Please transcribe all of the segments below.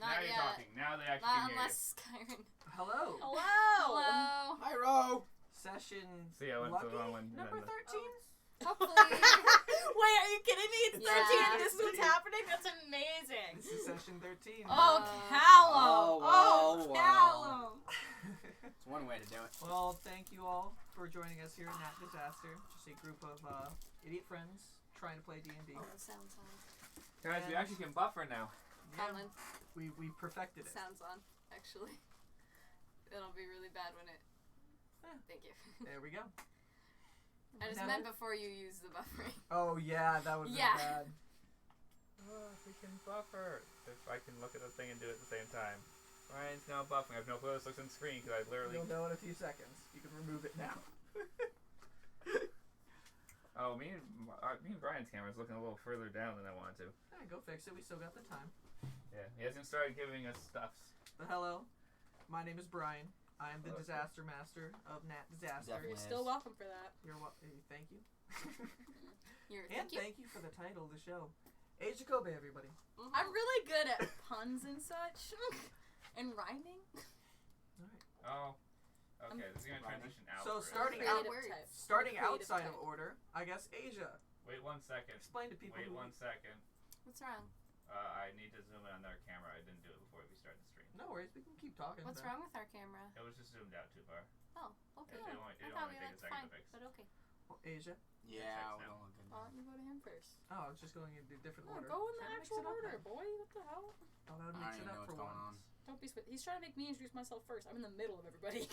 Not now yet. you're talking. Now they actually Not can hear you. unless Kyren. Hello. Hello. Hi, Ro. Session See, I went to the wrong one. number 13? Hopefully. Wait, are you kidding me? It's 13 Yeah. and this is what's happening? That's amazing. This is session 13. Oh, Oh, Callum. wow. Callum. It's one way to do it. Well, thank you all for joining us here at Nat Disaster. Just a group of idiot friends trying to play D&D. Oh, it sounds on. Guys, we actually can buffer now. Colin, We perfected it. sounds on, actually. It'll be really bad when it... Yeah. Thank you. There we go. I just Now- meant before you use the buffering. Oh yeah, that would be Yeah. bad. Oh, we can buffer. If I can look at the thing and do it at the same time. Ryan's now buffering. I have no clue this looks on screen because I literally... You'll know in a few seconds. You can remove it now. Oh, me and Brian's camera's looking a little further down than I wanted to. Alright, go fix it. We still got the time. Yeah, he hasn't started giving us stuffs. But hello, my name is Brian. I am the Hello. Disaster Master of Nat Disaster. Definitely. You're still welcome for that. You're thank you. Thank you. Thank you for the title of the show. Asia Kobe, everybody. I'm really good at puns and such. And rhyming. Alright. Oh. Okay, this is going to transition out. So for a starting second. out, Creative type. starting Creative outside type. of order, I guess Asia. Wait 1 second. Explain to people. Wait who- 1 second. What's wrong? I need to zoom in on their camera. I didn't do it before we started the stream. No worries, we can keep talking. What's about wrong with our camera? It was just zoomed out too far. Oh, okay. It only I take thought a we second went fine, to fix. but okay. Well, Asia. Yeah, checks we're now. all good. Why don't you go to him first? Oh, it's just going in a different Oh, order. go in the Trying to mix actual it up, order, man. boy. What the hell? Thought I would I mix don't it even up know for what's going once. on. Don't be He's trying to make me introduce myself first. I'm in the middle of everybody.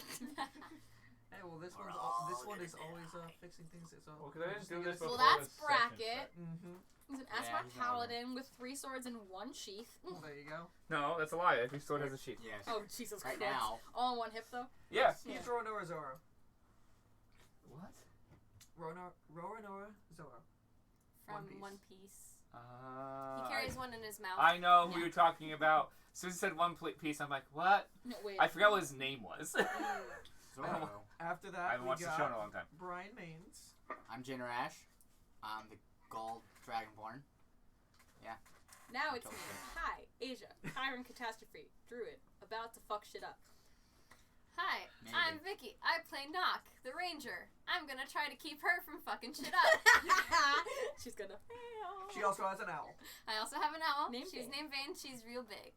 Hey, well, this We're one's all this one gonna is always fixing things. It's Well, because I didn't do this Well, before that's this session bracket. started. Mm-hmm. He's an Yeah, Asmar he's not paladin with 3 swords and 1 sheath. Well, there you go. No, that's a lie. Every sword has a sheath. Yes. Oh, Jesus Right Christ. now. All on 1 hip, though? Yeah. He's Roranora Zoro. What? Roranora Zoro. From One One Piece. He carries one in his mouth. I know who Yeah. you're talking about. As soon as you said one piece, I'm like, what? No, wait. I forgot what his name was. Zoro. After I that, haven't we watched the show in a got long time. Brian Maines. I'm Jinrash. I'm the gold dragonborn. Now it's me. Okay. Hi, Asia. Kyren Catastrophe. Druid. About to fuck shit up. Hi, Maybe. I'm Vicky. I play Nock, the ranger. I'm gonna try to keep her from fucking shit up. She's gonna fail. She also has an owl. I also have an owl. Named She's Vane. named Vane. She's real big.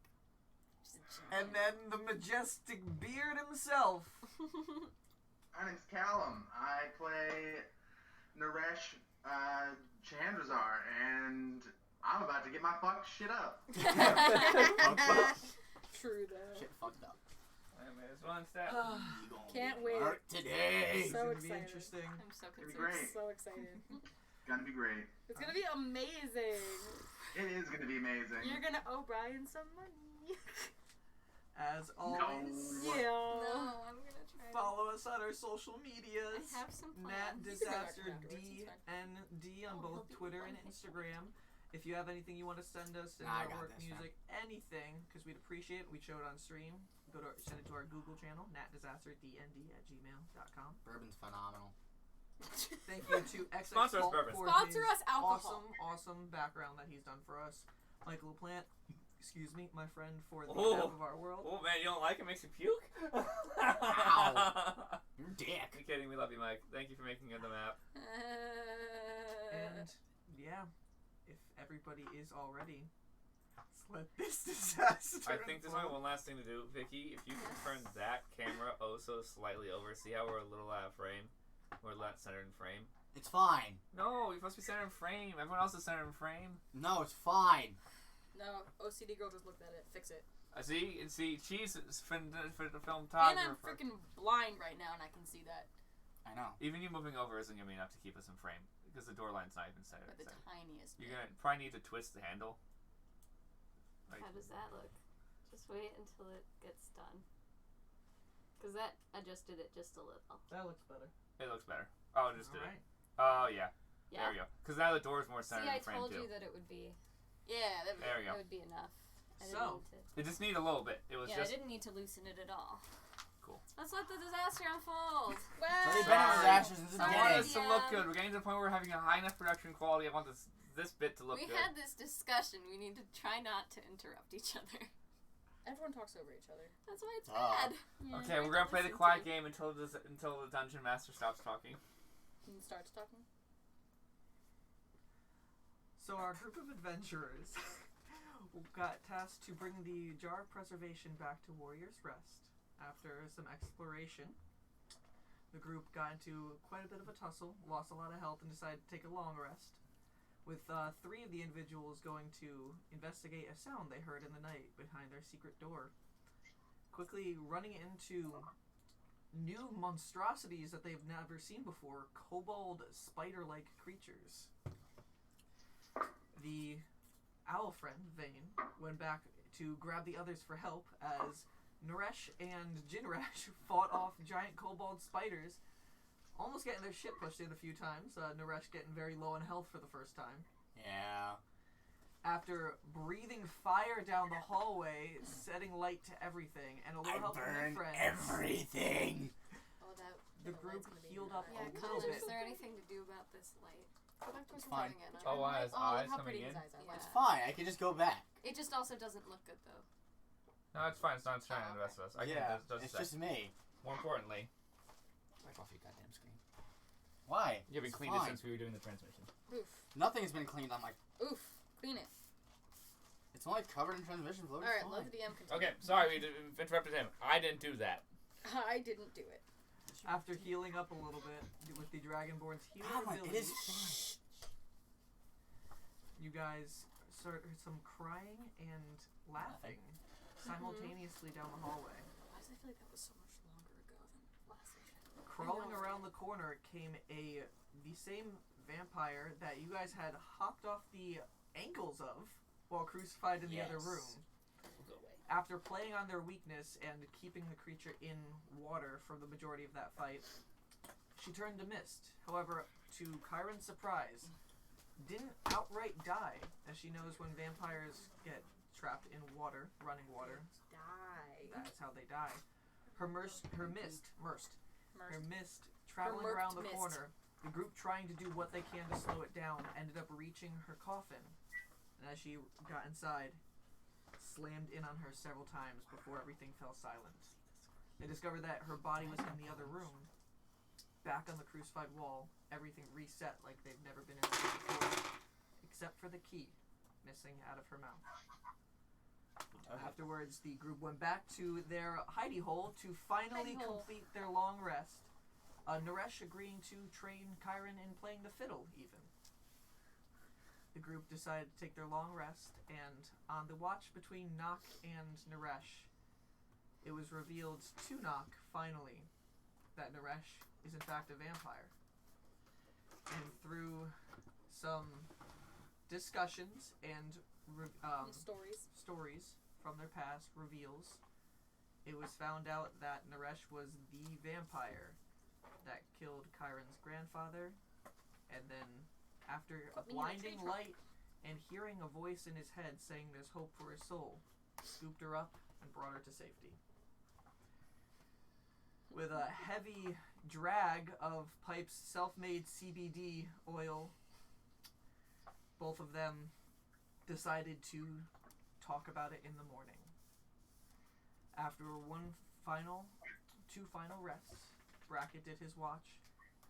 She's a And then the majestic beard himself. My name's Callum. I play Naresh Chandrazar, and I'm about to get my fuck shit up. True, though. Shit fucked up. There's one step. You gonna Can't get wait. hurt today. This is So gonna be excited. interesting. I'm so It'll be concerned. great. So excited. Gonna be great. It's gonna be amazing. It is gonna be amazing. You're gonna owe Brian some money. As always, Yeah. No, I'm gonna try. follow us on our social medias. I have some Nat plans. Disaster You can go back to it afterwards, it's DND on Oh, both he'll be Twitter and fine. Instagram. If you have anything you want to send us, in Nah, I our got work, this, music, anything, because we'd appreciate it. We show it on stream. Send it to our Google channel, natdisasterdnd@gmail.com. Bourbon's phenomenal. Thank you to XX Sponsor us, Vault Bourbon. for Sponsor his us alcohol. awesome background that he's done for us. Michael LaPlante, excuse me, my friend for the Oh. map of our world. Oh man, you don't like it? Makes you puke? Ow. You're a dick. I'm kidding. We love you, Mike. Thank you for making it the map. And yeah, if everybody is all ready, let's let this disaster I think there's only unfold. one last thing to do, Vicky. If you can turn that camera oh so slightly over, see how we're a little out of frame? We're not centered in frame. It's fine. No, you're supposed to be centered in frame. Everyone else is centered in frame. No, it's fine. No, OCD girl just looked at it. Fix it. See, she's for the film And I'm photographer. freaking blind right now, and I can see that. I know. Even you moving over isn't gonna be enough to keep us in frame because the door line's not even centered. But the tiniest. You're bit. gonna probably need to twist the handle. Like, How does that look? Just wait until it gets done. Because that adjusted it just a little. That looks better. it looks better. Oh, it just did Alright. it. Oh yeah. Yeah. There we go. Because now the door's more See, centered I in frame told too. you that it would be. Yeah, that would, There we go. that would be enough. I So, didn't need to. It just needed a little bit. It was Yeah, just I didn't need to loosen it at all. cool. Let's let the disaster unfold. It's already been a Sorry. disaster since the Sorry. I want beginning. us to look good. We're getting to the point where we're having a high enough production quality. I want this bit to look We good. had this discussion. We need to try not to interrupt each other. Everyone talks over each other. That's why it's Ah. bad. Yeah. Okay, we're gonna play the quiet game until the dungeon master stops talking. And starts talking. So our group of adventurers got tasked to bring the Jar of Preservation back to Warrior's Rest. After some exploration, the group got into quite a bit of a tussle, lost a lot of health, and decided to take a long rest, with 3 of the individuals going to investigate a sound they heard in the night behind their secret door, quickly running into new monstrosities that they've never seen before, kobold spider-like creatures. The owl friend, Vane, went back to grab the others for help as Naresh and Jinrash fought off giant kobold spiders, almost getting their shit pushed in a few times. Naresh getting very low in health for the first time. Yeah. After breathing fire down the hallway, setting light to everything, and a little help from their friends, everything. Oh, that. the group healed up Yeah, a little Colin, bit. is there anything to do about this light? Go back towards It's the fine. thing again. Oh, wow, his eyes how coming pretty in? his eyes are. Yeah. It's fine. I can just go back. It just also doesn't look good though. No, it's fine. It's not shining on the rest of us. I Yeah, can't. it's just me. More importantly, Wipe off your goddamn screen. Why? you haven't It's cleaned it fine. since we were doing the transmission. Oof. Nothing's been cleaned on my. Oof. Clean it. It's only covered in transmission fluid. Alright, It's let fine. the DM continue. Okay, sorry, we interrupted him. I didn't do that. I didn't do it. After healing up a little bit with the Dragonborn's healing Alan, it abilities, is you guys heard some crying and laughing simultaneously down the hallway. Why does I feel like that was so much longer ago than last session? Crawling around the corner came the same vampire that you guys had hopped off the ankles of while crucified in the other Yes. room. Go away. After playing on their weakness and keeping the creature in water for the majority of that fight, she turned to mist. However, to Kyren's surprise, didn't outright die, as she knows when vampires get trapped in water, running water, Die. that's how they die. Her mist traveling Her around the mist. corner, the group trying to do what they can to slow it down, ended up reaching her coffin, and as she got inside, slammed in on her several times before everything fell silent. They discovered that her body was in the other room, back on the crucified wall, everything reset like they've never been in there before, except for the key missing out of her mouth. Afterwards, the group went back to their hidey hole to finally Hidey hole. complete their long rest. Naresh agreeing to train Kyren in playing the fiddle, even. The group decided to take their long rest, and on the watch between Nock and Naresh, it was revealed to Nock, finally, that Naresh is in fact a vampire. And through some discussions and stories from their past reveals, it was found out that Naresh was the vampire that killed Kyren's grandfather, and then after a Put me in a blinding tree trunk. light and hearing a voice in his head saying there's hope for his soul, scooped her up and brought her to safety. With a heavy drag of Pipe's self-made CBD oil, both of them decided to talk about it in the morning. After two final rests, Brackett did his watch,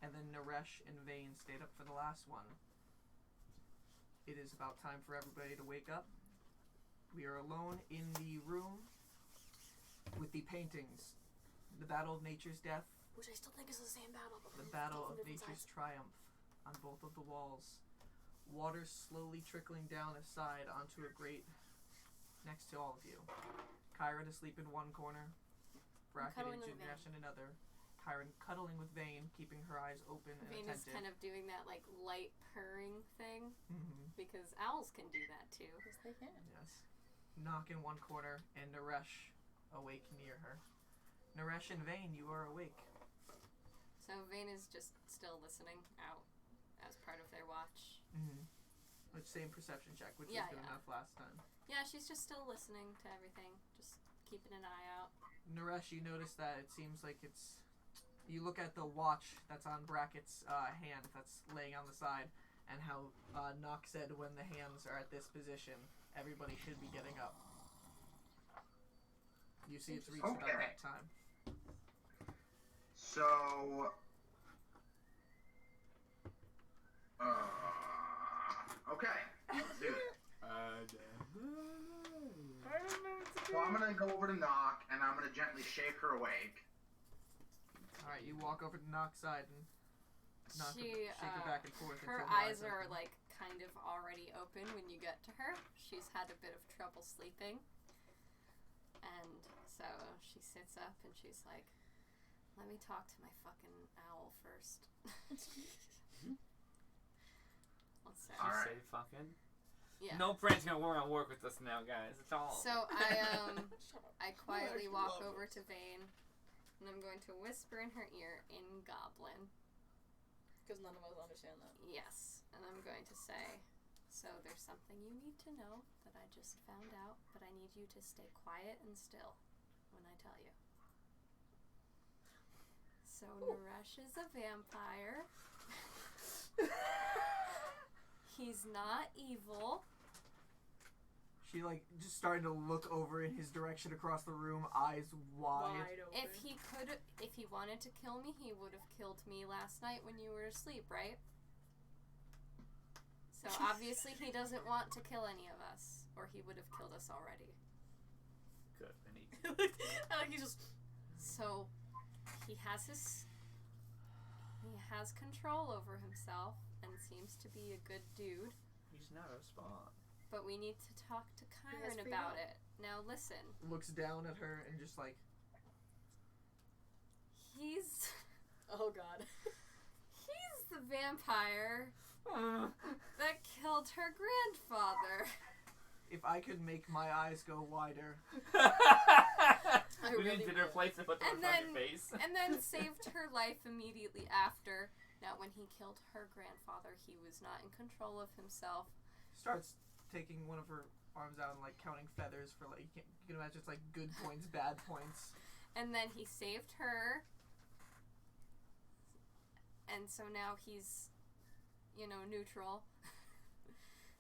and then Naresh and Vane stayed up for the last one. It is about time for everybody to wake up. We are alone in the room with the paintings. The Battle of Nature's Death, Which I still think is the same battle, but the from Battle of different Nature's sides. Triumph on both of the walls. Water slowly trickling down a side onto a grate next to all of you. Kyren asleep in one corner, Brackett and cuddling with Jinrash in another. Kyren cuddling with Vane, keeping her eyes open and Vane is attentive. kind of doing that like light purring thing Mhm. because owls can do that too. Yes, they can. Yes. Knock in one corner, and Naresh awake near her. Naresh and Vane, you are awake. So Vane is just still listening out as part of their watch. Mm-hmm. Which same perception check, which Yeah, was good yeah. enough last time. Yeah, she's just still listening to everything, just keeping an eye out. Naresh, you notice that it seems like it's... You look at the watch that's on Brackett's hand that's laying on the side, and how Nock said when the hands are at this position, everybody should be getting up. You see it's reached about Okay. that time. So, okay, let's do it. So I'm gonna go over to Nock, and I'm gonna gently shake her awake. Alright, you walk over to Nock's side and knock She, her, shake her back and forth. her until her eyes are open. like kind of already open when you get to her. She's had a bit of trouble sleeping. And so she sits up and she's like, let me talk to my fucking owl first. Let's say. All right. Say fucking. Yeah. No friend's gonna want to work with us now, guys. It's all. So Shut up. I quietly actually walk love over this. to Vane, and I'm going to whisper in her ear in Goblin. Because none of us understand that. Yes, and I'm going to say, so there's something you need to know that I just found out, but I need you to stay quiet and still when I tell you. So Naresh is a vampire. He's not evil. She like just starting to look over in his direction across the room, eyes wide. Wide open. If he wanted to kill me, he would have killed me last night when you were asleep, right? So obviously he doesn't want to kill any of us, or he would have killed us already. Good. And he He's just. So he has control over himself and seems to be a good dude. he's not a spawn. But we need to talk to has Kyren free about will. it. Now listen, Looks down at her and just like, he's Oh god. the vampire that killed her grandfather. if I could make my eyes go wider. We really need dinner would. plates to put them And in front of then- your face. And then saved her life immediately after. Now when he killed her grandfather, he was not in control of himself. Starts taking one of her arms out and like counting feathers for like, you can imagine it's like good points, bad points. And then he saved her. And so now he's, neutral.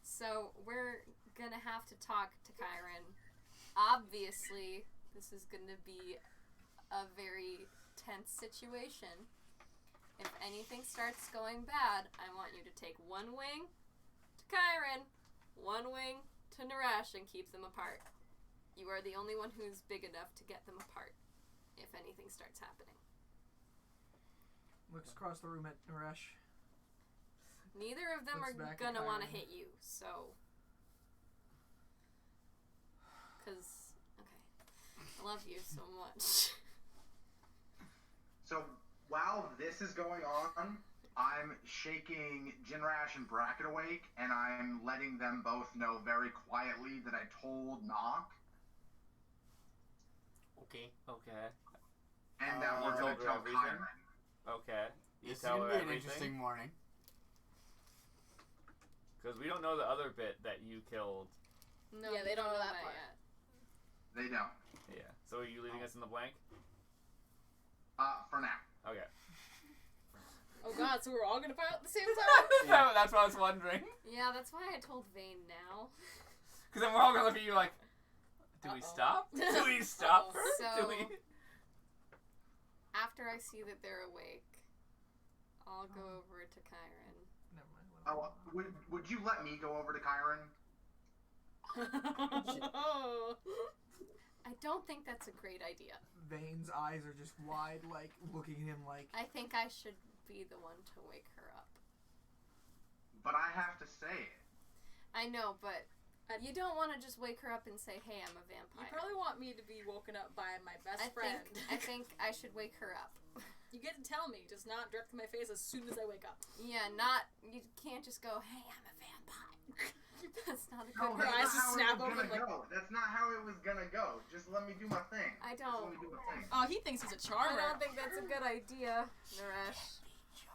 So we're gonna have to talk to Kyren. Obviously, this is gonna be a very tense situation. If anything starts going bad, I want you to take one wing to Kyren, one wing to Naresh, and keep them apart. You are the only one who's big enough to get them apart if anything starts happening. Looks across the room at Naresh. Neither of them Looks are back at gonna want to Kyren. hit you, so. Because, okay. I love you so much. So while this is going on, I'm shaking Jinrash and Bracket awake, and I'm letting them both know very quietly that I told Nock, Okay. Okay. and that You we're gonna told her tell everything? Kyren. Okay. You This is tell gonna her be an everything. interesting morning. Because we don't know the other bit that you killed. No, Yeah, they don't know that part. yet. They don't. Yeah. So are you leaving us in the blank? For now. Okay. Oh god, so we're all gonna fight at the same time? That's what I was wondering. Yeah, that's why I told Vane now. Because then we're all gonna look at you like, do we Uh-oh. stop? Do we stop her? So- Do we? After I see that they're awake, I'll go over to Kyren. Never mind. Oh, would you let me go over to Kyren? I don't think that's a great idea. Vane's eyes are just wide, like looking at him like. I think I should be the one to wake her up. But I have to say it. I know, but you don't want to just wake her up and say, "Hey, I'm a You vampire." probably want me to be woken up by my best I friend. think I should wake her up. You get to tell me, just not direct to my face as soon as I wake up. Yeah, you can't just go, "Hey, I'm a vampire." That's not a No, good her way. eyes that's just not how snap it was open gonna like- go. That's not how it was gonna go. Just let me do my thing. I Just let don't. me do my thing. Oh, he thinks he's a I charmer. don't think that's a good idea, Naresh.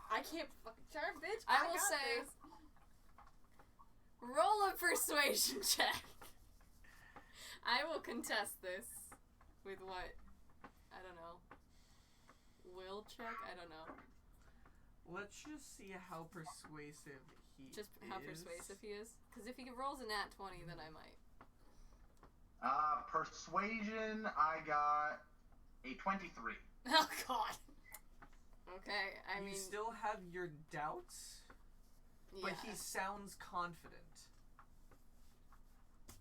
I can't fucking charm, bitch. I will got say, this. roll a persuasion check. I will contest this with what? I don't know. Will check? I don't know. Let's just see how persuasive he Just is. how persuasive he is. Because if he rolls a nat 20, then I might. Persuasion, I got a 23. Oh God. Okay, I mean, You still have your doubts, but yeah, he sounds confident.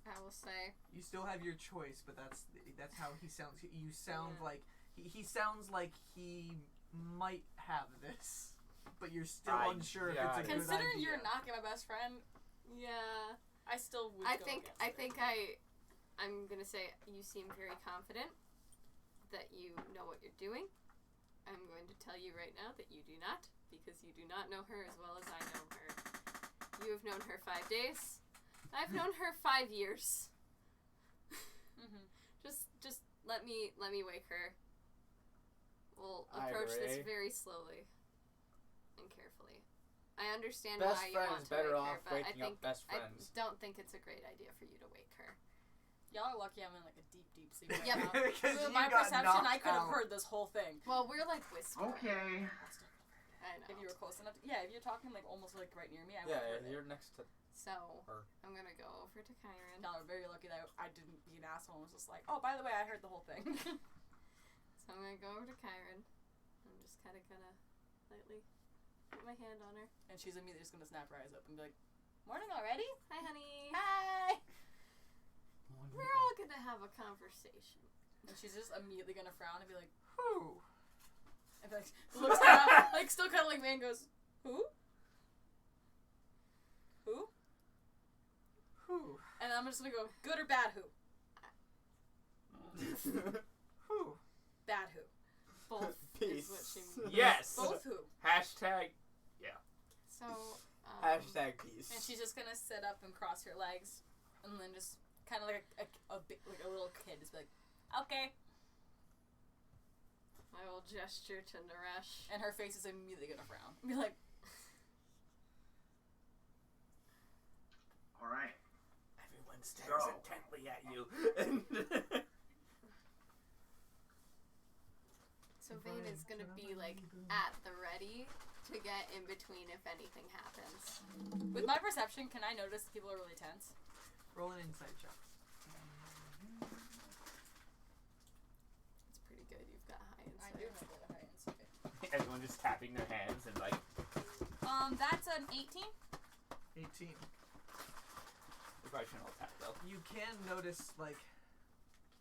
I will say. You still have your choice, but that's how he sounds. You sound Yeah. like he sounds like he might have this, but you're still I unsure if got it's a it. good Considering idea. you're knocking my best friend, Yeah, I still would. I go think against it. I'm gonna say you seem very confident that you know what you're doing. I'm going to tell you right now that you do not, because you do not know her as well as I know her. You have known her 5 days. I've known her 5 years. Mhm. Just let me wake her. We'll I approach this agree. very slowly and carefully. I understand Best why you friend want is to better wake off her, but waking I up think best I friends. don't think it's a great idea for you to wake her. Y'all are lucky I'm in like a deep sleep right Yep. now. Because With you my got perception, knocked I could have out. heard this whole thing. Well, we're like whispering. Okay. I know. If you were close enough. Yeah, if you're talking like almost like right near me, I would Yeah, have heard it. you're next to So her. I'm gonna go over to Kyren. Y'all are very lucky that I didn't be an asshole and was just like, oh, by the way, I heard the whole thing. So I'm gonna go over to Kyren. I'm just kind of gonna lightly put my hand on her. And she's immediately just gonna snap her eyes up and be like, morning already? Hi, honey. Hi! We're all gonna have a conversation. And she's just immediately gonna frown and be like, Who? and be like, looks down, like still kind of like Vane goes, who? Who? Who? And I'm just gonna go, good or bad who? Who? Bad who? Both is what she means. Yes. Both who? Hashtag. So. Hashtag peace. And she's just gonna sit up and cross her legs, and then just kind of like like a little kid, just be like, okay. I will gesture to Naresh. And her face is immediately gonna frown. Be like, All right. Everyone stares intently at you. So Vane is gonna be like at the ready to get in between if anything happens. with my perception, can I notice people are really tense? Roll an insight check. It's pretty good. You've got high I insight. do know that high insight. Everyone just tapping their hands and like. That's an 18. 18. We probably shouldn't all tap though. You can notice, like,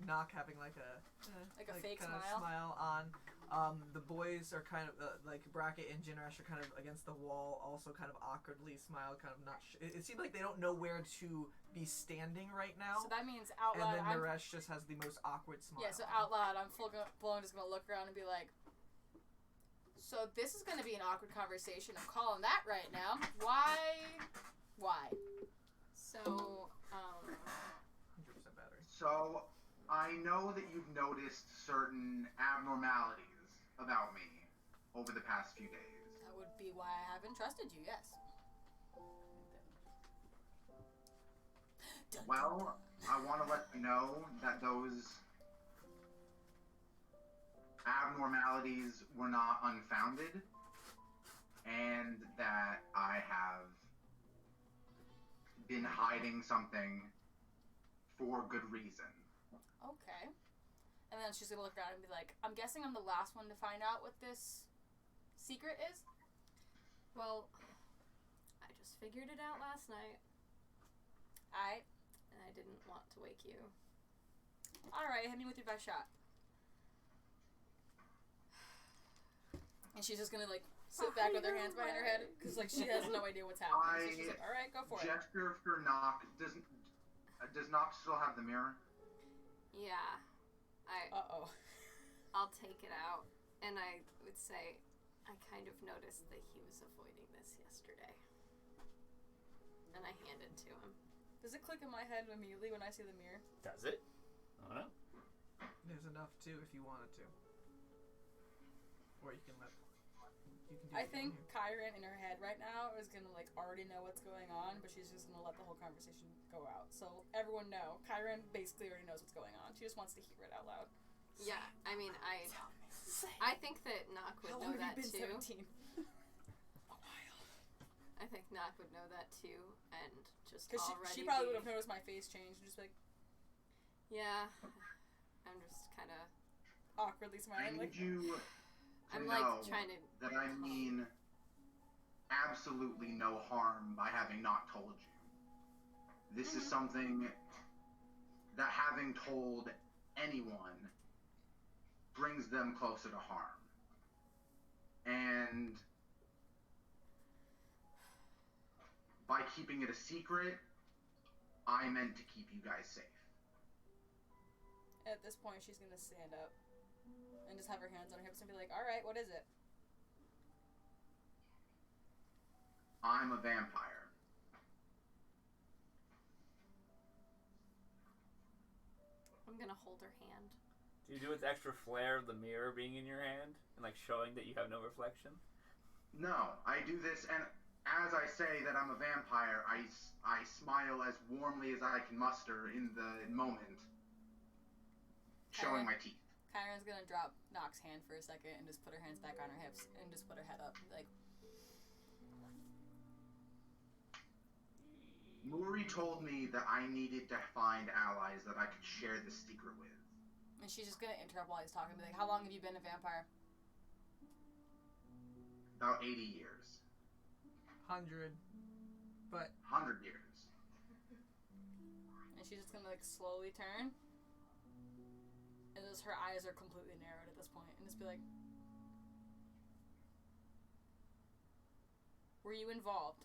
Nock having, like a fake kind smile? of smile on. The boys are kind of, like, Bracket and Jinrash are kind of against the wall, also kind of awkwardly smile, kind of not it seems like they don't know where to be standing right now. So that means out And loud, then I'm... Naresh just has the most awkward smile. Yeah, so out loud, I'm blown just gonna look around and be like, so this is gonna be an awkward conversation. I'm calling that right now. Why? So, 100% battery. So I know that you've noticed certain abnormalities about me over the past few days. That would be why I haven't trusted you, yes. Dun, Well, I want to let you know that those abnormalities were not unfounded, and that I have been hiding something for good reason. okay. And then she's gonna look around and be like, I'm guessing I'm the last one to find out what this secret is? well, I just figured it out last night, and I didn't want to wake you. Alright, hit me with your best shot. And she's just gonna, like, sit back with her hands behind her head, because, like, she has no idea what's happening. So she's like, alright, go for it. Gesture for Nock. Does Nock still have the mirror? Yeah, Uh-oh. I'll take it out, and I would say I kind of noticed that he was avoiding this yesterday. And I hand it to him. Does it click in my head immediately when I see the mirror? Does it? I don't know. There's enough, too, if you wanted to. Or you can let... You can do I it think from Kyren in her head right now is gonna, like, already know what's going on, but she's just gonna let the whole conversation go out. So everyone know, Kyren basically already knows what's going on. She just wants to hear it out loud. Yeah, I mean, I think that Nock would know that too. 17? I think Nock would know that too, and just Because already she probably be- would have noticed my face change and just be like, Yeah. I'm just kind of. Awkwardly I smiling. need you to I'm know like trying to. that I mean absolutely no harm by having not told you. This is something that having told anyone brings them closer to harm. And by keeping it a secret, I meant to keep you guys safe. At this point, she's gonna stand up and just have her hands on her hips and be like, "Alright, what is it?" I'm a vampire. I'm gonna hold her hand. Do you do with extra flair of the mirror being in your hand and like showing that you have no reflection? No, I do this, and as I say that I'm a vampire, I smile as warmly as I can muster in the moment, showing my teeth. Kyren's gonna drop Nock's hand for a second and just put her hands back on her hips and just put her head up. Like, Muri told me that I needed to find allies that I could share this secret with. and she's just gonna interrupt while he's talking and be like, "How long have you been a vampire?" About 80 years. 100. But 100 years. And she's just gonna like slowly turn. And just her eyes are completely narrowed at this point, and just be like, "Were you involved?"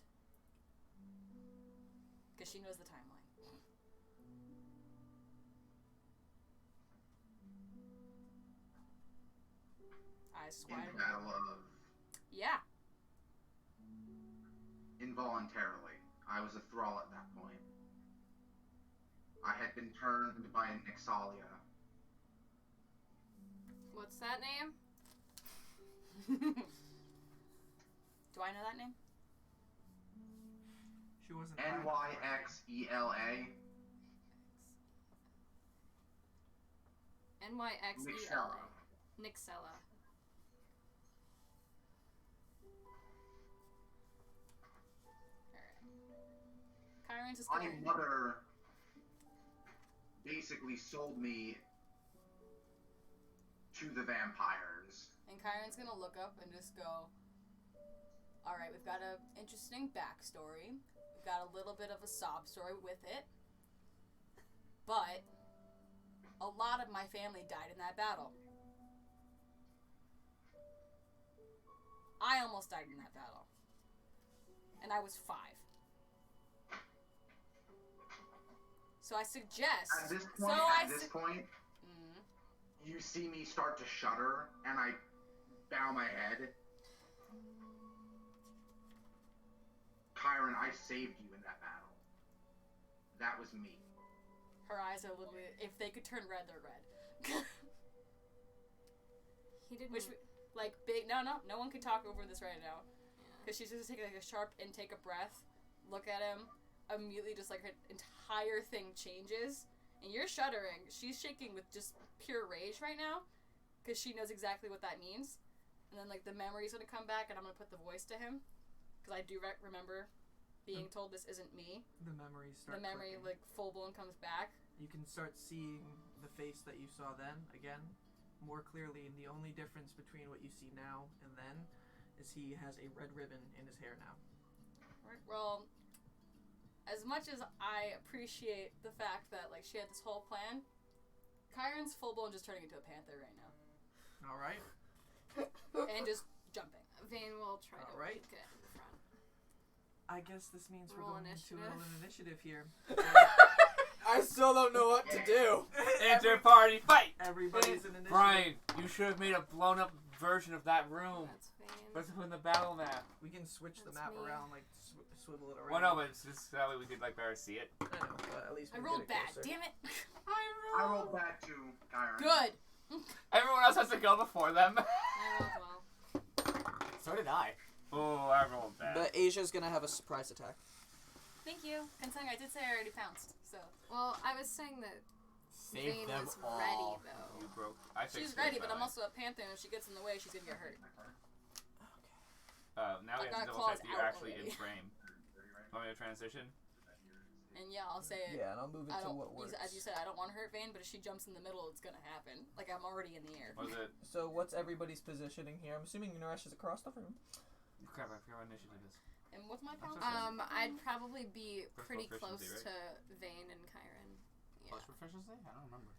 Because she knows the timeline. Eyes In wide. the Battle of... Yeah. Involuntarily. I was a thrall at that point. I had been turned by Nixalia. What's that name? Do I know that name? she wasn't. Nyxela. Nyxela. Nixella. Kyren's just My gonna. mother basically sold me to the vampires. And Kyren's gonna look up and just go, "Alright, we've got an interesting backstory. We've got a little bit of a sob story with it. But a lot of my family died in that battle. I almost died in that battle. And I was 5. So I suggest... At this so point, I at this su- point, Mm. you see me start to shudder, and I bow my head. Kyren, I saved you in that battle. That was me. Her eyes are literally... If they could turn red, they're red. He didn't. Which, like, big... No one can talk over this right now. Because she's just taking, like, a sharp intake of breath, look at him, immediately just, like, her entire thing changes. And you're shuddering. She's shaking with just pure rage right now. Because she knows exactly what that means. And then, like, the memory's going to come back, and I'm going to put the voice to him. Because I do remember being told this isn't me. The memories start. The memory, clicking. like, full-blown comes back. You can start seeing the face that you saw then again more clearly. And the only difference between what you see now and then is he has a red ribbon in his hair now. Right. Well, as much as I appreciate the fact that, like, she had this whole plan, Kyren's full-blown just turning into a panther right now. All right. And just jumping. Vane will try to Alright. get in front. I guess this means we're Roll going to initiative. roll an initiative here. I still don't know what to do. Inter-party fight! Everybody's an initiative. Brian, you should have made a blown-up version of that room. That's Vane. Let's put in the battle map. We can switch the That's map me. around, like swivel it around. Well, no, but it's just that way we could like better see it. I know, but at least I we rolled get it bad. closer. Damn it. I rolled bad too, Kyren. Good. Everyone else has to go before them. I rolled well. So did I. Oh, I rolled bad. But Asia's gonna have a surprise attack. Thank you. Considering I did say I already pounced, so. Well, I was saying that Save Vane them was all. ready, though. You broke. I She's fixed ready, it, but by I'm the way. also a panther, and if she gets in the way, she's gonna get hurt. Now we I've have to got double check claws that you're out actually in already. frame. Want me to transition? And yeah, I'll say it. Yeah, and I'll move it I to don't, what works. as you said, I don't want to hurt Vane, but if she jumps in the middle, it's gonna happen. Like, I'm already in the air. Was it? So what's everybody's positioning here? I'm assuming Naresh is across the room. Crap, I forgot what initiative is. And what's my pound? I'd probably be Plus pretty close proficiency, to Vane and Kyren. Yeah. Plus proficiency? I don't remember.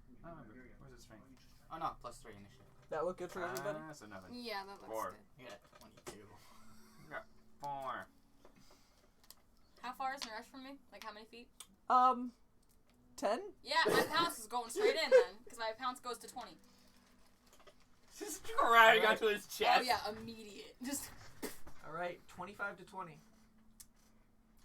Where's its strength? Oh no, +3 initiative. That look good for everybody? So nothing. Yeah, that looks 4. good. You got 22. I got 4. How far is Naresh from me? Like, how many feet? 10? Yeah, my pounce is going straight in then, because my pounce goes to 20. Just drag onto his chest. Oh yeah, immediate. Just. All right, 25 to 20.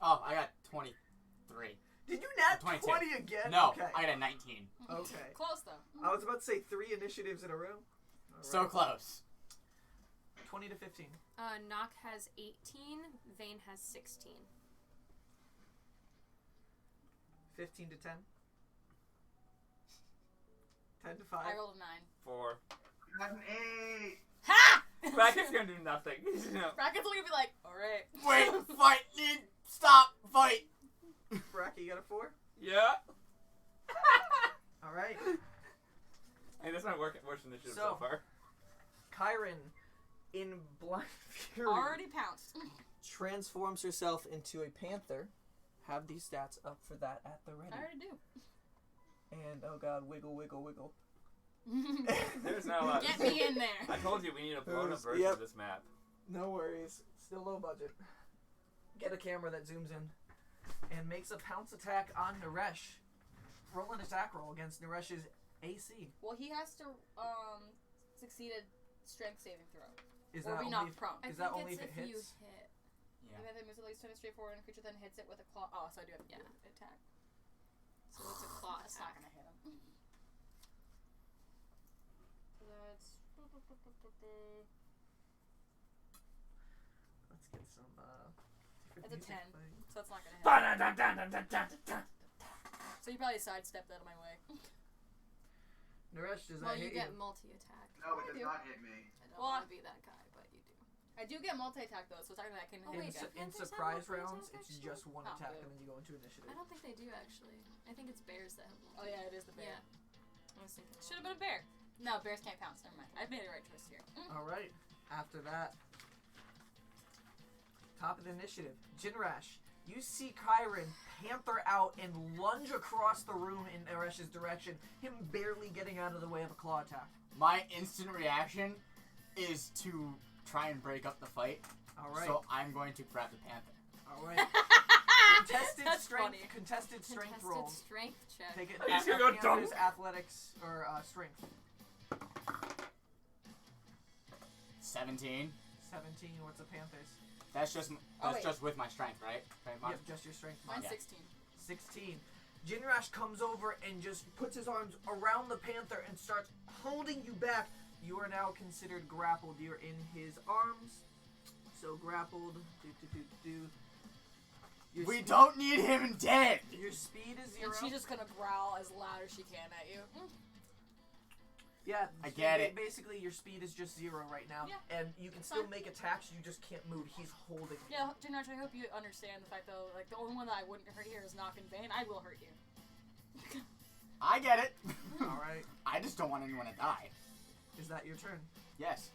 Oh, I got 23. Did you nat 22. 20 again? No, Okay. I got a 19. Okay. Close though. I was about to say 3 initiatives in a row. All So right. close. 20 to 15. Nock has 18. Vane has 16. 15 to 10. 10 to 5. I rolled a 9. 4. Got an 8. Ha! Bracket's gonna do nothing. No. Bracket's gonna be like, alright. Wait, fight, stop, fight. Bracky, you got a 4? Yeah. All right. Hey, that's not working. Worse initiative So- so far. Kyren, in blind fury, Already pounced. transforms herself into a panther. Have these stats up for that at the I ready. already do. And, oh god, wiggle, wiggle, wiggle. There's not a lot. Get me in there. I told you we need a blown up version Yep. of this map. No worries. Still low budget. Get a camera that zooms in. And makes a pounce attack on Naresh. Roll an attack roll against Naresh's AC. Well, he has to succeed a strength saving throw. Is Or that be only knocked if, prone. I is think that only it's if it you hits? hit. Yeah. If it moves at least 20 straight forward and creature then hits it with a claw. Oh, so I do have to do an attack. So it's a claw That's not attack. gonna hit him. So that's. Let's get some It's a 10. So that's not gonna hit. Ba-da-da-da-da-da-da-da. So you probably sidestepped out of my way. Naresh, does Well, that you hit get you? multi-attack. No, it I does do. not hit me. I don't Well, want to be that guy, but you do. I do get multi-attack though, so technically I can Oh, hit wait, again. so- In Panthers have surprise multi-attack, rounds, it's actually? just one Oh, attack good. and then you go into initiative. I don't think they do, actually. I think it's bears that have Oh yeah, it is the bear. Yeah. I was thinking. Should have been a bear. No, bears can't pounce. Never mind. I've made the right choice here. Alright, after that, top of the initiative. Jinrash, you see Kyren panther out and lunge across the room in Naresh's direction, him barely getting out of the way of a claw attack. My instant reaction is to try and break up the fight. Alright, So I'm going to grab the panther. alright. Contested That's strength, funny. contested strength Contested roll. strength check. Take it. He's gonna go Panther's dunk. athletics or strength. 17. 17. What's a panther's? That's just Oh, wait. just with my strength, right? Right, Mark? Yep, just your strength. Mine's Yeah. 16. 16. Jinrash comes over and just puts his arms around the panther and starts holding you back. You are now considered grappled. You're in his arms. So grappled. Your We speed- don't need him dead! Your speed is 0. And she's just gonna growl as loud as she can at you. Yeah, I get it. Basically, your speed is just 0 right now. Yeah. And you can It's still fine. make attacks, you just can't move. He's holding you. Yeah, Jinrash, I hope you understand the fact though, like the only one that I wouldn't hurt here is Nock and Vane. I will hurt you. I get it. Alright. I just don't want anyone to die. Is that your turn? Yes.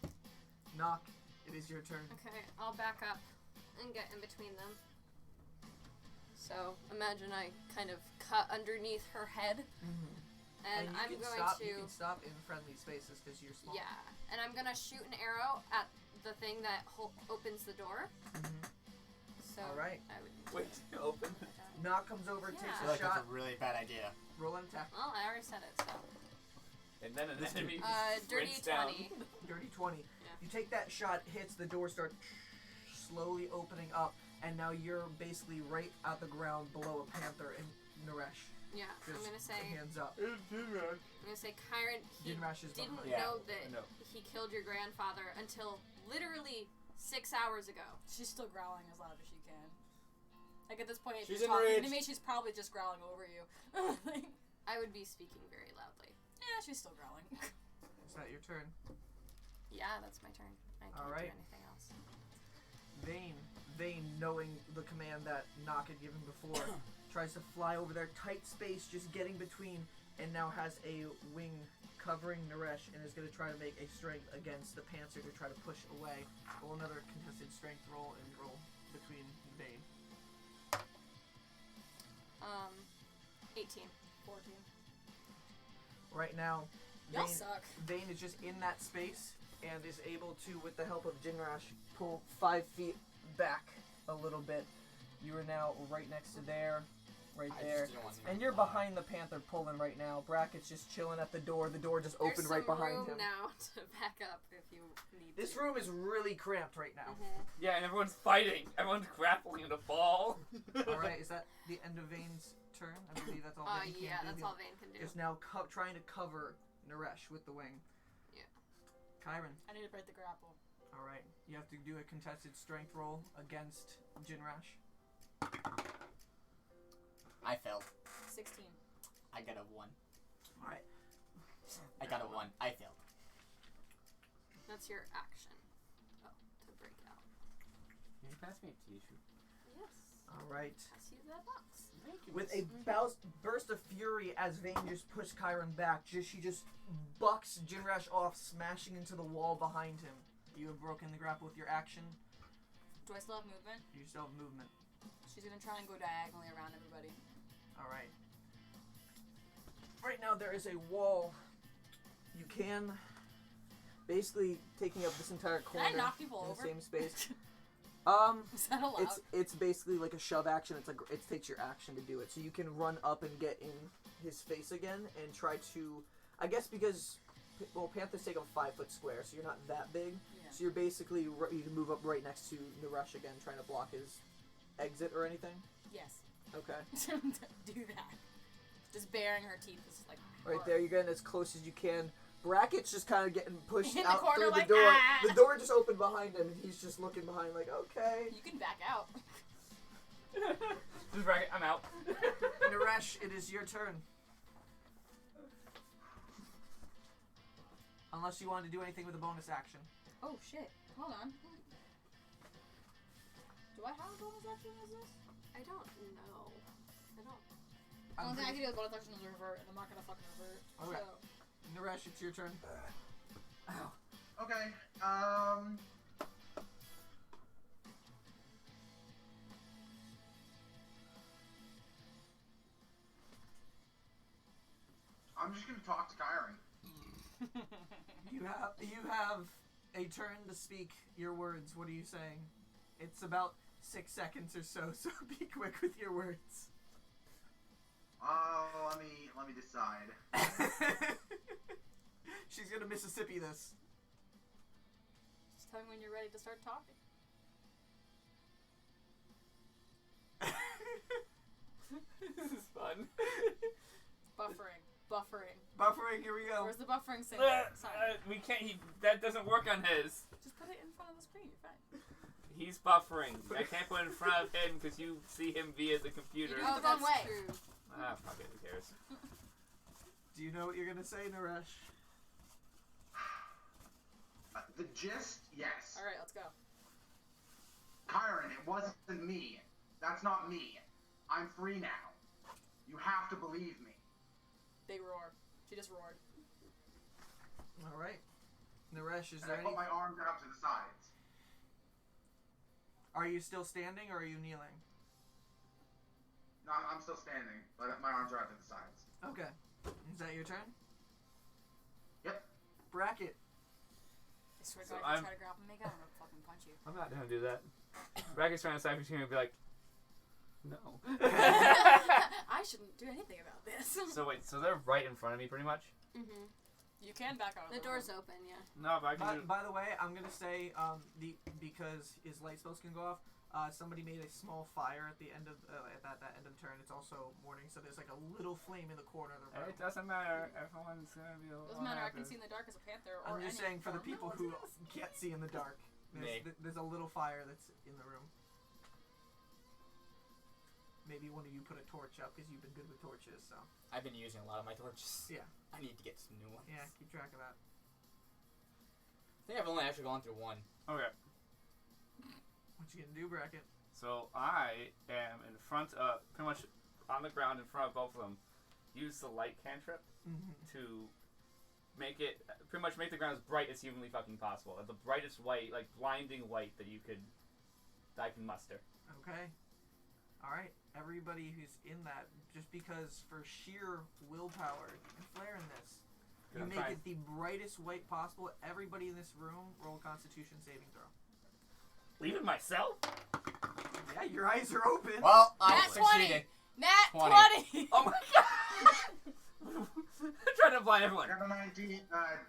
Knock. It is your turn. Okay, I'll back up and get in between them. So imagine I kind of cut underneath her head, and you I'm can going stop, to You can stop in friendly spaces because you're small. yeah, and I'm gonna shoot an arrow at the thing that opens the door. So Alright. I would Wait, open. Knock comes over, Yeah. takes I a feel like shot. that's a really bad idea. Roll an attack. Well, I already said it. So And then an enemy dirty sprints down. 20. Dirty 20. Yeah. You take that shot, hits the door, start slowly opening up, and now you're basically right at the ground below a panther and Naresh. Yeah, I'm Just gonna say hands up. I'm gonna say Kyren. He Jinrash is didn't behind. Yeah. know that No. he killed your grandfather until literally 6 hours ago. She's still growling as loud as she can. Like at this point, if She's you're talking to enraged. me, she's probably just growling over you. Like, I would be speaking very loudly. yeah, she's still growling. Is that your turn? Yeah, that's my turn. I can't Alright. do anything else. Vane, knowing the command that Nock had given before, tries to fly over there, tight space, just getting between, and now has a wing covering Naresh, and is going to try to make a strength against the Panther to try to push away. Roll another contested strength roll and roll between Vane. 18. 14. Right now, Y'all suck. Vane is just in that space and is able to, with the help of Jinrash, pull 5 feet back a little bit. You are now right next to there, right there. And you're behind the Panther pulling right now. Brackett's just chilling at the door. The door just opened right behind him. There's some room now to back up if you need This to. room is really cramped right now. Yeah, and everyone's fighting. Everyone's grappling in a ball. Alright, is that the end of Vane's turn? I believe that's all Vane can do. Yeah, that's all Vane can do. Just now trying to cover Naresh with the wing. Yeah. Kyren. I need to break the grapple. Alright, you have to do a contested strength roll against Jinrash. I failed. 16. I got a 1. Alright. I got a 1. I failed. That's your action. Oh, to break out. Can you pass me a tissue? Yes. Alright. Pass you that box. With a burst of fury as Vane just pushed Kyren back, she just bucks Jinrash off, smashing into the wall behind him. You have broken the grapple with your action. Do I still have movement? You still have movement. She's gonna try and go diagonally around everybody. Alright. Right now there is a wall. You can basically taking up this entire corner Can I knock people in over? the same space. Is that allowed? It's basically like a shove action. It's like it takes your action to do it. So you can run up and get in his face again and try to, I guess because Panthers take up a 5-foot square, so you're not that big. Yeah. So you're basically you can move up right next to Naresh again, trying to block his exit or anything. Yes. Okay. Do that. Just baring her teeth is like Right hard. there, you're getting as close as you can. Bracket's just kind of getting pushed In the out corner through like, the door. "Ah!" The door just opened behind him, and he's just looking behind like, okay. You can back out. Just bracket, I'm out. Naresh, it is your turn. Unless you wanted to do anything with a bonus action. Oh shit. Hold on. Do I have a bonus action as this? I don't know. I don't. The only thing I can do with bonus action is revert, and I'm not gonna fucking revert. Okay. So. Naresh, it's your turn. Okay. I'm just gonna talk to Kyren. You have a turn to speak your words. What are you saying? It's about 6 seconds or so, so be quick with your words. Oh, let me decide. She's gonna Mississippi this. Just tell me when you're ready to start talking. This is fun. Buffering. Here we go. Where's the buffering thing? We can't. That doesn't work on his. Just put it in front of the screen. You're fine. He's buffering. I can't put it in front of him because you see him via the computer. You do it the wrong way. True. Ah, fuck it. Who cares? Do you know what you're gonna say, Naresh? The gist, yes. All right, let's go. Kyren, it wasn't me. That's not me. I'm free now. You have to believe me. Big roar. She just roared. All right. Naresh, is And there I any? put my arms out to the sides. Are you still standing or are you kneeling? No, I'm still standing, but my arms are out to the sides. Okay. Is that your turn? Yep. Bracket. I swear to So God, if you I'm- try to grapple me, I'm gonna fucking punch you. I'm not gonna do that. Bracket's trying to decide between me and be like, no. I shouldn't do anything about this. So wait, so they're right in front of me, pretty much. Mm-hmm. You can back out of The room. door's open, yeah. No, but I can do. By the way, I'm gonna say because his light spells can go off. Somebody made a small fire at the end of at that end of the turn. It's also morning, so there's like a little flame in the corner of the room. It doesn't matter. Everyone's gonna be. Doesn't matter. I can see in the dark as a panther. Or I'm just any saying for the form. people who can't see in the dark. There's a little fire that's in the room. Maybe one of you put a torch up because you've been good with torches. So I've been using a lot of my torches. Yeah. I need to get some new ones. yeah, keep track of that. I think I've only actually gone through one. Okay. What you gonna do, Bracket? So I am in front of, pretty much on the ground in front of both of them. Use the light cantrip to make it, pretty much make the ground as bright as humanly fucking possible. The brightest white, like blinding white that I can muster. Okay. Alright, everybody who's in that, just because for sheer willpower and flair in this, you make it the brightest white possible. Everybody in this room, roll a Constitution saving throw. Even myself? Yeah, your eyes are open. Well, I Nat 20! succeeded. Nat 20. 20! Oh my god! I'm trying to blind everyone. I got a 19,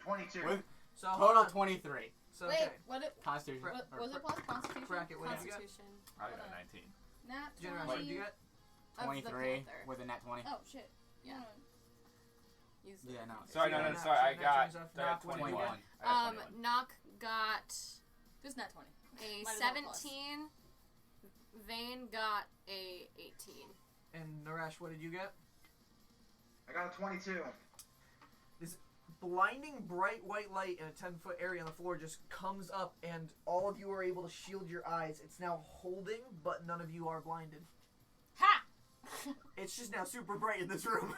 22. With So hold total on. 23. So, Wait, okay. what Constitution. what was it plus? Constitution? Bracket, what did you get? Constitution. I got a 19. Nat Jinrash, 20. what did you get? Of the 23 Panther. with a nat 20. Oh, shit. Yeah. Use it. Yeah, no. Sorry, no, Yeah, sorry, I so got that turns off 21. Knock, what did you get? I got 21. Knock got Just nat 20. a Might as well plus. 17. Vane got a 18. And Naresh, what did you get? I got a 22. This blinding bright white light in a 10-foot area on the floor just comes up, and all of you are able to shield your eyes. It's now holding, but none of you are blinded. Ha! It's just now super bright in this room.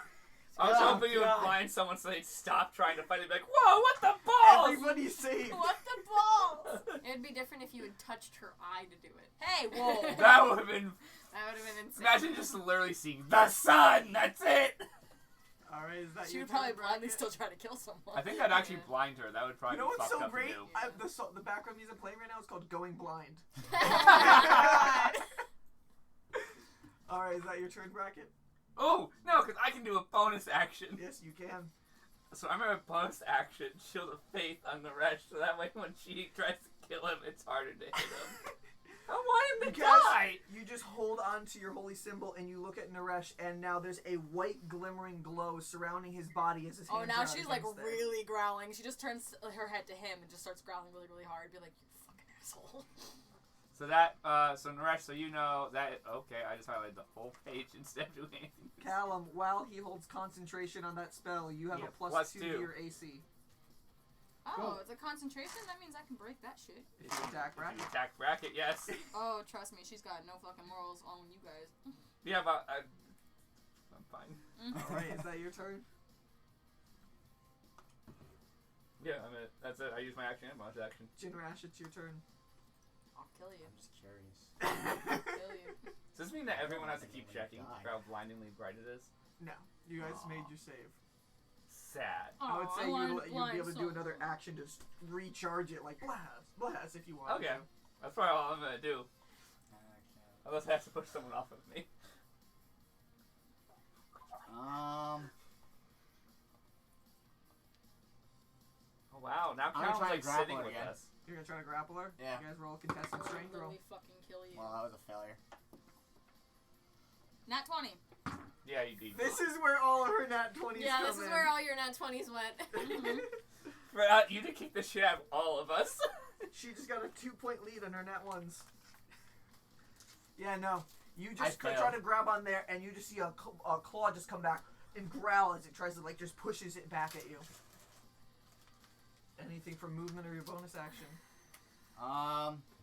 I was Oh, hoping you would God. blind someone so they'd stop trying to fight and be like, whoa, what the balls? Everybody's safe. What the balls? It'd be different if you had touched her eye to do it. Hey, whoa. That would have been, That would have been insane. imagine just literally seeing the sun, that's it! Alright, is that She your would probably turn, blindly Bracket? still try to kill someone. I think that'd actually blind her, that would probably You know be what's fucked so up great? to do. The background music playing right now is called Going Blind. Alright, is that your turn, Bracket? Oh, no, because I can do a bonus action. Yes, you can. So I'm gonna bonus action Shield of Faith on Naresh, so that way when she tries to kill him, it's harder to hit him. I want him to Because die! you just hold on to your holy symbol and you look at Naresh, and now there's a white glimmering glow surrounding his body as his Oh, hands now are out she's like against there. really growling. She just turns her head to him and just starts growling really, really hard. Be like, you fucking asshole. So that, so Naresh, so you know that, okay, I just highlighted the whole page instead of doing anything. Callum, while he holds concentration on that spell, you have Yeah, a plus plus 2 2. to your AC. Oh, Cool. it's a concentration? That means I can break that shit. If you attack If bracket. you attack bracket, yes. Oh, trust me, she's got no fucking morals on you guys. Yeah, but I'm fine. Alright, is that your turn? Yeah, that's it. I use my action and bonus action. Jinrash, it's your turn. I'll kill you. I'm just curious. Kill you. Does this mean that everyone has to keep Die. checking for how blindingly bright it is? No, you guys Aw. made your save. Sad. I would Aw, say wanted you'd be blind able to do souls. another action to just recharge it, like blast, if you want. Okay. That's probably all I'm gonna do. Unless I have to push someone off of me. Oh wow, now I'm gonna Kyren's try like to grapple sitting her with again. us. You're gonna try to grapple her? Yeah. You guys roll a contested I'll strength roll. literally fucking kill you. Well, that was a failure. Nat 20. Yeah, you did. This is where all of her nat 20s Yeah, come this is in. where all your nat 20s went. You did kick the shit out of all of us. She just got a 2-point lead on her nat 1s. Yeah, no. You I just try failed. to grab on there, and you just see a claw just come back and growl as it tries to, like, just pushes it back at you. Anything from movement or your bonus action?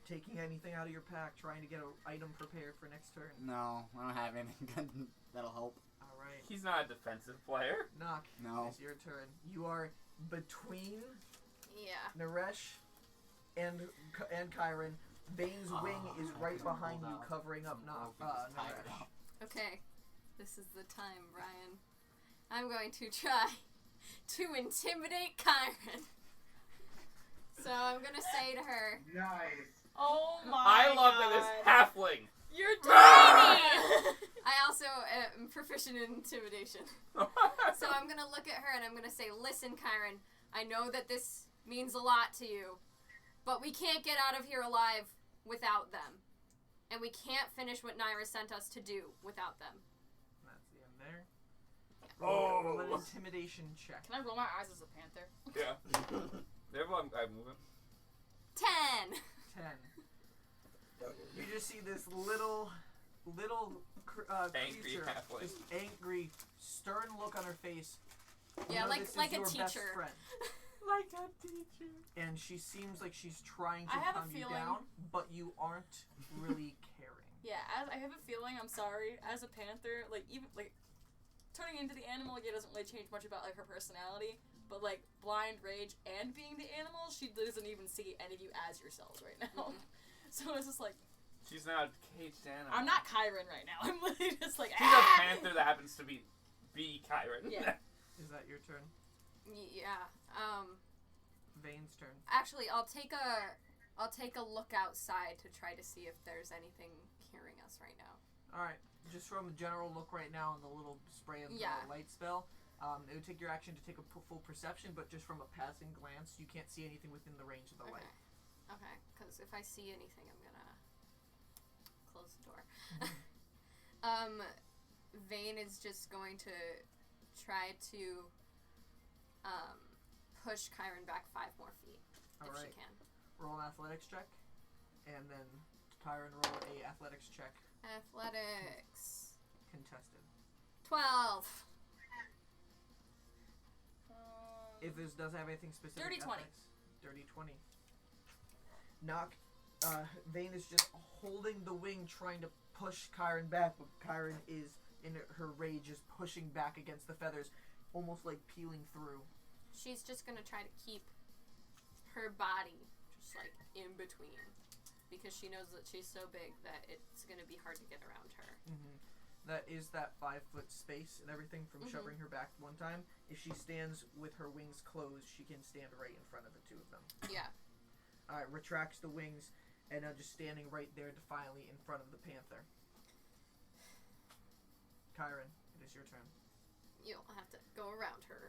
Taking anything out of your pack, trying to get an item prepared for next turn. No, I don't have anything good that'll help. Alright. He's not a defensive player. Knock. No. It's your turn. You are between Yeah. Naresh and Kyren. Vane's wing is right behind you, covering up Naresh. Okay. This is the time, Brian. I'm going to try to intimidate Kyren. So I'm going to say to her, Nice. Oh my I love god. that this halfling. You're tiny! tiny! I also am proficient in intimidation. So I'm going to look at her and I'm going to say, listen, Kyren, I know that this means a lot to you, but we can't get out of here alive without them. And we can't finish what Naira sent us to do without them. That's the end there. Oh. Roll an intimidation check. Can I roll my eyes as a panther? Yeah. Everyone, I'm moving. 10! 10. You just see this little Angry creature, halfling. this angry, stern look on her face. You Yeah, know like this is a your best teacher. friend. Like a teacher. And she seems like she's trying to I have a calm you feeling- down, but you aren't really caring. Yeah, I have a feeling, I'm sorry, as a panther, like, even, like, turning into the animal, like, it doesn't really change much about, like, her personality, but, like, blind rage and being the animal, she doesn't even see any of you as yourselves right now. So it's just like... She's not a caged animal. I'm not Kyren right now. I'm literally just like, She's a panther that happens to be Kyren. Yeah. Is that your turn? Yeah. Vane's turn. Actually, I'll take a look outside to try to see if there's anything hearing us right now. Alright, just from a general look right now and the little spray of the light spell, it would take your action to take a full perception, but just from a passing glance, you can't see anything within the range of the light. Okay, because if I see anything, I'm gonna close the door. Vane is just going to try to push Kyren back 5 more feet if she can. Roll an athletics check, and then Kyren roll a athletics check. Athletics. Contested. 12. If this does have anything specific. Dirty 20. Dirty 20. Nock. Vane is just holding the wing, trying to push Kyren back, but Kyren is, in her rage, is pushing back against the feathers, almost like peeling through. She's just gonna try to keep her body just like in between, because she knows that she's so big that it's gonna be hard to get around her. That is that 5-foot space and everything from shoving her back one time. If she stands with her wings closed, she can stand right in front of the two of them. Yeah. Alright, retracts the wings, and just standing right there defiantly in front of the panther. Kyren, it is your turn. You'll have to go around her.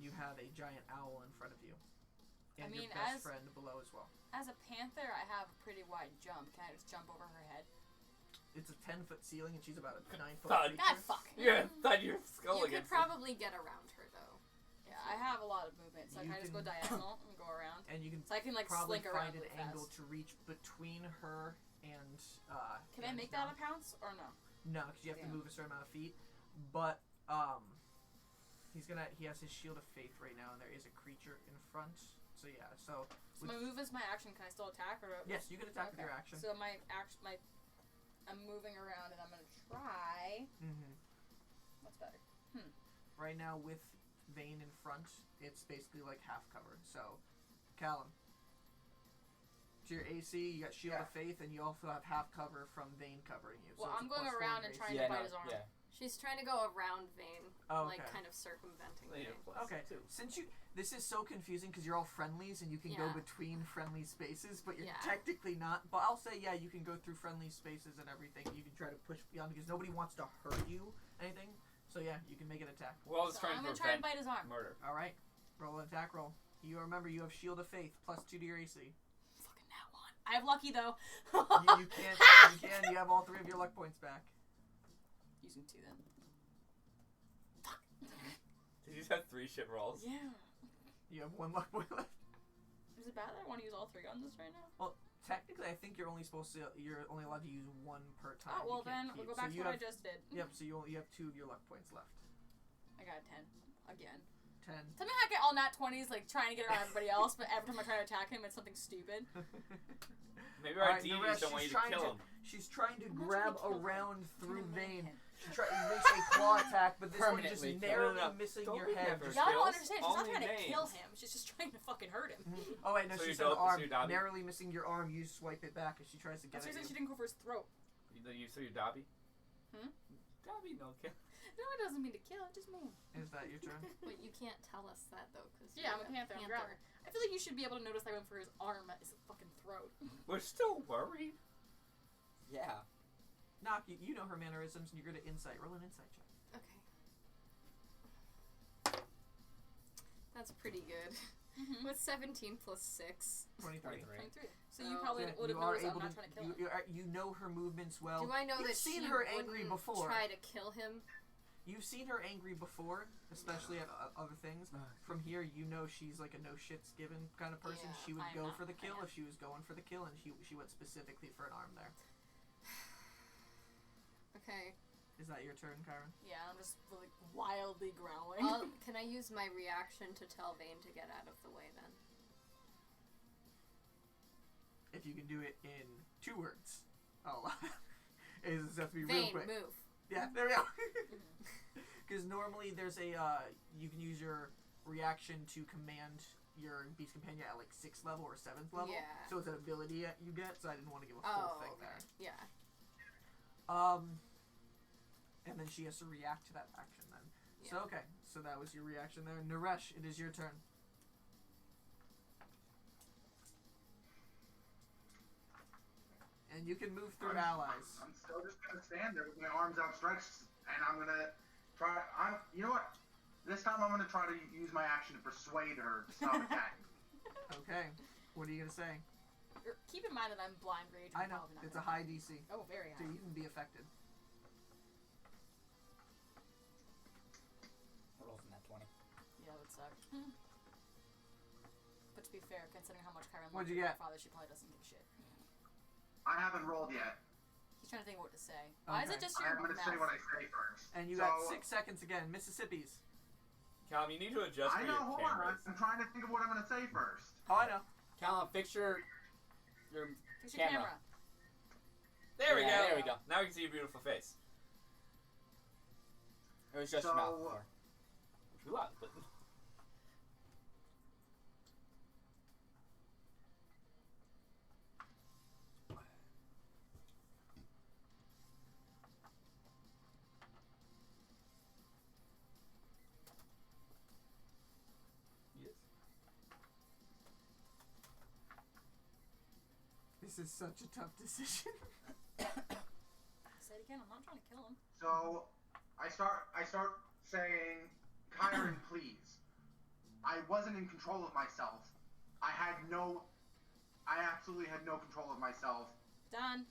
You have a giant owl in front of you. And I mean, your best friend below as well. As a panther, I have a pretty wide jump. Can I just jump over her head? It's a 10-foot ceiling, and she's about a 9-foot Thud. creature. God, fuck. Yeah, thud your skull You could against probably get around her though. Yeah, I have a lot of movement, so You can I just go can- diagonal and go around? And you can So I can, like, probably slink around find an really angle fast. to reach between her and Can I make that a pounce, or no? No, because you have to Damn. move a certain amount of feet. But he has his shield of faith right now, and there is a creature in front. So yeah, So my move is my action. Can I still attack, or yes, you can attack with your action. So I'm moving around, and I'm gonna try. What's better? Right now, with Vane in front, it's basically like half covered. So, Callum, to your AC, you got shield of faith, and you also have half cover from Vane covering you. Well, so it's I'm a going +4 around in and your trying AC. to bite his arm. Yeah. She's trying to go around Vane, Oh, like okay. kind of circumventing Yeah, Vane. plus Okay, 2. since this is so confusing because you're all friendlies and you can go Yeah. between friendly spaces, but you're Yeah. technically not. But I'll say, yeah, you can go through friendly spaces and everything. You can try to push beyond because nobody wants to hurt you, anything. So yeah, you can make an attack. We're all just So trying I'm to gonna try and prevent bite his arm. murder. All right, roll an attack roll. You remember you have shield of faith +2 to your AC. Fucking that one. I have lucky though. You can. You have all 3 of your luck points back. Using 2 then. Did you just have 3 shit rolls? Yeah. You have 1 luck point left. Is it bad that I want to use all 3 on this right now? Technically, I think you're only allowed to use 1 per time. Oh well, You can't then we'll keep. go back So to you what I have- just did. Yep. So you have 2 of your luck points left. I got 10 again. 10. Tell me how I get all nat 20s, like trying to get around everybody else, but every time I try to attack him, it's something stupid. Maybe our Alright, DVs Naresh, don't want you she's to trying kill to- him. She's trying to I'm not grab trying to kill him. around through I'm Vane. him. She makes a claw attack, but this one just Permanently kill narrowly him. missing Don't your be head. never Just- Y'all don't Skills? understand. She's not Only trying to kill names. him. She's just trying to fucking hurt him. Oh wait, no, So she you said don't- so arm. you Dobby? Narrowly missing your arm, you swipe it back as she tries to get That's the at reason you. she didn't go for his throat. So you Dobby? Hmm? Dobby, no kill. No, it doesn't mean to kill. It just means. Is that your turn? But you can't tell us that though, because Yeah, I'm a panther. I'm a grabber. I feel like you should be able to notice I went for his arm, not his fucking throat. We're still worried. Yeah. Nock, you know her mannerisms, and you're good at insight. Roll an insight check. Okay. That's pretty good. With 17 plus 6. 23. 23. So you Oh. probably Yeah, would have you are noticed I'm able not to. trying to kill him. You know her movements well. Do I know You've that seen she her angry wouldn't before. try to kill him? You've seen her angry before, especially at other things. From here, you know she's like a no shits given kind of person. Yeah, She would I'm go not. for the I kill am. if she was going for the kill, and she went specifically for an arm there. Okay. Is Is that your turn, Kyren? Yeah, I'm just like wildly growling. Can I use my reaction to tell Vane to get out of the way then? If you can do it in 2 words. Oh, it just has to be real Vane, quick. move. Yeah, there we go. Because normally there's a you can use your reaction to command your beast companion at like 6th level or 7th level. Yeah. So it's an ability that you get. So I didn't want to give a full thing there. Yeah. And then she has to react to that action then. Yeah. So okay, so that was your reaction there. Naresh, it is your turn. And you can move through allies. I'm still just gonna stand there with my arms outstretched, and I'm gonna try. You know what? This time I'm gonna try to use my action to persuade her to stop attacking. Okay, what are you gonna say? Keep in mind that I'm blind rage. I know it's a high DC, Oh, very so high. you can be affected. Rolls in that 20. Yeah, that would suck. But to be fair, considering how much Kyren What'd loves you her get? father, she probably doesn't give a shit. I haven't rolled yet. He's trying to think of what to say. Why is it Okay. just your I'm gonna mouth? say what I say first. And you So, got 6 seconds again. Mississippi's. Callum, you need to adjust I for know. your Hold cameras. on. I'm trying to think of what I'm gonna say first. Oh, I know. Callum, fix your Fix your camera. There we Yeah, go. there we go. Now we can see your beautiful face. It was just So- your mouth before. Which we love, but yes. This is such a tough decision. Say it again. I'm not trying to kill him. So I start saying, Kyren, please. I wasn't in control of myself. I absolutely had no control of myself. Done.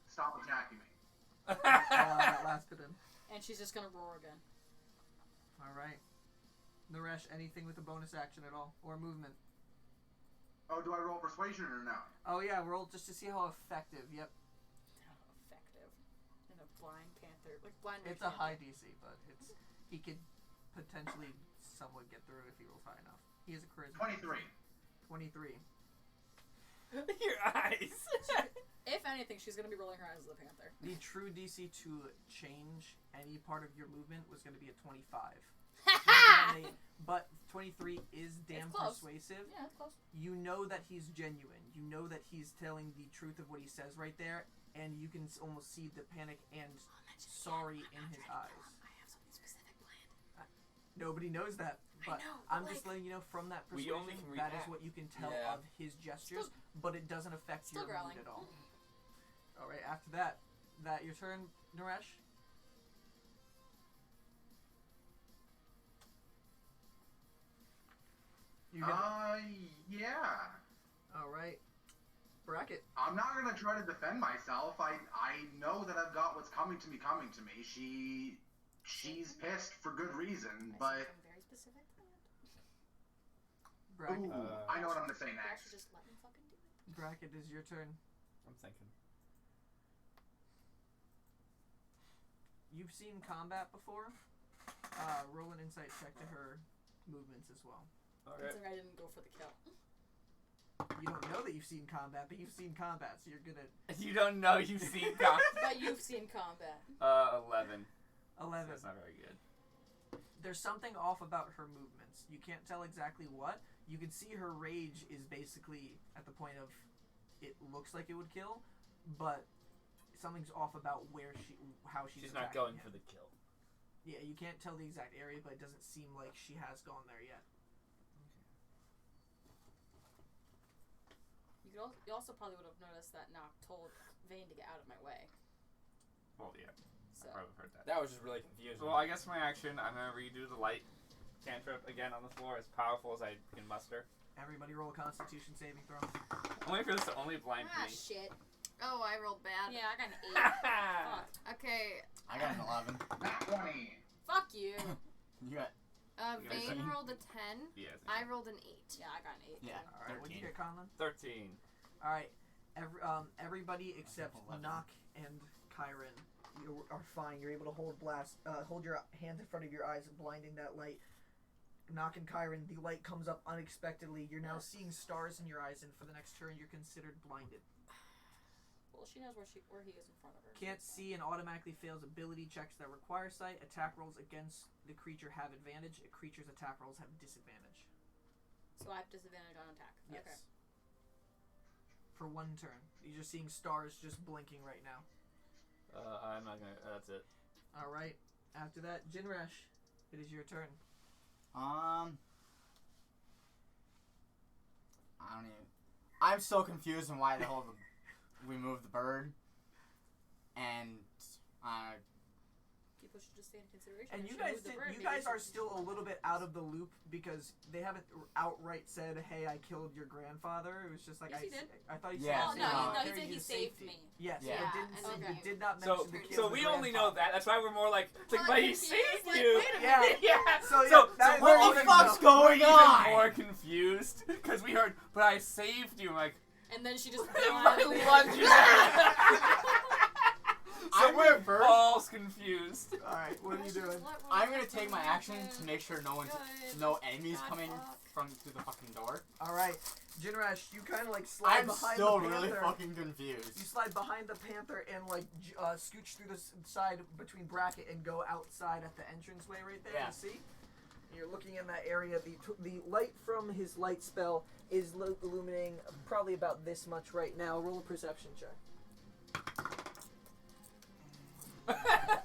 Stop attacking me. That lasted him. And she's just gonna roar again. All right. Naresh, anything with a bonus action at all or movement? Oh, do I roll persuasion or no? Oh yeah, roll just to see how effective. Yep, Effective. And a blind panther. Like Blind it's a high DC, but he could potentially somewhat get through it if he rolls high enough. He has a charisma. 23. 23. Your eyes. If anything, she's gonna be rolling her eyes as a panther. The true DC to change any part of your movement was going to be a 25. But 23 is damn It's close. persuasive. Yeah, that's close. You know that he's genuine. You know that he's telling the truth of what he says right there, and you can almost see the panic and sorry in his eyes. I have something specific planned. Nobody knows that, but know, I'm but just letting you know from that We persuasion, only can that is react. what you can tell Yeah. of his gestures, but it doesn't affect Still your growling. mood at all. Alright, after that, your turn, Naresh? You Yeah. Alright. Bracket. I'm not gonna try to defend myself. I know that I've got what's coming to me. She's pissed for good reason, but Something very specific planned. Bracket. ooh, I know what I'm gonna say You next. should just let me fucking do it. Bracket is your turn. I'm thinking. You've seen combat before. Roll an insight check to her movements as well. Okay. Considering I didn't go for the kill. You don't know that you've seen combat, but you've seen combat, so you're good at You don't know you've seen combat. But you've seen combat. 11. 11. That's not very good. There's something off about her movements. You can't tell exactly what. You can see her rage is basically at the point of it looks like it would kill, but something's off about how she's She's not attacking going him. for the kill. Yeah, you can't tell the exact area, but it doesn't seem like she has gone there yet. You also probably would have noticed that Nock told Vane to get out of my way. Well, yeah. So I probably heard that. That was just really confusing. Well, I guess my action, I'm going to redo the light cantrip again on the floor as powerful as I can muster. Everybody roll a Constitution saving throw. I'm waiting for this to only blind me. shit. Oh, I rolled bad. Yeah, I got an 8. Fuck. Okay. I got an 11. Nat 20. Fuck you. You got You guys Vane are- rolled a 10. Yes. I rolled an 8. Yeah, I got an 8. yeah. Alright, what'd you 13. get, Conlon? 13. Alright, everybody except 11. Nock and Kyren, are fine. You're able to hold your hands in front of your eyes, blinding that light. Nock and Kyren, the light comes up unexpectedly. You're now seeing stars in your eyes, and for the next turn, you're considered blinded. Well, she knows where he is in front of her. Can't see and automatically fails ability checks that require sight. Attack rolls against the creature have advantage. A creature's attack rolls have disadvantage. So I have disadvantage on attack. Yes. Okay. For one turn. You're just seeing stars just blinking right now. I'm not gonna. That's it. Alright. After that, Jinrash, it is your turn. I don't even. I'm still confused on why the whole we moved the bird, and People should just stay in consideration. And They you should guys move the bird, you maybe guys we are should- still a little bit out of the loop because they haven't outright said, "Hey, I killed your grandfather." It was just like Yes, he did. I thought he Yeah, said, Oh no, no, he carried said you he to saved safety. me. Yes, Yeah. it didn't. And Say, then it did not So, mention the kill so of we the only know grandfather. that. That's why we're more like, it's like, Well, but I'm he confused, saved like, you. wait a Yeah. minute. Yeah. So, yeah, So that is what all the you fuck's know. going Even on? more confused because we heard, but I saved you. I'm like, And then she just my lunges. So I'm we're gonna first. balls confused. All right, what are you doing? I'm gonna take my action to make sure no enemies coming from through the fucking door. All right, Jinrash, you kind of like slide I'm behind still the panther. really fucking confused. You slide behind the panther and like scooch through the side between bracket and go outside at the entranceway right there. Yeah. You see? You're looking in that area. The light from his light spell is illuminating probably about this much right now. Roll a perception check.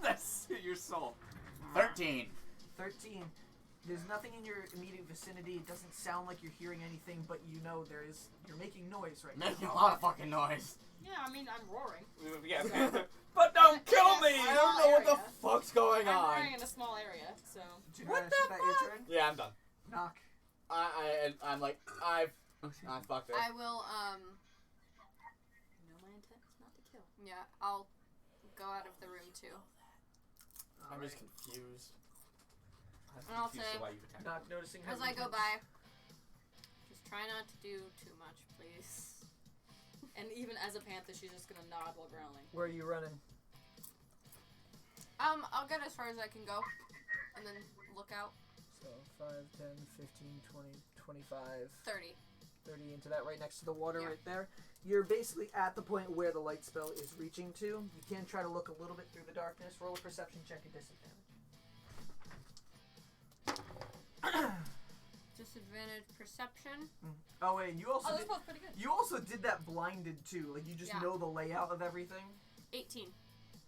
That's your soul. 13. 13. There's nothing in your immediate vicinity. It doesn't sound like you're hearing anything, but you know you're making noise right now. Making a lot of fucking noise. Yeah, I mean, I'm roaring. Yeah, but don't kill me. I don't know what the area. fuck's going I'm on. roaring in a small area, so. Jinrash, What is the that your fuck? turn? Yeah, I'm done. Knock. I'm like, I fucked it. I will, You know my intent is not to kill. yeah, I'll go out of the room too. I'm just Alright. confused. I'm And I'll confused say- to why you've attacked. Knock noticing As how I go by, just try not to do too much, please. And even as a panther, she's just gonna nod while growling. Where are you running? I'll get as far as I can go, and then look out. So 5, 10, 15, 20, 25, 30. 30 into that right next to the water Yeah. right there. You're basically at the point where the light spell is reaching to. You can try to look a little bit through the darkness. Roll a perception check at disadvantage. Disadvantage perception. Oh wait, you also Oh, did, that's both pretty good. you also did that blinded too. Like you just Yeah. know the layout of everything. 18.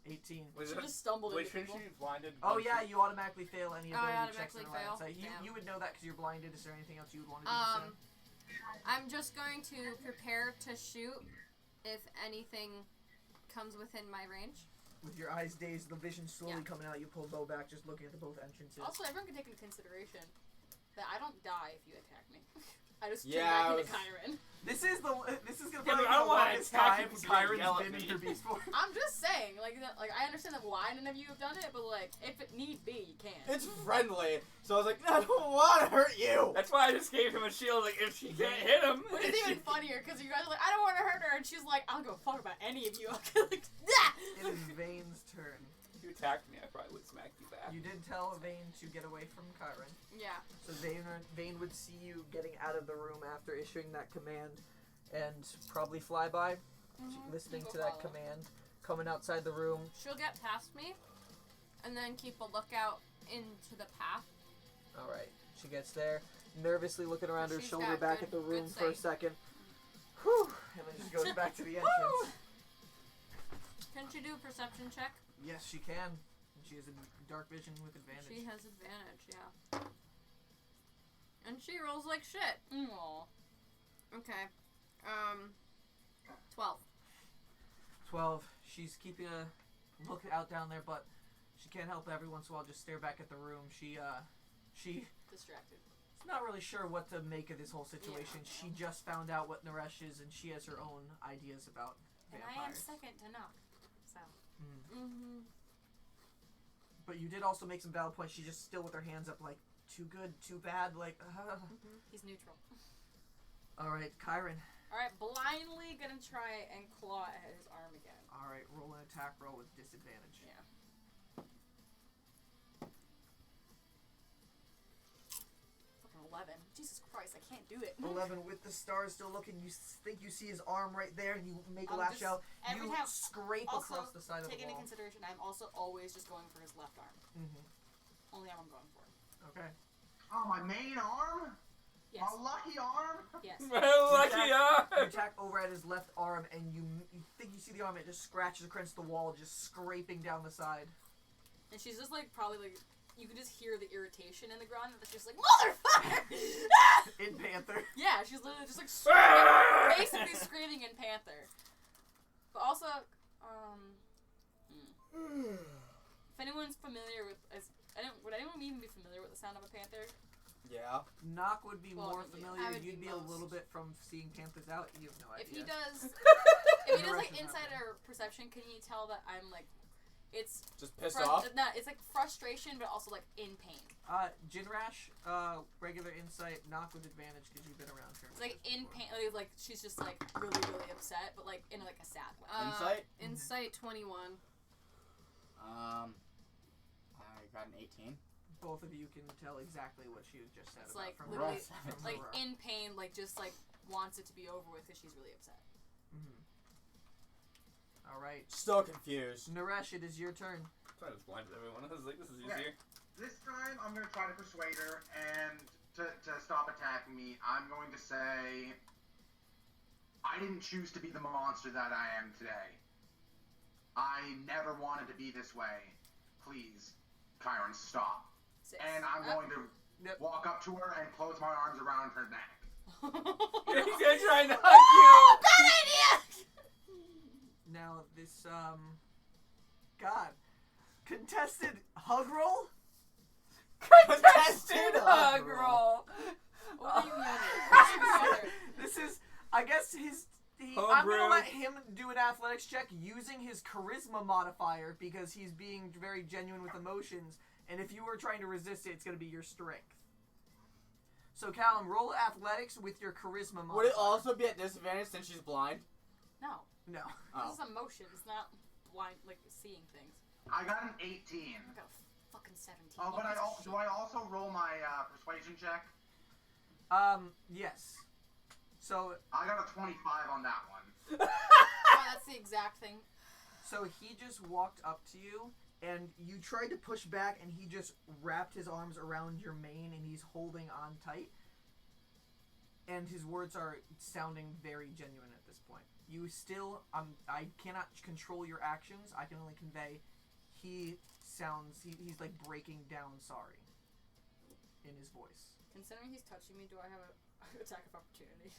18. Was She it? just stumbled Wait, into shouldn't people. she be blinded? Oh once yeah, she- you automatically fail any Oh, I ability checks in automatically the line. fail. So Damn. you would know that because you're blinded. Is there anything else you would want to do? Sam? I'm just going to prepare to shoot if anything comes within my range. With your eyes dazed, the vision slowly Yeah. coming out, you pull bow back, just looking at the both entrances. Also, everyone can take into consideration that I don't die if you attack me. I just turn Yeah, back I into was- Kyren. This is gonna Yeah, probably but be I the don't wanna longest attack you time because you're gonna yell Kyren's at been in me. her beast form. I'm just saying, like I understand that why none of you have done it, but like if it need be, you can. It's friendly, so I was like, I don't want to hurt you. That's why I just gave him a shield. Like, if she can't hit him. But it's even funnier because you guys are like, I don't want to hurt her, and she's like, I don't give a fuck about any of you. I'll kill like, It is Vane's turn. If you attacked me, I probably would smack you back. You did tell Vane to get away from Kyren. Yeah. So Vane would see you getting out of the room after issuing that command and probably fly by, listening Go to that follow. command, coming outside the room. She'll get past me, and then keep a lookout into the path. Alright, she gets there, nervously looking around her She's shoulder got back good- at the room good for a sight. second. Whew, and then just goes back to the entrance. Can she do a perception check? Yes, she can. She has a dark vision with advantage. She has advantage, yeah. And she rolls like shit. Aww. Okay. 12. 12. She's keeping a look out down there, but she can't help it every once in a while just stare back at the room. She's Distracted. not really sure what to make of this whole situation. Yeah. She just found out what Naresh is, and she has her own ideas about And vampires. I am second to knock. So. Mm-hmm. But you did also make some valid points. She's just still with her hands up, like, too good, too bad, like, He's neutral. Alright, Kyren, Alright, blindly gonna try and claw at his arm again. Alright, roll an attack roll with disadvantage. Yeah. Fucking 11. Jesus Christ, I can't do it. 11 with the stars still looking. You think you see his arm right there, and you make a lash Just out. every You time- scrape Also, across the side of the take into wall. consideration, I'm also always just going for his left arm. Only arm I'm going for. Okay. Oh, my main arm? Yes. My lucky arm? Yes. Lucky You arm! attack over at his left arm, and you think you see the arm. It just scratches against the wall, just scraping down the side. And she's just like, probably like, you can just hear the irritation in the ground. That's just like, motherfucker! In Panther. Yeah, she's literally just like screaming, basically screaming in Panther. But also, if anyone's familiar with, would anyone even be familiar with the sound of a panther? Yeah. Nock would be Well, more yeah. familiar. I would You'd be be a most. little bit from seeing Panthers out. You have no idea. If he does Naresh like is insight not or perception, can you tell that I'm like, it's Just pissed off. No, it's like frustration, but also like in pain. Jinrash, regular insight, Nock with advantage because you've been around her. It's like in pain, like she's just like really, really upset, but like in like a sad way. Insight? Insight 21. I got an 18. Both of you can tell exactly what she just said. It's about like from literally, her- from like her- in pain, like just like wants it to be over with because she's really upset. All right, Still confused. Naresh, it is your turn. I just blinded everyone. I was like, this is Okay. easier. This time, I'm going to try to persuade her, and to stop attacking me, I'm going to say, I didn't choose to be the monster that I am today. I never wanted to be this way. Please, Kyren, stop. 6. And I'm going to Yep. walk up to her and close my arms around her neck. He's gonna try and hug you! Bad idea! Now this God, contested hug roll. Contested hug roll! What are you yelling? This is, I guess I'm Homebrew. gonna let him do an athletics check using his charisma modifier because he's being very genuine with emotions. And if you were trying to resist it, it's gonna be your strength. So Callum, roll athletics with your charisma modifier. Would it also be at disadvantage since she's blind? No, No. Oh. this is emotions, not blind, like seeing things. I got an 18. I got a fucking 17. Oh, but Piece of do I also roll my persuasion check? Yes. So I got a 25 on that one. shit. Oh, that's the exact thing. So he just walked up to you, and you tried to push back, and he just wrapped his arms around your mane, and he's holding on tight. And his words are sounding very genuine at this point. You still, I cannot control your actions. I can only convey. He's like breaking down sorry in his voice. Considering he's touching me, do I have an attack of opportunity?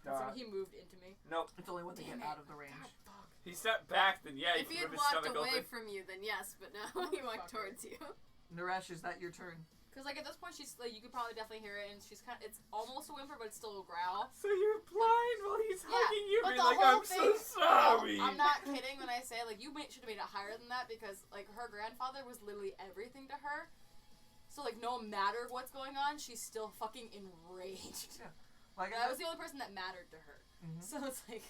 Considering he moved into me. Nope. It's only when they get Damn it. out of the range. God, fuck. He stepped back, then yeah, If he he had ripped his walked stomach away open. from you, then yes, but no, he walked Motherfucker. towards you. Naresh, is that your turn? Because like at this point, she's like you could probably definitely hear it, and she's kind of it's almost a whimper, but it's still a growl. So you're blind while he's Yeah, hugging you, but being the like, whole I'm thing- so sorry. I'm not kidding when I say like you should have made it higher than that because like her grandfather was literally everything to her. So like no matter what's going on, she's still fucking enraged. Yeah. Like I was the only person that mattered to her. Mhm. So it's like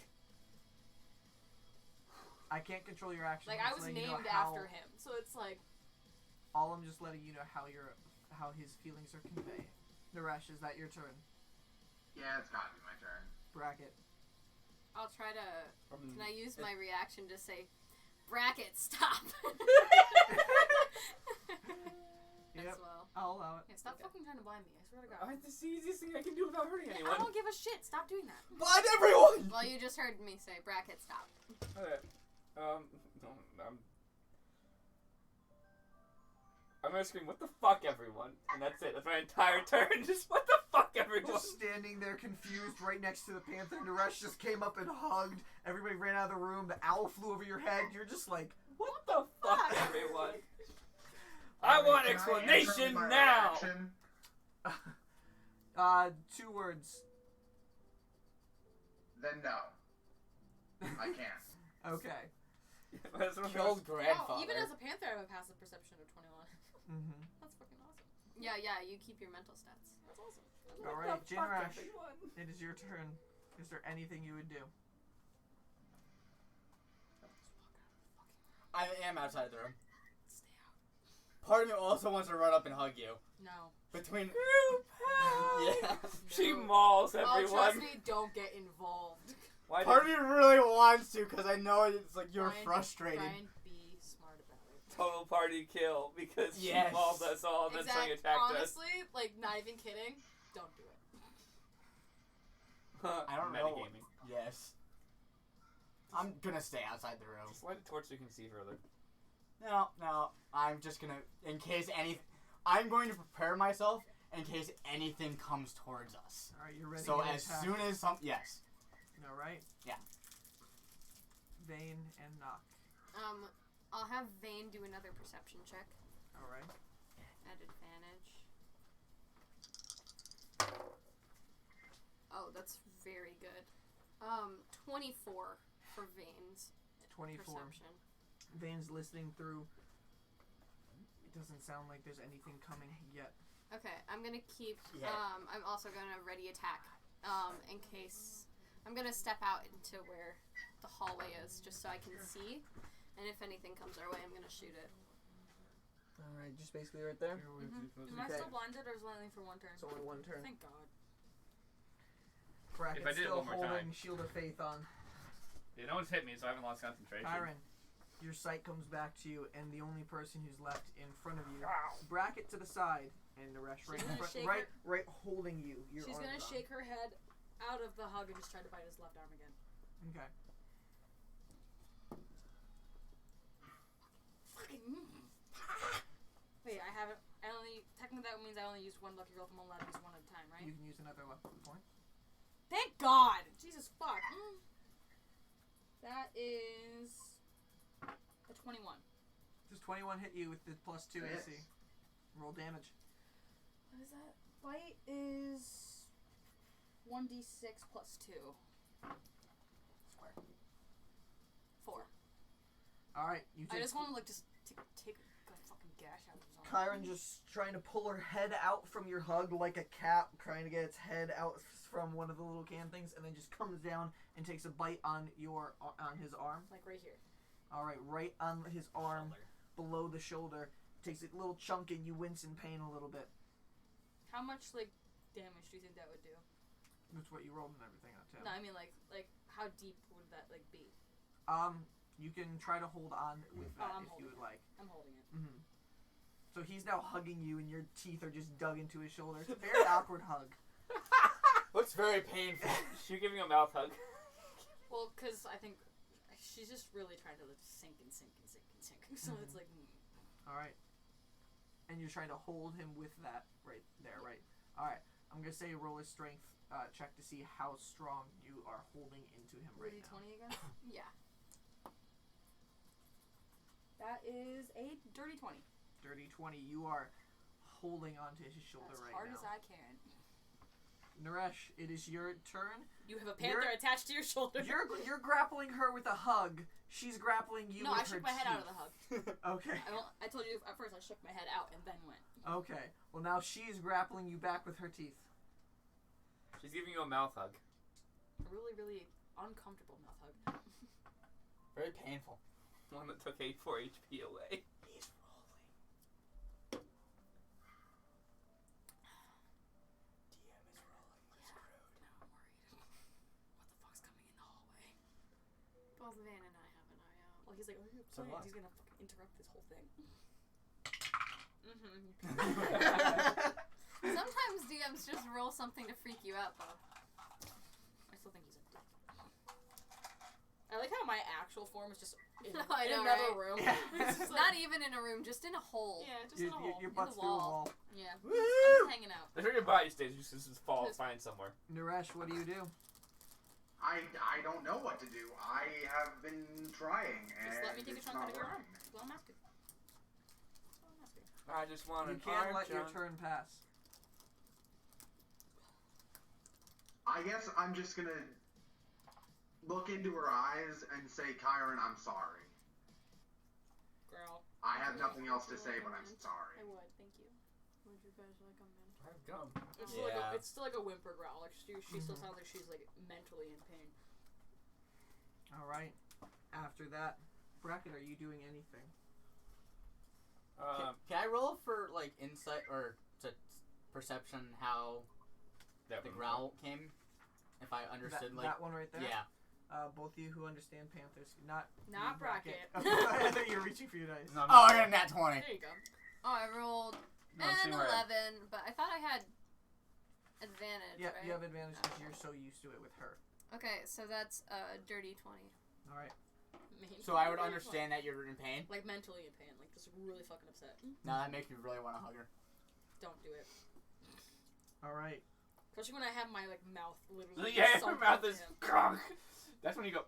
I can't control your actions. I I'm just was letting you know named how- after him. So it's like All I'm just letting you know how his feelings are conveyed. Naresh, is that your turn? Yeah, it's gotta be my turn. Bracket. I'll try to. Can I use it- my reaction to say, bracket, stop? Yep. As well. I'll allow it. yeah, stop fucking trying to blind me. I swear to God. That's the easiest thing I can do without hurting Yeah, anyone. I don't give a shit. Stop doing that. Blind everyone! Well, you just heard me say, bracket, stop. Okay. I'm gonna scream, what the fuck, everyone? And that's it. That's my entire turn. Just, what the fuck, everyone? Just standing there confused right next to the panther. Naresh just came up and hugged. Everybody ran out of the room. The owl flew over your head. You're just like, What the fuck, everyone? I want Can I answer explanation my now! reaction? 2 words. Then no. I can't. Okay. That's what I'm Killed Wow, grandfather. even as a panther, I have a passive perception of 21. Mm-hmm. That's fucking awesome. Yeah, you keep your mental stats. That's awesome. All right, the fuck, Jinrash. everyone? It is your turn. Is there anything you would do? I am outside the room. Stay out. Part of me also wants to run up and hug you. No. Between. Group help! Yeah. She No. mauls Oh, everyone. trust me, don't get involved. Why Part of did me really wants to, because I know it's like you're Try frustrated. and be smart about it. total party kill because Yes. she mauled us all and then something attacked Honestly, like, not even kidding, don't do it. us? I don't know. Metagaming. Yes. I'm gonna stay outside the room. Just light a torch so you can see further. No. I'm just gonna, in case I'm going to prepare myself in case anything comes towards us. Alright, you're ready So to as attack. soon as yes. Alright. Yeah. Vane and Nock. I'll have Vane do another perception check Alright. at advantage. Oh, that's very good. 24 for Vane's 24. perception. Vane's listening through. It doesn't sound like there's anything coming yet. Okay, I'm gonna keep. Yeah. I'm also gonna ready attack. In case I'm gonna step out into where the hallway is, just so I can see. And if anything comes our way, I'm gonna shoot it. Alright, just basically right there. Am I Okay. still blinded or is it only for one turn? It's only one turn. Thank God. Brackett's If I did it still one more holding time. Shield of Faith on. Yeah, no one's hit me, so I haven't lost concentration. Kyren, your sight comes back to you, and the only person who's left in front of you, Bracket to the side, and Naresh right She's in gonna front, shake right holding you. Your She's arms gonna on. shake her head out of the hug and just try to bite his left arm again. Okay. Wait, technically that means I only used one lucky roll from one allowed to use one at a time, right? You can use another lucky point. Thank God! Jesus fuck. That is a 21. Does 21 hit you with the plus 2 Yes. AC? Roll damage. What is that? Bite is 1d6 plus 2. Square. 4. Alright, you I take. just want to just take a fucking gash out of his arm. Kyren just trying to pull her head out from your hug like a cat trying to get its head out from one of the little can things, and then just comes down and takes a bite on his arm. Like right here. Alright, right on his arm, Shoulder. below the shoulder. Takes a little chunk and you wince in pain a little bit. How much damage do you think that would do? That's what you rolled and everything on too. No, I mean like how deep would that be? You can try to hold on with that I'm if you would holding like. I'm holding it. Mm-hmm. So he's now hugging you, and your teeth are just dug into his shoulder. It's a very awkward hug. Looks very painful. She's giving a mouth hug. Well, because I think she's just really trying to sink and sink and sink and sink. So it's like. All right. And you're trying to hold him with that right there, right? All right. I'm gonna say roll a strength check to see how strong you are holding into him right now. 20 again? Yeah. That is a dirty 20. Dirty 20. You are holding onto his shoulder As right hard now. as I can. Naresh, it is your turn. You have a panther attached to your shoulder. You're grappling her with a hug. She's grappling you No, with I her shook my head out of teeth. the hug. Okay. I told you at first I shook my head out and then went. Okay. Well, now she's grappling you back with her teeth. She's giving you a mouth hug. A really, really uncomfortable mouth hug. Very painful. One that took 4 HP away. He's rolling. DM is rolling. We're screwed. Now I'm worried. What the fuck's coming in the hallway? Both Van and I have an eye out. Well, he's like, oh, So plans. what? He's gonna fucking interrupt this whole thing. Sometimes DMs just roll something to freak you out, though. I still think he's a dick. I like how my actual form is just in, I in know, another right? room. Yeah. It's just Not even in a room, just in a hole. Yeah, just in a hole. Your in butt's the through a wall. wall. Yeah. Woo! I'm just hanging out. That's where your body stays. You just fall, find somewhere. Naresh, what do you do? I don't know what to do. I have been trying, and Just let me take a it's chunk not out of your arm. working. That's all I'm asking. That's all I'm asking. I just want You an can't arm let your chunk. turn pass. I guess I'm just gonna look into her eyes and say, Kyren, I'm sorry. Girl. I have nothing else to say, but I'm sorry. I would, thank you. Would you guys like a mint? I have gum. It's still like Yeah. it's still like a whimper growl. Like she still sounds like she's like mentally in pain. All right. After that, Bracket, are you doing anything? Can I roll for like insight or perception how That the one. growl came? If I understood, that one right there. yeah. Both of you who understand Panthers, not Not you, Bracket. I thought you were reaching for your dice. No, I'm Oh, not. I got a nat 20. There you go. Oh, I rolled No, an see where I am. 11, but I thought I had advantage. Yeah, right? you have advantage because you're so used to it with her. Okay, so that's a dirty 20. All right. So I would understand that you're in pain. Like mentally in pain, like just really fucking upset. Now that makes me really want to hug her. Don't do it. All right. Especially when I have my like mouth literally. Yeah, sunk your mouth into is. him. That's when you go.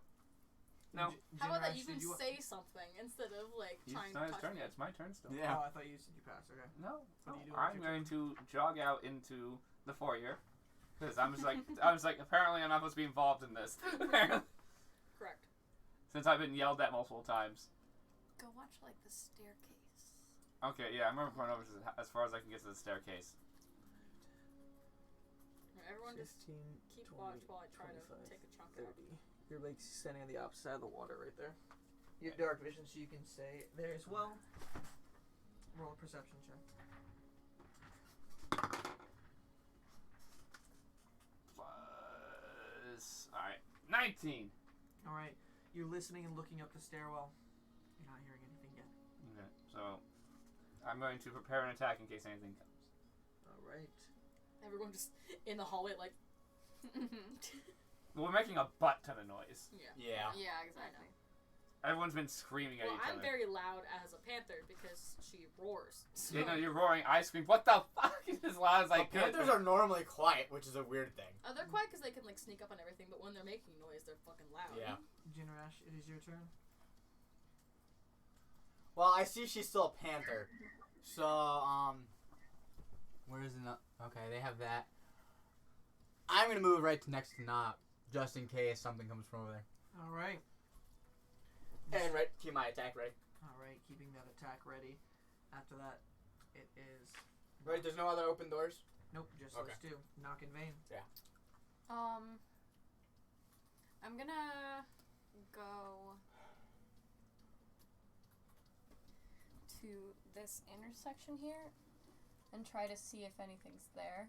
No. How about that? Jinrash, You can did say something instead of like It's trying not to his touch turn me. yet. It's my turn still. Yeah. Oh, I thought you said you passed. Okay. No. What are you doing I'm with your going to jog out into the foyer. Because I was like, apparently I'm not supposed to be involved in this. Correct. Since I've been yelled at multiple times. Go watch, like, the staircase. Okay, yeah, I remember going over to as far as I can get to the staircase. Everyone just 15, keep 20, watch while I try to 25, take a chunk 30. out. You're like standing on the opposite side of the water right there. You have dark vision, so you can stay there as well. Roll a perception check. Alright, 19! All right. You're listening and looking up the stairwell. You're not hearing anything yet. Okay, so I'm going to prepare an attack in case anything comes. All right. Everyone just in the hallway like. We're making a butt ton of noise. Yeah. Yeah. Yeah, exactly. Everyone's been screaming at Well, each I'm other. very loud as a panther because she roars. So. Yeah, no, you're roaring, I scream, what the fuck? As loud as I But could. panthers are normally quiet, which is a weird thing. Oh, they're quiet because they can like sneak up on everything, but when they're making noise, they're fucking loud. Yeah. Jinrash, it is your turn. Well, I see she's still a panther. So, where's the okay, they have that. I'm gonna move right next to Nock, just in case something comes from over there. All right. And keep my attack ready. All right. Keeping that attack ready. After that, it is. Right, there's no other open doors? Nope, just Okay. those two. Nock and Vane. I'm gonna go to this intersection here and try to see if anything's there.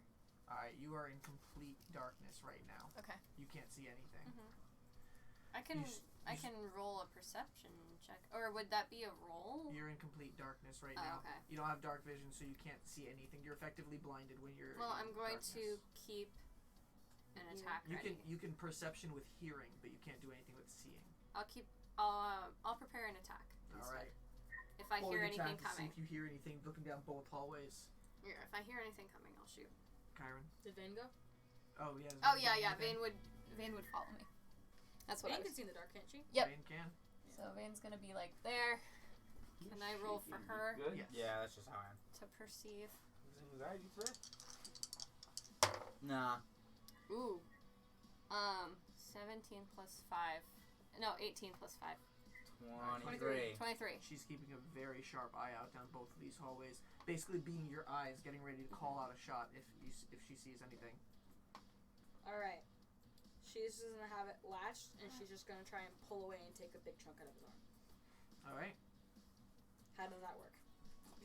All right. You are in complete darkness right now. Okay. You can't see anything. I can You I can roll a perception check, or would that be a roll? You're in complete darkness right Oh, now. okay. You don't have dark vision, so you can't see anything. You're effectively blinded when you're. Well, in I'm going darkness. to keep an attack You ready. can perception with hearing, but you can't do anything with seeing. I'll prepare an attack. All right. If I hear Holding anything attack to see coming. if you hear anything. Looking down both hallways. Yeah, if I hear anything coming, I'll shoot. Kyren. Did Vane go? Oh yeah. is Oh Vane yeah, doing yeah. anything? Vane would follow me. That's what Vane I can was. see in the dark, can't she? Yep. Vane can. So Vane's gonna be like there. Can I roll for her Good? Yes. Yeah, that's just how I am. to perceive? Is it anxiety threat? Nah. Ooh. 17 plus 5. No, 18 plus 5. 23. 23. She's keeping a very sharp eye out down both of these hallways, basically being your eyes, getting ready to call out a shot if she sees anything. Alright. She's just gonna have it latched, and she's just gonna try and pull away and take a big chunk out of his arm. All right. How does that work?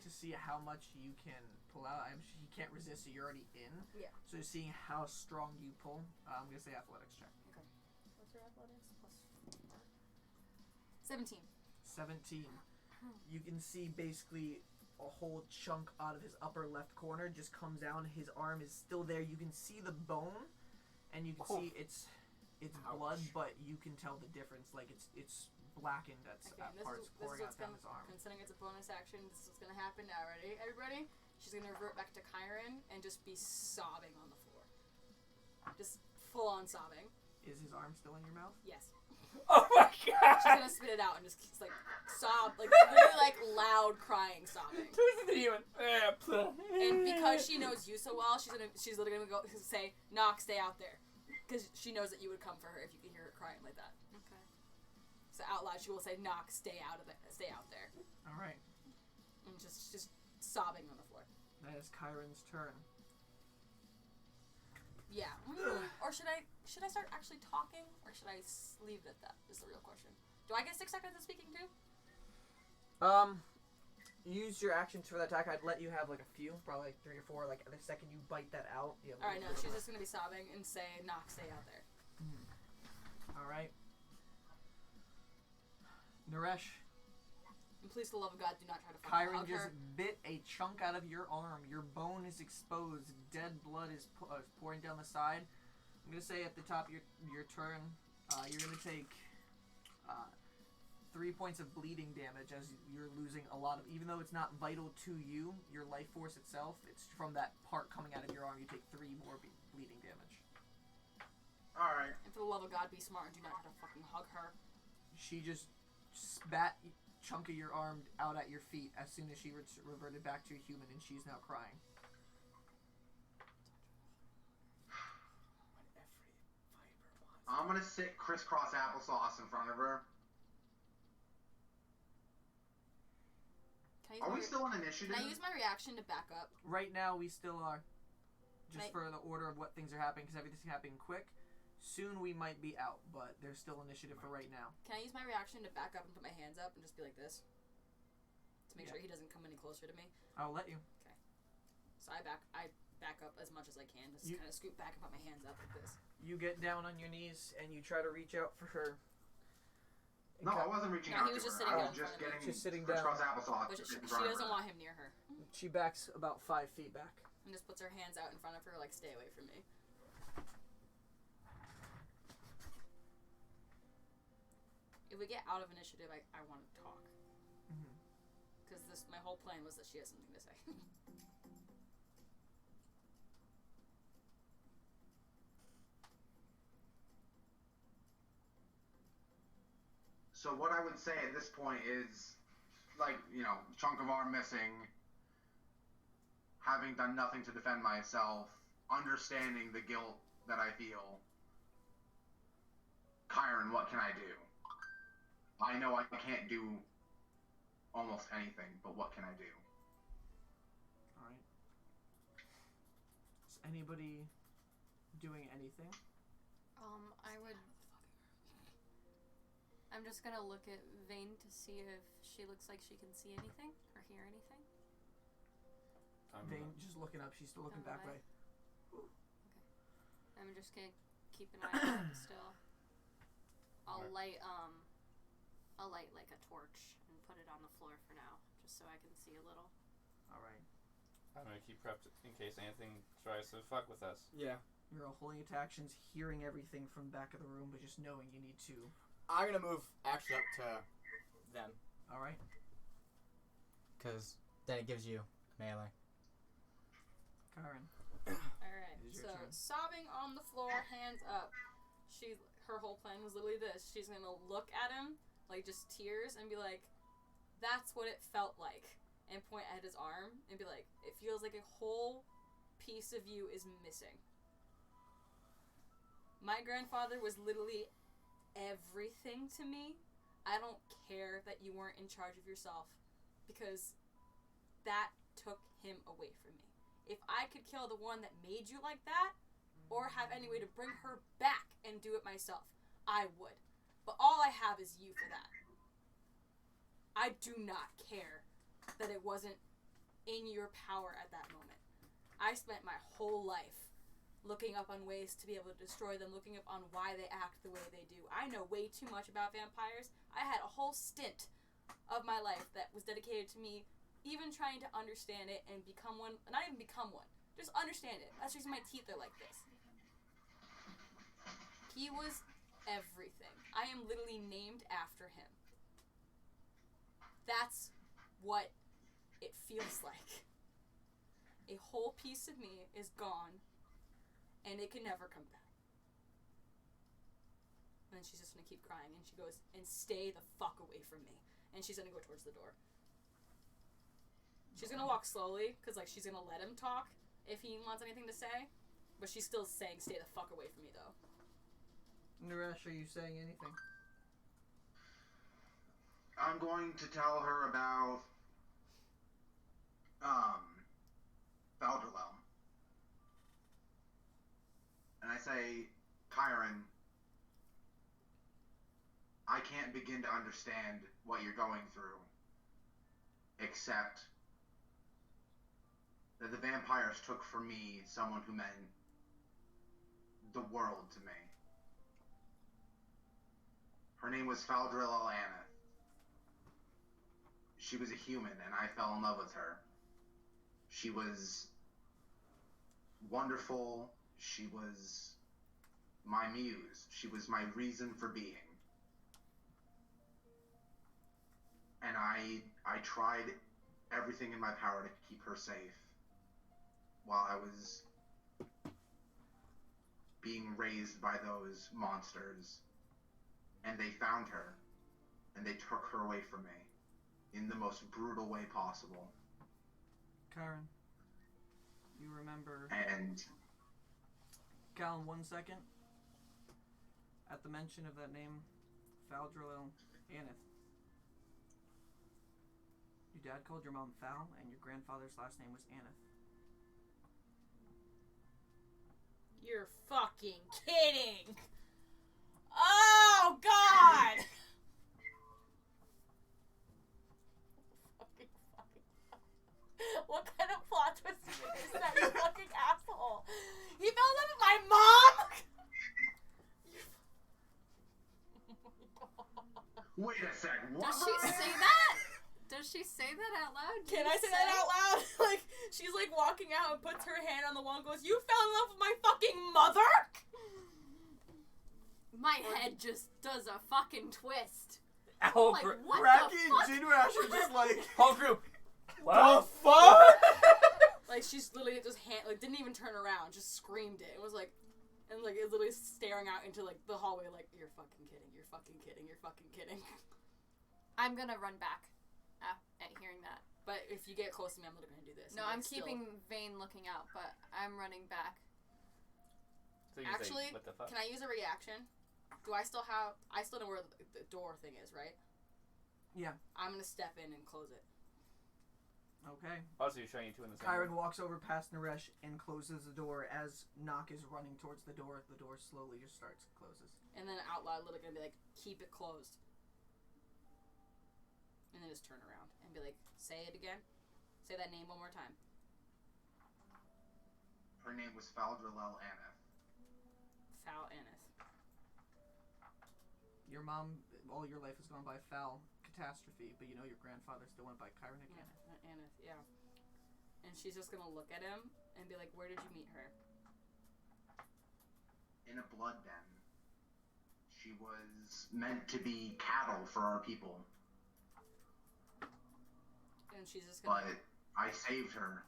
To see how much you can pull out, he can't resist, so you're already in. Yeah. So seeing how strong you pull, I'm gonna say athletics check. What's your athletics? Plus 4. 17. 17. You can see basically a whole chunk out of his upper left corner just comes down. His arm is still there. You can see the bone, and you can see it's blood, but you can tell the difference. Like it's blackened at parts pouring out down his arm. Considering it's a bonus action, this is what's gonna happen now. Ready, everybody? She's gonna revert back to Kyren and just be sobbing on the floor. Just full on sobbing. Is his arm still in your mouth? Yes. Oh my She's god! gonna spit it out and just like sob, like literally like loud crying sobbing. Who's the demon? And because she knows you so well, she's literally gonna go say, "Nock, stay out there," because she knows that you would come for her if you can hear her crying like that. Okay. So out loud, she will say, "Nock, stay out there," All right. and just sobbing on the floor. That is Kyren's turn. Yeah. Or should I start actually talking, or should I leave it at that? Is the real question. Do I get 6 seconds of speaking too? Use your actions for that attack. I'd let you have like a few, probably like 3 or 4. Like the second you bite that out. Alright, no, she's just gonna be sobbing and say, Nock, stay out there. Alright. Naresh. And please, for the love of God, do not try to fucking Kyren hug just her. bit a chunk out of your arm. Your bone is exposed. Dead blood is pouring down the side. I'm gonna say at the top of your turn, you're gonna take 3 points of bleeding damage as you're losing a lot of. Even though it's not vital to you, your life force itself, it's from that part coming out of your arm. You take 3 more bleeding damage. All right. And for the love of God, be smart and do not try to fucking hug her. She just spat a chunk of your arm out at your feet as soon as she reverted back to a human, and she's now crying. I'm gonna sit crisscross applesauce in front of her. Are we still on initiative? Can I use my reaction to back up? Right now, we still are. Just Right. for the order of what things are happening, because everything's happening quick. Soon we might be out, but there's still initiative for right now. Can I use my reaction to back up and put my hands up and just be like this? To make Yeah. sure he doesn't come any closer to me? I'll let you. So I back up as much as I can. Just kind of scoot back and put my hands up like this. You get down on your knees and you try to reach out for her. And No, I wasn't reaching No, out he was to just her. sitting I down was in just front of me. getting Just sitting crisscross down. applesauce But she in front of doesn't her. want him near her. She backs about 5 feet back. And just puts her hands out in front of her like, stay away from me. If we get out of initiative, I want to talk. Because my whole plan was that she has something to say. So what I would say at this point is, like, chunk of arm missing, having done nothing to defend myself, understanding the guilt that I feel. Kyren, what can I do? I know I can't do almost anything, but what can I do? Alright. Is anybody doing anything? I'm just gonna look at Vane to see if she looks like she can see anything or hear anything. Vane just looking up. She's still looking back way. I'm just gonna keep an eye out still. I'll light like a torch and put it on the floor for now, just so I can see a little. Alright. I'm gonna keep prepped in case anything tries to fuck with us. Yeah. You're all holding your actions, hearing everything from back of the room, but just knowing you need to. I'm gonna move actually up to them. Alright. Because then it gives you melee. Kyren. Alright, It is so your turn. sobbing on the floor, hands up. Her whole plan was literally this. She's gonna look at him, like just tears, and be like, that's what it felt like. And point at his arm and be like, it feels like a whole piece of you is missing. My grandfather was literally everything to me. I don't care that you weren't in charge of yourself, because that took him away from me. If I could kill the one that made you like that, or have any way to bring her back and do it myself, I would. But all I have is you for that. I do not care that it wasn't in your power at that moment. I spent my whole life looking up on ways to be able to destroy them, looking up on why they act the way they do. I know way too much about vampires. I had a whole stint of my life that was dedicated to me even trying to understand it and become one. Not even become one. Just understand it. That's the reason my teeth are like this. He was everything. I am literally named after him. That's what it feels like. A whole piece of me is gone, and it can never come back. And then she's just gonna keep crying, and she goes, and stay the fuck away from me. And she's gonna go towards the door. She's gonna walk slowly, because like she's gonna let him talk if he wants anything to say. But she's still saying, stay the fuck away from me, though. Naresh, are you saying anything? I'm going to tell her about Feldrelel. And I say, Kyren, I can't begin to understand what you're going through, except that the vampires took from me someone who meant the world to me. Her name was Feldrelel Aneth. She was a human, and I fell in love with her. She was wonderful. She was my muse. She was my reason for being. And I tried everything in my power to keep her safe while I was being raised by those monsters. And they found her, and they took her away from me in the most brutal way possible. Kyren, you remember... And... Callan, 1 second. At the mention of that name, Feldrelel Aneth, your dad called your mom Fal, and your grandfather's last name was Aneth. You're fucking kidding! Oh, God! What kind of plot twist is that, you fucking asshole? He fell in love with my mom? Wait a sec, what? Does she say that? Does she say that out loud? Can I say that out loud? Like, she's like walking out and puts her hand on the wall and goes, "You fell in love with my fucking mother?" My head just does a fucking twist. Whole Like, group. what Bracky the and fuck? Jinrash are just like, Whole group. the fuck? Like, she's literally just didn't even turn around, just screamed it. It was like, and like, it literally staring out into like the hallway, like, "You're fucking kidding, you're fucking kidding, you're fucking kidding." I'm gonna run back at hearing that. But if you get close to me, I'm literally gonna do this. No, And, I'm like, still- keeping Vane looking out, but I'm running back. So you Actually, say, what the fuck? can I use a reaction? I still know where the door thing is, right? Yeah. I'm gonna step in and close it. Okay. Also, you're showing you two in the same Kyren room. walks over past Naresh and closes the door. As Nock is running towards the door slowly just starts and closes. And then out loud, literally gonna be like, "Keep it closed." And then just turn around and be like, "Say it again. Say that name one more time." Her name was Feldrelel Aneth. Fal Aneth. Your mom, all your life has gone by foul catastrophe, but you know your grandfather still went by Kyren again. Aneth, yeah. And she's just gonna look at him and be like, "Where did you meet her?" In a blood den. She was meant to be cattle for our people. And she's just gonna. But I saved her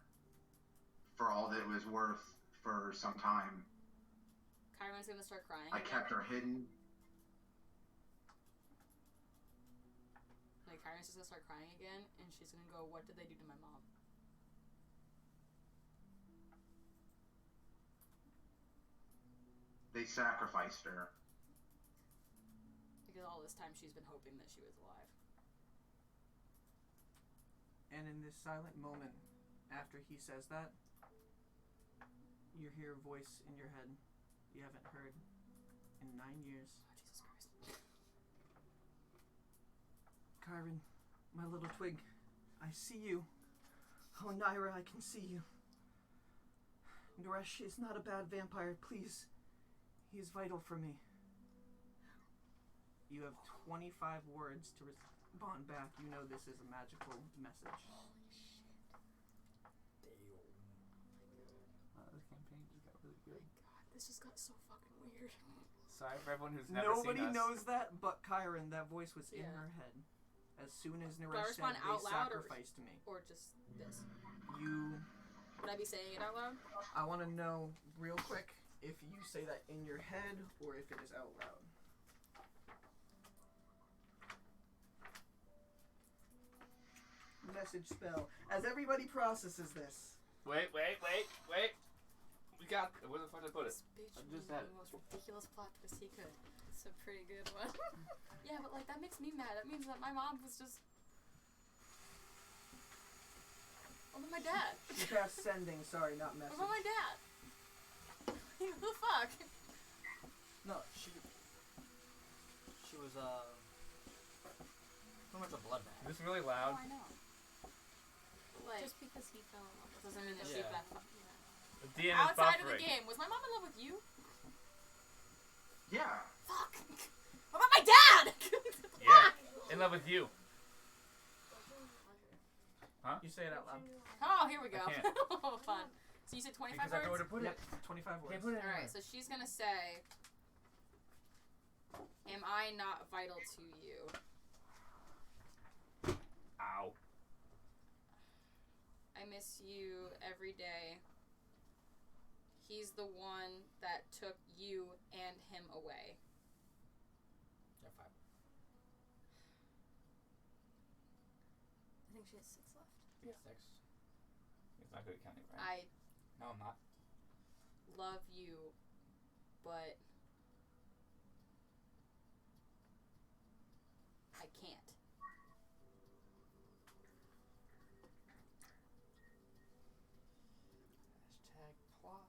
for all that it was worth for some time. Kyron's gonna start crying. I again. kept her hidden. Like, Kyron's just gonna start crying again, and she's gonna go, "What did they do to my mom?" They sacrificed her. Because all this time she's been hoping that she was alive. And in this silent moment, after he says that, you hear a voice in your head you haven't heard in 9 years. Oh, Jesus Christ. Kyren, my little twig, I see you. Oh, Naira, I can see you. Naresh is not a bad vampire, please. He is vital for me. You have 25 words to respond back. You know this is a magical message. This campaign just got really good. God, this just got so fucking weird. Sorry for everyone who's never Nobody seen us. knows that but Kyren. That voice was in Yeah. her head. As soon as Do I Naresh said, respond they out loud or- sacrificed me. Or just this. You, Would I be saying it out loud? I want to know real quick if you say that in your head or if it is out loud. Message spell. As everybody processes this. Wait. We got. Where the fuck did I put it? This bitch I made just had the it. most ridiculous plot twist he could. It's a pretty good one. Yeah, but like that makes me mad. That means that my mom was just. Well, then my dad? You cast sending, sorry, not message. What about my dad? Who the fuck? No, she was pretty much a blood bag. Is this really Oh, loud? I know. Like, Just because he fell in love with doesn't mean that Yeah. she that fuck. The DM is Outside of the buffering. game, was my mom in love with you? Yeah. Fuck. What about my dad? Yeah, in love with you. You say it out loud. Oh, here we go. I can't. Oh, fun. So you said 25 Because I know where words? to put Yep, it. 25 words. Can't put it Alright, anywhere. so she's gonna say, am I not vital to you? Ow. I miss you every day. He's the one that took you and him away. Yeah, 5. I think she has 6 left. Yeah. 6. It's not good at counting, right? I No, I'm not. love you, but I can't. Hashtag plot.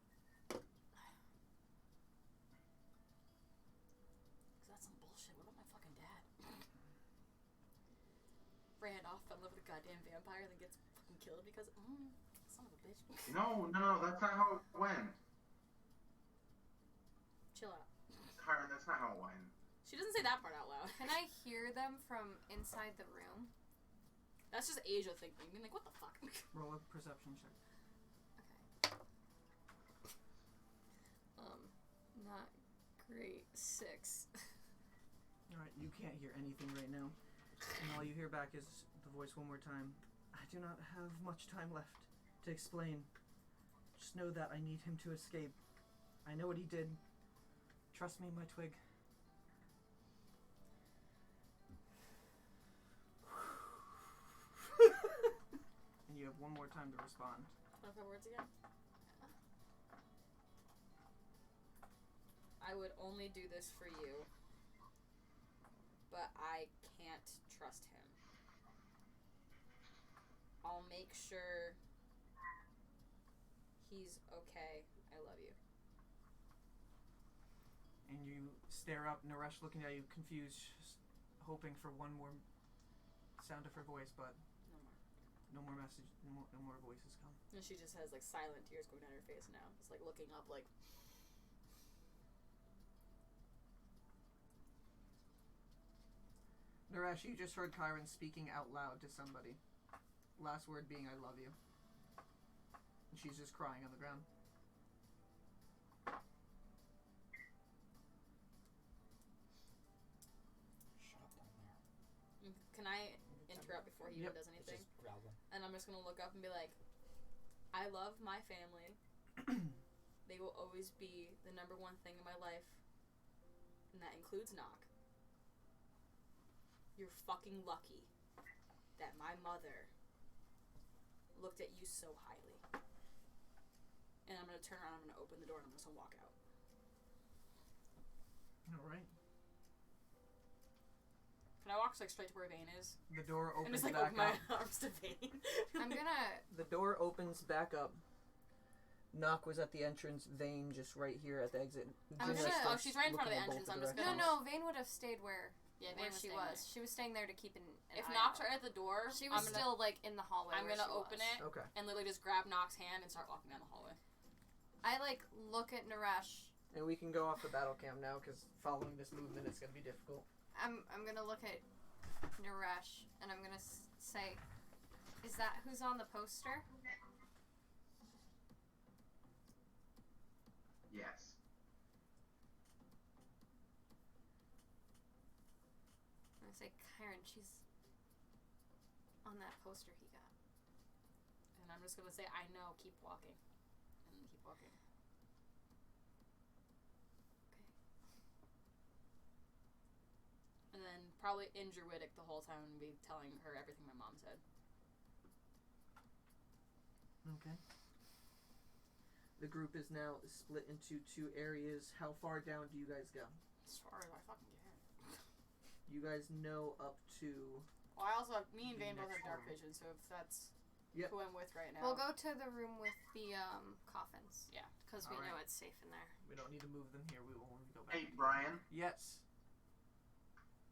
Cause that's some bullshit. What about my fucking dad? Ran off, fell in love with a goddamn vampire, then gets fucking killed because son of a bitch. No, that's not how it went. Chill out. Kyren, that's not how it went. She doesn't say that part out loud. Can I hear them from inside the room? That's just Asia thinking. Being like, what the fuck? Roll a perception check. Not great. 6. Alright, you can't hear anything right now. And all you hear back is the voice one more time. I do not have much time left to explain. Just know that I need him to escape. I know what he did. Trust me, my twig. And you have one more time to respond. 25 words again? I would only do this for you, but I can't trust him. I'll make sure he's okay. I love you. And you stare up, Naresh looking at you, confused, just hoping for one more sound of her voice, but No more. no more message, no more voices come. And she just has like silent tears going down her face now. It's like looking up like Naresh, you just heard Kyren speaking out loud to somebody. Last word being, I love you. And she's just crying on the ground. Shut up down there. Can I interrupt before he even does It's anything? just growling. And I'm just gonna look up and be like, I love my family. They will always be the number one thing in my life. And that includes Nock. You're fucking lucky that my mother looked at you so highly. And I'm gonna turn around, I'm gonna open the door, and I'm just gonna walk out. Alright. Can I walk like straight to where Vane is? The door And opens just like back open my up. arms to Vane. I'm gonna. The door opens back up. Nock was at the entrance, Vane just right here at the exit. I'm Jinrash gonna- oh, starts she's right in front of the looking at entrance, both I'm just directions. No, Vane would have stayed where Yeah, Vane she staying was. there. She was staying there to keep an If eye Nock's out. right at the door, She was I'm gonna, still like in the hallway. I'm where gonna she open was. it Okay. and literally just grab Nock's hand and start walking down the hallway. I like look at Naresh. And we can go off the battle cam now, because following this movement is going to be difficult. I'm gonna look at Naresh and I'm gonna say, "Is that who's on the poster?" Yes. I'm gonna say, Kyren, she's on that poster he got. And I'm just gonna say, I know, keep walking. And keep walking. And then probably in Druidic the whole time and be telling her everything my mom said. Okay. The group is now split into two areas. How far down do you guys go? As far as I fucking can. You guys know up to... Well, I also have, me and The Vane both have next dark one. vision, so if that's... Yep. who I'm with right now. We'll go to the room with the coffins. Yeah. Because we Alright. know it's safe in there. We don't need to move them here. We will when we go back. Hey, Brian. Yes.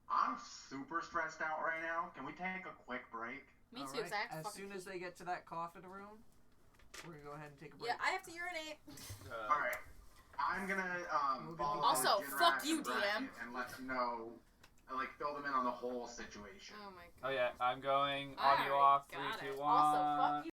I'm super stressed out right now. Can we take a quick break? Me All too, right. exact. As soon as they get to that coffin room, we're gonna go ahead and take a break. Yeah, I have to urinate. All right. I'm gonna We'll follow Also, up with Jinrash fuck you, and Bracket DM. and let them know, like, fill them in on the whole situation. Oh my Oh god. yeah, I'm going audio Alright, off. got 3, it. 2, 1. Also, fuck you.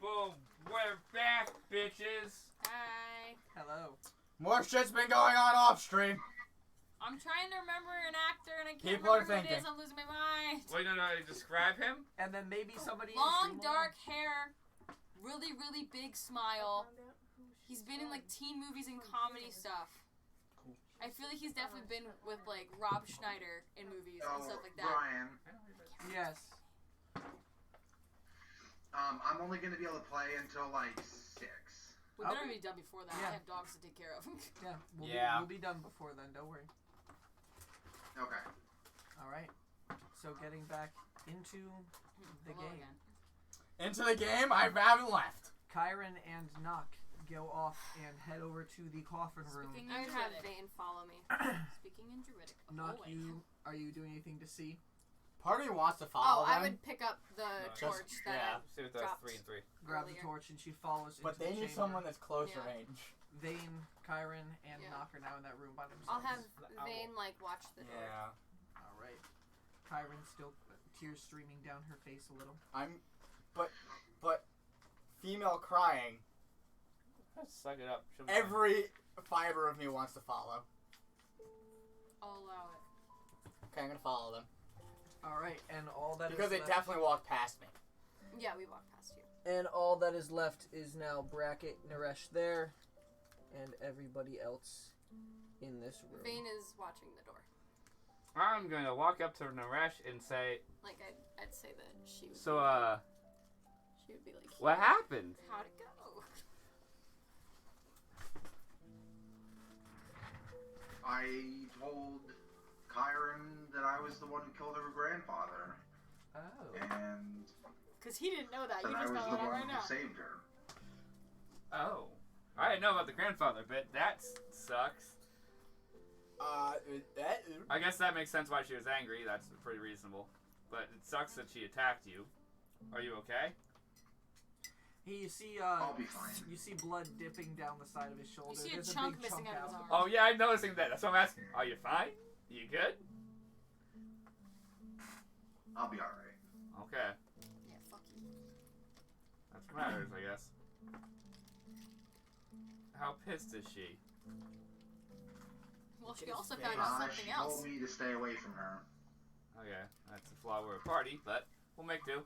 boom. We're back, bitches. Hi. Hello. More shit's been going on off stream. I'm trying to remember an actor and I can't People are remember who it thinking. is. I'm losing my mind. Wait, no, describe him? And then maybe somebody. in Long, Streamline- dark hair, really, really big smile. He's been in like teen movies and comedy stuff. I feel like he's definitely been with like Rob Schneider in movies and stuff like that. Brian, Yes. I'm only gonna be able to play until like 6. We're Okay. gonna be done before that. Yeah. I have dogs to take care of. Yeah. Yeah. We'll be done before then. Don't worry. Okay. All right. So getting back into the Hello game. again. Into the game, I haven't left. Kyren and Nock go off and head over to the coffin room. Speaking I in would have Druidic. Vane follow me. Speaking in Druidic. Nock, Oh, are you doing anything to see? Part of me wants to Oh, follow I them, would pick up the Just- torch that yeah. See if that's Dropped. 3 and 3. Grab Earlier. the torch and she follows but into they the need chamber. someone that's close Yeah. range. Vane, Kyren, and Yeah. Nock are now in that room by themselves. I'll have Owl. Vane like watch the door. Yeah. All right. Kyren still tears streaming down her face a little. But female crying. Suck it up. She'll be Every fiber of me wants to follow. I'll allow it. Okay, I'm gonna follow them All right, and all that because is they left, definitely walked past me. Yeah, we walked past you. And all that is left is now Bracket, Naresh there, and everybody else in this room. Vane is watching the door. I'm gonna walk up to Naresh and say, Like I'd say that she would. so, She would be like, what happened? how'd it go? I told Kyren that I was the one who killed her grandfather, Oh. and Because he didn't know that. that You I just was found the that out one right who now. saved her. Oh. I didn't know about the grandfather bit. That sucks. I guess that makes sense why she was angry. That's pretty reasonable. But it sucks that she attacked you. Are you okay? Hey, you see, I'll be fine. you see blood dipping down the side of his shoulder. You see a There's chunk big missing chunk out of his arm. Oh, yeah, I'm noticing that. That's what I'm asking. Are you fine? You good? I'll be alright. Okay. Yeah, fuck you. That's what matters, I guess. How pissed is she? Well, she His also face. found out something She else. told me to stay away from her. Okay, that's a flaw. We're a party, but we'll make do.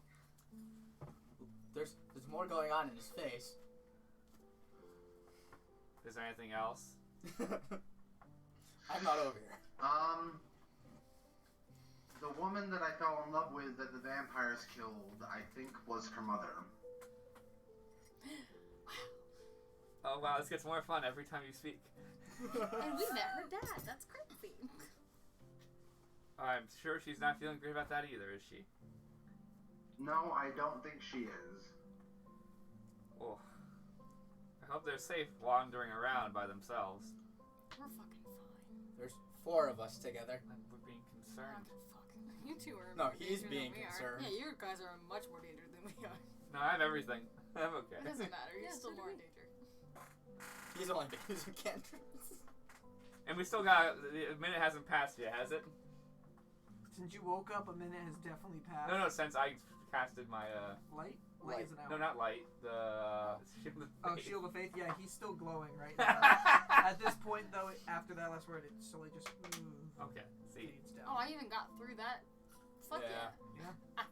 There's more going on in his face. Is there anything else? I'm not over here. The woman that I fell in love with that the vampires killed, I think was her mother. Oh wow, this gets more fun every time you speak. And we met her dad. That's crazy. I'm sure she's not feeling great about that either, is she? No, I don't think she is. Oh. I hope they're safe wandering around by themselves. We're fucking fine. There's 4 of us together. We're being We're concerned. not gonna fuck. You two are. No, more he's danger being than we are. concerned. Yeah, you guys are in much more danger than we are. No, I have everything. I'm okay. It doesn't matter. You're Yeah, still so do more we. in danger. He's only been using cantrips. And we still got a minute hasn't passed yet, has it? Since you woke up, a minute has definitely passed. No, since I casted my Light? Light. Light is an no, hour. not light. The shield of Oh, faith. Shield of Faith? Yeah, he's still glowing right now. At this point, though, after that last word, it slowly just Okay, see. fades down. Oh, I even got through that. Fuck Yeah. yeah.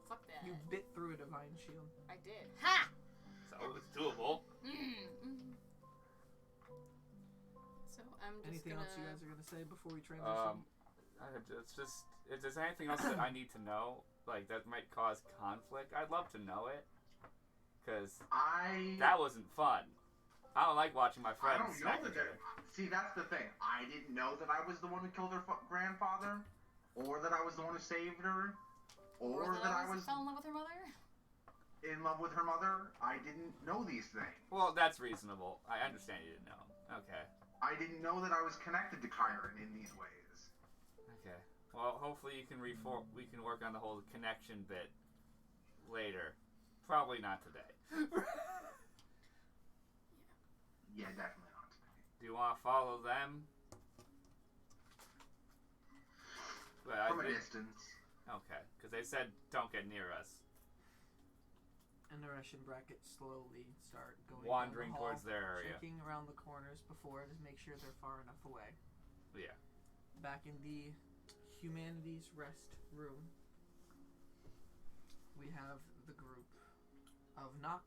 Fuck that. You bit through a divine shield. I did. Ha! So it's doable. So I'm just Anything gonna. else you guys are gonna say before we transition? It's just if there's anything else that I need to know, like that might cause conflict, I'd love to know it, because that wasn't fun. I don't like watching my I friends don't know smack that each other. See, that's the thing. I didn't know that I was the one who killed her grandfather, or that I was the one who saved her, or that I was fell in love with her mother. in love with her mother. I didn't know these things. Well, that's reasonable. I understand you didn't know. Okay. I didn't know that I was connected to Kyren in these ways. Okay. Well, hopefully you can we can work on the whole connection bit later. Probably not today. Yeah, definitely not today. Do you want to follow them? But From a distance. Okay, because they said don't get near us. And Naresh and Brackett slowly start going Wandering down the hall, towards their area. checking around the corners before to make sure they're far enough away. Yeah. Back in the Humanities Rest room, we have the group of Nock,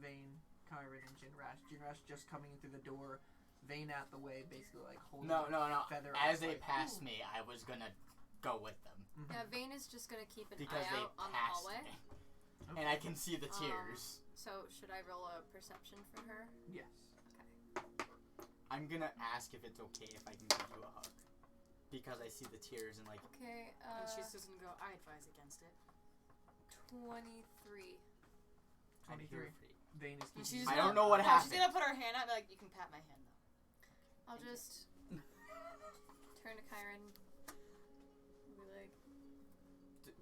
Vane, Kyren, and Jinrash. Jinrash just coming in through the door, Vane out the way, basically like holding No. feather. As they like, passed me, I was gonna go with them Yeah, Vane is just gonna keep an because eye they out on the passed hallway. me, and I can see the tears. So should I roll a perception for her? Yes. I'm gonna ask if it's okay if I can give you a hug, because I see the tears and like. Okay. And she's just gonna go, I advise against it. 23. 23. Vane is And keeping. she's I gonna- don't know what no, happened. She's gonna put her hand out and be like, you can pat my hand though. I'll just turn to Kyren. Be like,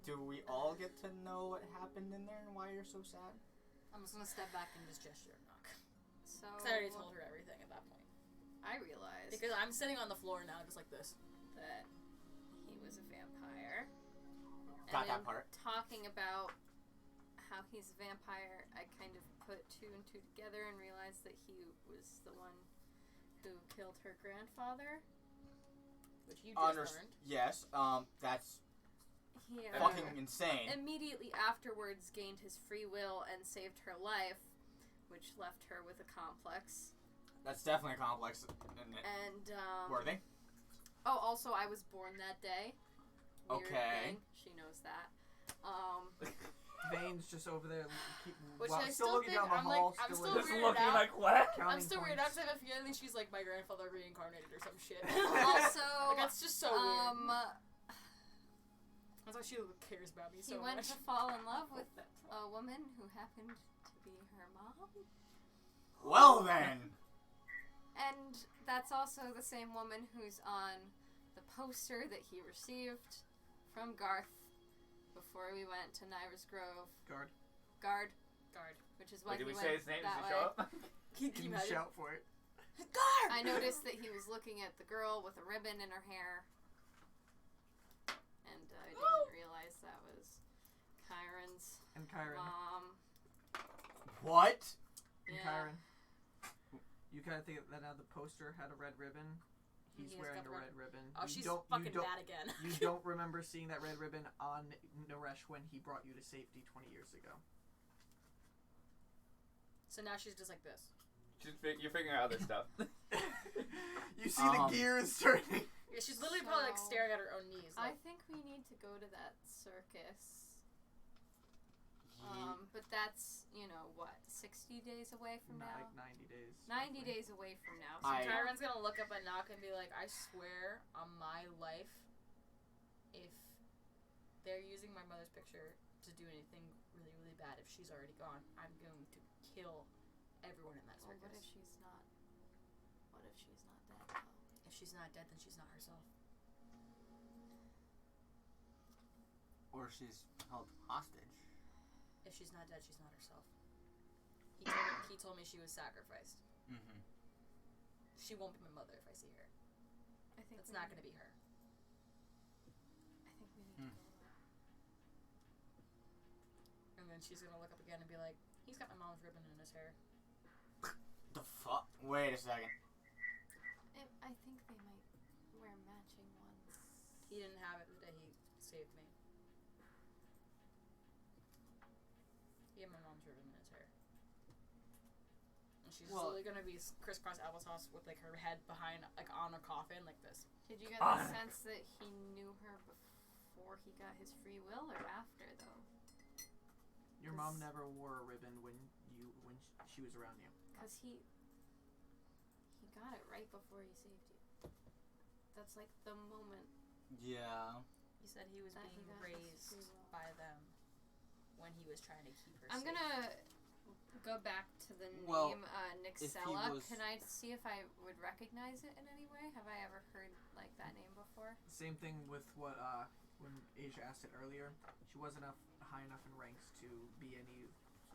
Do we all get to know what happened in there and why you're so sad? I'm just gonna step back and just gesture and knock. so. Because I already told her everything at that point. I realized Because I'm sitting on the floor now, just like this. that he was a vampire. Got and that in part. Talking about how he's a vampire, I kind of put two and two together and realized that he was the one who killed her grandfather. Which you just learned. Yes. That's He fucking insane. immediately afterwards gained his free will and saved her life, which left her with a complex. That's definitely a complex. Isn't it? And Worthy. oh, also I was born that day. Weird Okay. thing. She knows that. Vane's just over there, Which while I still still looking think- down the I'm like- hall, I'm still still Just weirded looking out. like, what? counting I'm still weirded out points. because I have a feeling she's like my grandfather reincarnated or some shit. Also, like, that's just so weird. That's why she cares about me he so went much. to fall in love with a woman who happened to be her mom. Well then. And that's also the same woman who's on the poster that he received from Garth before we went to Nyra's Grove. Guard. Guard, Guard. which is why Wait, did he we went say his name? Does that he way. show up? Can you Can imagine? shout for it. Guard! I noticed that he was looking at the girl with a ribbon in her hair. And I didn't realize that was Kyren's And Kyren. mom. What? And Yeah. Kyren. You kind of think that now the poster had a red ribbon. He's He has wearing got a the red ribbon. Oh, You she's don't- fucking you don't, mad again. You don't remember seeing that red ribbon on Naresh when he brought you to safety 20 years ago. So now she's just like this. You're figuring out other stuff. You see the gears turning. Yeah, she's literally probably like So- staring at her own knees. I Like, think we need to go to that circus. But that's, what, 60 days away from now? Like 90 days. 90 roughly. days away from now. So I- Kyren's gonna look up at Nock and be like, I swear on my life, if they're using my mother's picture to do anything really, really bad, if she's already gone, I'm going to kill everyone in that Well, circus. what if she's not dead, though? If she's not dead, then she's not herself. Or she's held hostage. If she's not dead, she's not herself. He told me she was sacrificed. Mm-hmm. She won't be my mother if I see her. I think It's we not need- going to be her. I think we need to go there. And then she's going to look up again and be like, he's got my mom's ribbon in his hair. The fuck? Wait a second. I think they might wear matching ones. He didn't have it the day he saved me. He had my mom's ribbon in his hair. And she's Well- literally gonna be crisscross applesauce with like her head behind, like on a coffin, like this. Did you get the sense that he knew her before he got his free will, or after, though? Your mom never wore a ribbon when she was around you. Because he got it right before he saved you. That's like the moment. Yeah. He said he was That he being got his raised free will. by them when he was trying to keep her I'm safe. gonna go back to the Well, name if he Nixella. was- Can I see if I would recognize it in any way? Have I ever heard like that name before? Same thing with what when Asia asked it earlier. She wasn't high enough in ranks to be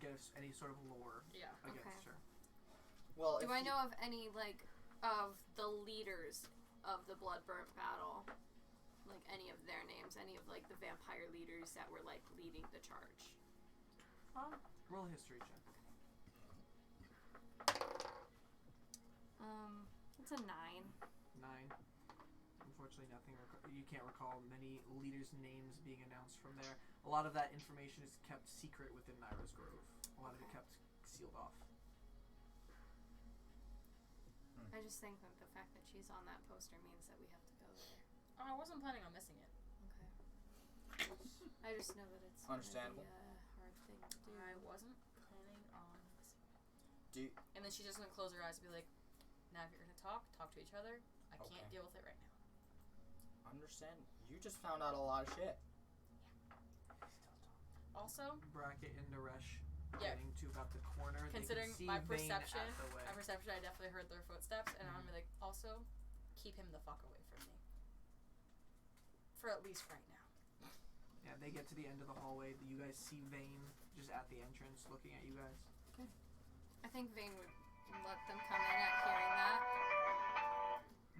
get any sort of lore Yeah. against Okay. her. Well, Do I know of any of the leaders of the Bloodburnt battle? Like any of their names, any of the vampire leaders that were leading the charge? Roll a history check. It's a 9. 9. Unfortunately, nothing. You can't recall many leaders' names being announced from there. A lot of that information is kept secret within Naira's Grove. A lot of it kept sealed off. I just think that the fact that she's on that poster means that we have to go there. Oh, I wasn't planning on missing it. Okay. I just know that it's Understandable. gonna be a hard thing to do. I wasn't planning on missing it. Do you, And then she's just gonna close her eyes and be like, now if you're gonna talk to each other. I Okay. can't deal with it right now. understand? You just found out a lot of shit. Also, Bracket and Naresh Yeah. getting to about the corner. considering they can see my Vane perception, at the way. I definitely heard their footsteps, and I'm gonna be like, also, keep him the fuck away from me. For at least right now. Yeah, they get to the end of the hallway. You guys see Vane just at the entrance looking at you guys. I think Vane would let them come in at hearing that.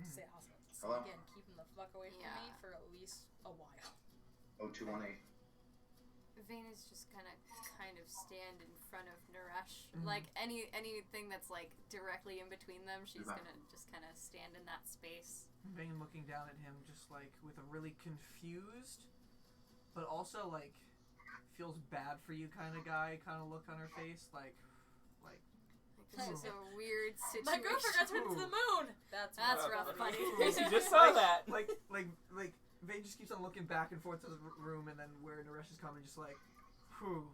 Say awesome. So Hello? again, keep him the fuck away from me Yeah. for at least a while. 0218. Vane is just gonna kind of stand in front of Naresh. Like anything that's like directly in between them, she's Okay. gonna just kind of stand in that space. Vane looking down at him just like with a really confused, but also like feels bad for you kind of look on her face. Like Like this is a weird situation. My girlfriend got turned into the moon! That's rough, buddy. You just saw that. like Vane just keeps on looking back and forth to the room, and then where Naresh is coming, just like, whew.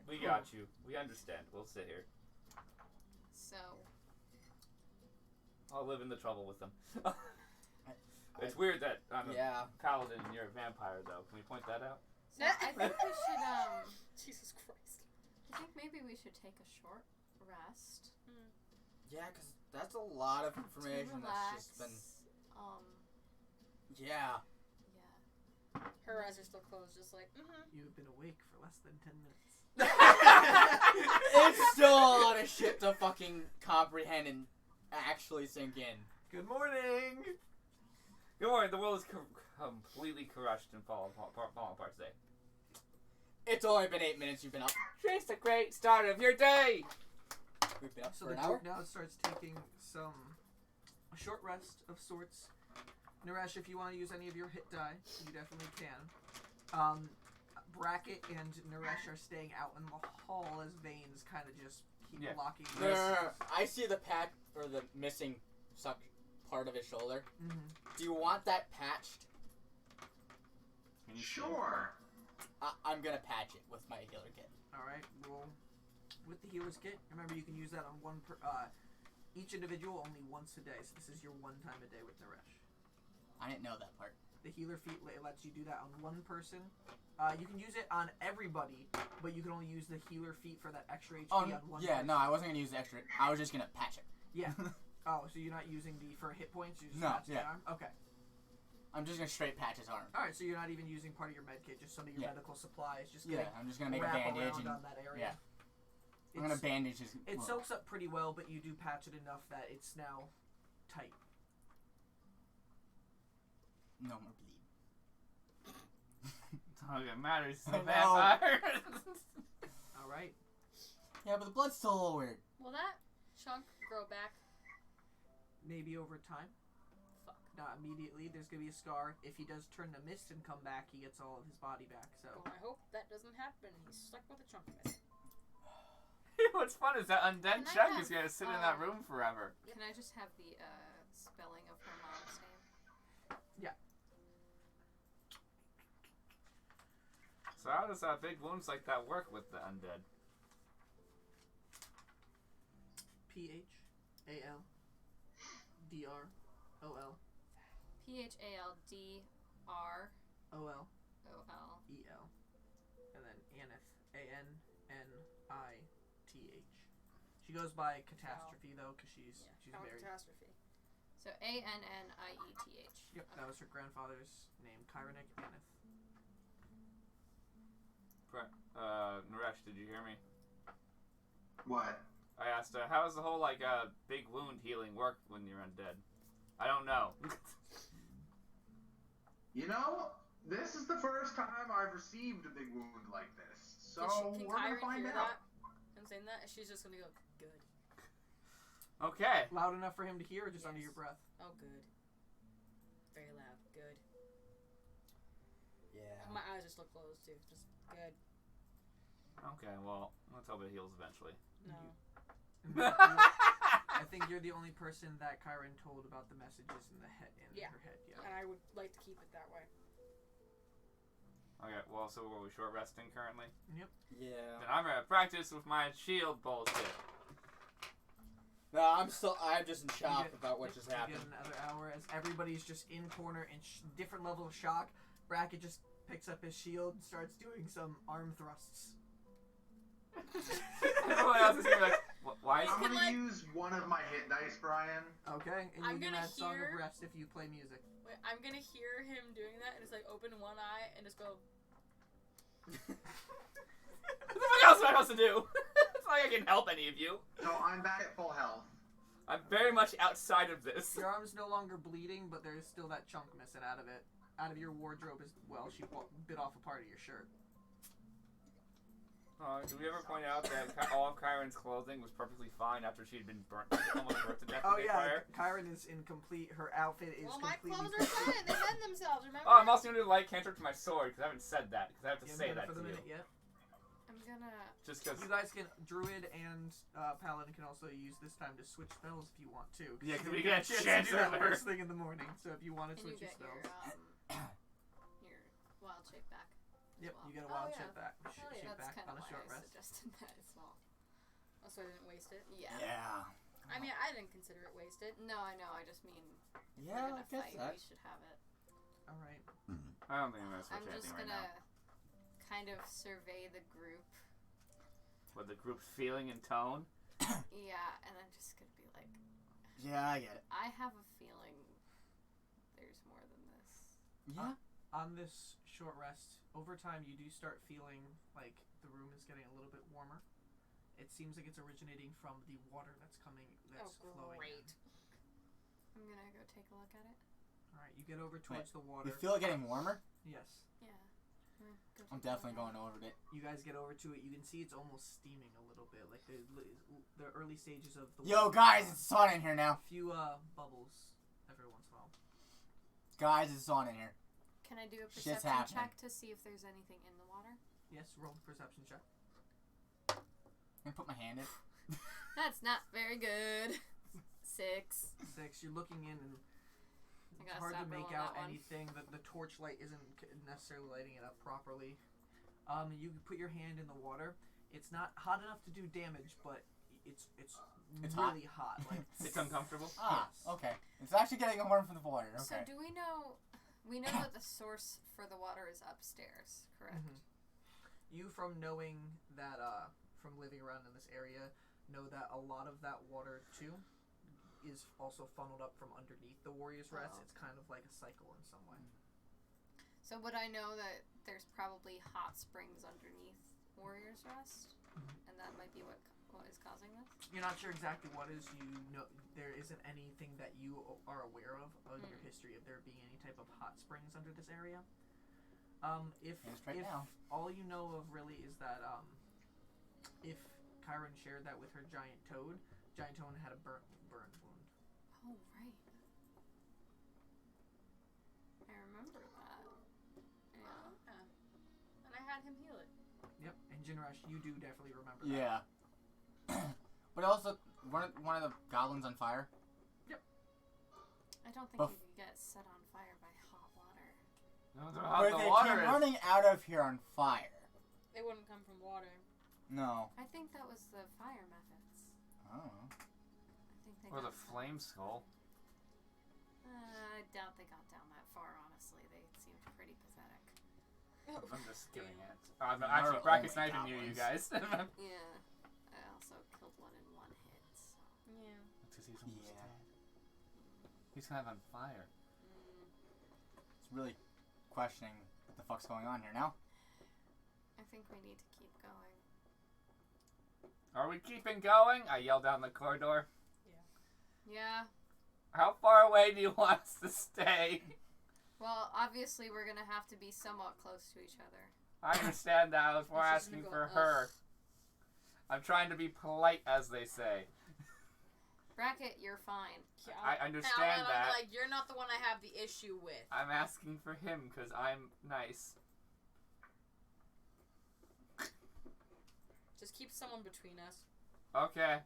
We got you. We understand. We'll sit here. So I'll live in the trouble with them. It's weird that I'm a paladin and you're a vampire, though. Can we point that out? I think we should Jesus Christ. I think maybe we should take a short rest. Yeah, because that's a lot of To information relax. that's just been. Yeah. Yeah. Her eyes are still closed, just like, You've been awake for less than 10 minutes. It's still a lot of shit to fucking comprehend and actually sink in. Good morning! Good morning. The world is completely crushed and falling apart today. It's only been 8 minutes you've been up. Just a great start of your day. We've been up So for the an hour. group now starts taking a short rest of sorts. Naresh, if you want to use any of your hit die, you definitely can. Bracket and Naresh are staying out in the hall as Vane's kind of just keep blocking. No. I see the patch or the missing part of his shoulder. Do you want that patched? Sure. I'm gonna patch it with my healer kit. Alright, roll with the healer's kit. Remember, you can use that on each individual only once a day, so this is your one time a day with Naresh. I didn't know that part. The healer feat lets you do that on one person. You can use it on everybody, but you can only use the healer feat for that extra HP on one person. No, I wasn't gonna use the extra. I was just gonna patch it. Yeah. Oh, so you're not using for hit points? You just No, patch the yeah. arm? Okay. I'm just gonna straight patch his arm. Alright, so you're not even using part of your med kit, just some of your Yeah. medical supplies. Just Yeah, I'm just gonna make a wrap bandage around and on that area. I'm gonna bandage his. It wound. soaks up pretty well, but you do patch it enough that it's now tight. No more bleed. That's all that matters. I know. Vampire. Alright. Yeah, but the blood's still a little weird. will that chunk grow back? Maybe over time. Fuck. Not immediately. There's gonna be a scar. If he does turn to mist and come back, he gets all of his body back. So Well, I hope that doesn't happen. He's stuck with a chunk missing. What's fun is that undead Can I chunk have, is gonna sit in that room forever. Can I just have the spelling of her mom's name? So how does big wounds like that work with the undead? PHALDROL. PHALDROL. EL. And then Anith. ANNITH. She goes by Catastrophe though, because she's married. Catastrophe. So ANNIETH. Yep, that was her grandfather's name, Kyren Anith. Naresh, did you hear me? What? I asked, how does the whole big wound healing work when you're undead? I don't know. You know, This is the first time I've received a big wound like this. So Can we're gonna Kyren find hear out. that? I'm saying that, and she's just gonna go, good. Okay. Loud enough for him to hear, or just under Yes. your breath? Oh, good. Very loud. Good. Yeah. My eyes are still closed, too. Just good. Okay, well, let's hope it heals eventually. No. I think you're the only person that Kyren told about the messages in the head Yeah. her head. Yeah. And I would like to keep it that way. Okay, well, so are we short resting currently? Yep. Yeah. Then I'm gonna practice with my shield bullshit. No, I'm just in shock about what just You happened. get another hour as everybody's just in corner in different level of shock. Brackett just picks up his shield and starts doing some arm thrusts. Everyone else is gonna be like, why is I'm Can, gonna like- use one of my hit dice, Brian. Okay, and I'm you can gonna add Song hear- of Rest if you play music. Wait, I'm gonna hear him doing that and just like open one eye and just go. What the fuck else am I supposed to do? It's not like I can help any of you. So I'm back at full health. I'm very much outside of this. Your arm's no longer bleeding, but there's still that chunk missing out of it. Out of your wardrobe as well. She bit off a part of your shirt. Did we ever point out that all of Kyren's clothing was perfectly fine after she had been almost burnt to death Oh the day yeah, prior? Kyren is in complete. Her outfit is Well, my completely. clothes are fine. They mend themselves. Remember? Oh, I'm also gonna do light cantrip to my sword because I haven't said that because I have to You haven't say done it that for to the you. minute yet. I'm gonna. Just because. You guys can. Druid and Paladin can also use this time to switch spells if you want to. Yeah, 'cause you we get a to chance do that earlier. first thing in the morning. So if you want to And you switch your get spells, your wild shape back. yep, well. you get a Oh, wild yeah. shape back. Hell yeah, Shape that's back kind on of a why short I rest. suggested that as well. Oh, so I didn't waste it. Yeah. Yeah. I mean, I didn't consider it wasted. No, I know. I just mean if Yeah, we're I gonna guess fight, that. we should have it. All right. I don't think I'm gonna switch I'm just anything gonna right now. kind of survey the group. With the group's feeling and tone. Yeah, and I'm just gonna be like, Yeah, I get it. I have a feeling there's more than this. Yeah. On this short rest, over time you do start feeling like the room is getting a little bit warmer. It seems like it's originating from the water that's flowing. Great. I'm gonna go take a look at it. All right, you get over towards the water. You feel it getting warmer? Yes. Yeah. Go I'm take a look definitely at going it. over it. You guys get over to it. You can see it's almost steaming a little bit, like the early stages of the. Yo, water. guys, it's on in here now. A few bubbles every once in a while. Guys, it's on in here. Can I do a Shit's perception happening. check to see if there's anything in the water? Yes, roll the perception check. Let me put my hand in. That's not very good. 6. 6. You're looking in and I it's gotta hard to stop make rolling out that one. anything. The torchlight isn't necessarily lighting it up properly. You put your hand in the water. It's not hot enough to do damage, but it's really hot. Like It's uncomfortable. Ah, Yes. okay. It's actually getting warm from the water. So Okay. do we know? We know that the source for the water is upstairs, correct? Mhm. You, from knowing that, from living around in this area, know that a lot of that water too is also funneled up from underneath the Warrior's Rest. Oh. It's kind of like a cycle in some way. So would I know that there's probably hot springs underneath Warrior's Rest, and that might be what is causing this? You're not sure exactly what is. You know, there isn't anything that you are aware of your history of there being any type of hot springs under this area. If Yes, right now. all you know of really is that if Kyren shared that with her giant toad had a burn wound. Oh right. I remember that. Yeah. Yeah. And I had him heal it. Yep, and Jinrash, you do definitely remember that. Yeah. But also, one of the goblins on fire. I don't think Buff. you could get set on fire by hot water. No, But the they water came is. running out of here on fire. It wouldn't come from water. No. I think that was the fire methods. I don't know. I think they Or got the flame skull. I doubt they got down that far, honestly. They seemed pretty pathetic. I'm just giving Yeah. it. You're Actually, Bracket's not only even near you goblins. guys. Yeah. I also killed one in one hit, so. Yeah. Because he's almost Yeah. dead. He's kind of on fire. It's really questioning what the fuck's going on here now. I think we need to keep going. Are we keeping going? I yelled down the corridor. Yeah. How far away do you want us to stay? Well, obviously we're gonna have to be somewhat close to each other. I understand that. I was more It's just asking gonna for go, her. I'm trying to be polite, as they say. Bracket, you're fine. Yeah, I understand that. I'm like, you're not the one I have the issue with. I'm asking for him because I'm nice. Just keep someone between us. Okay.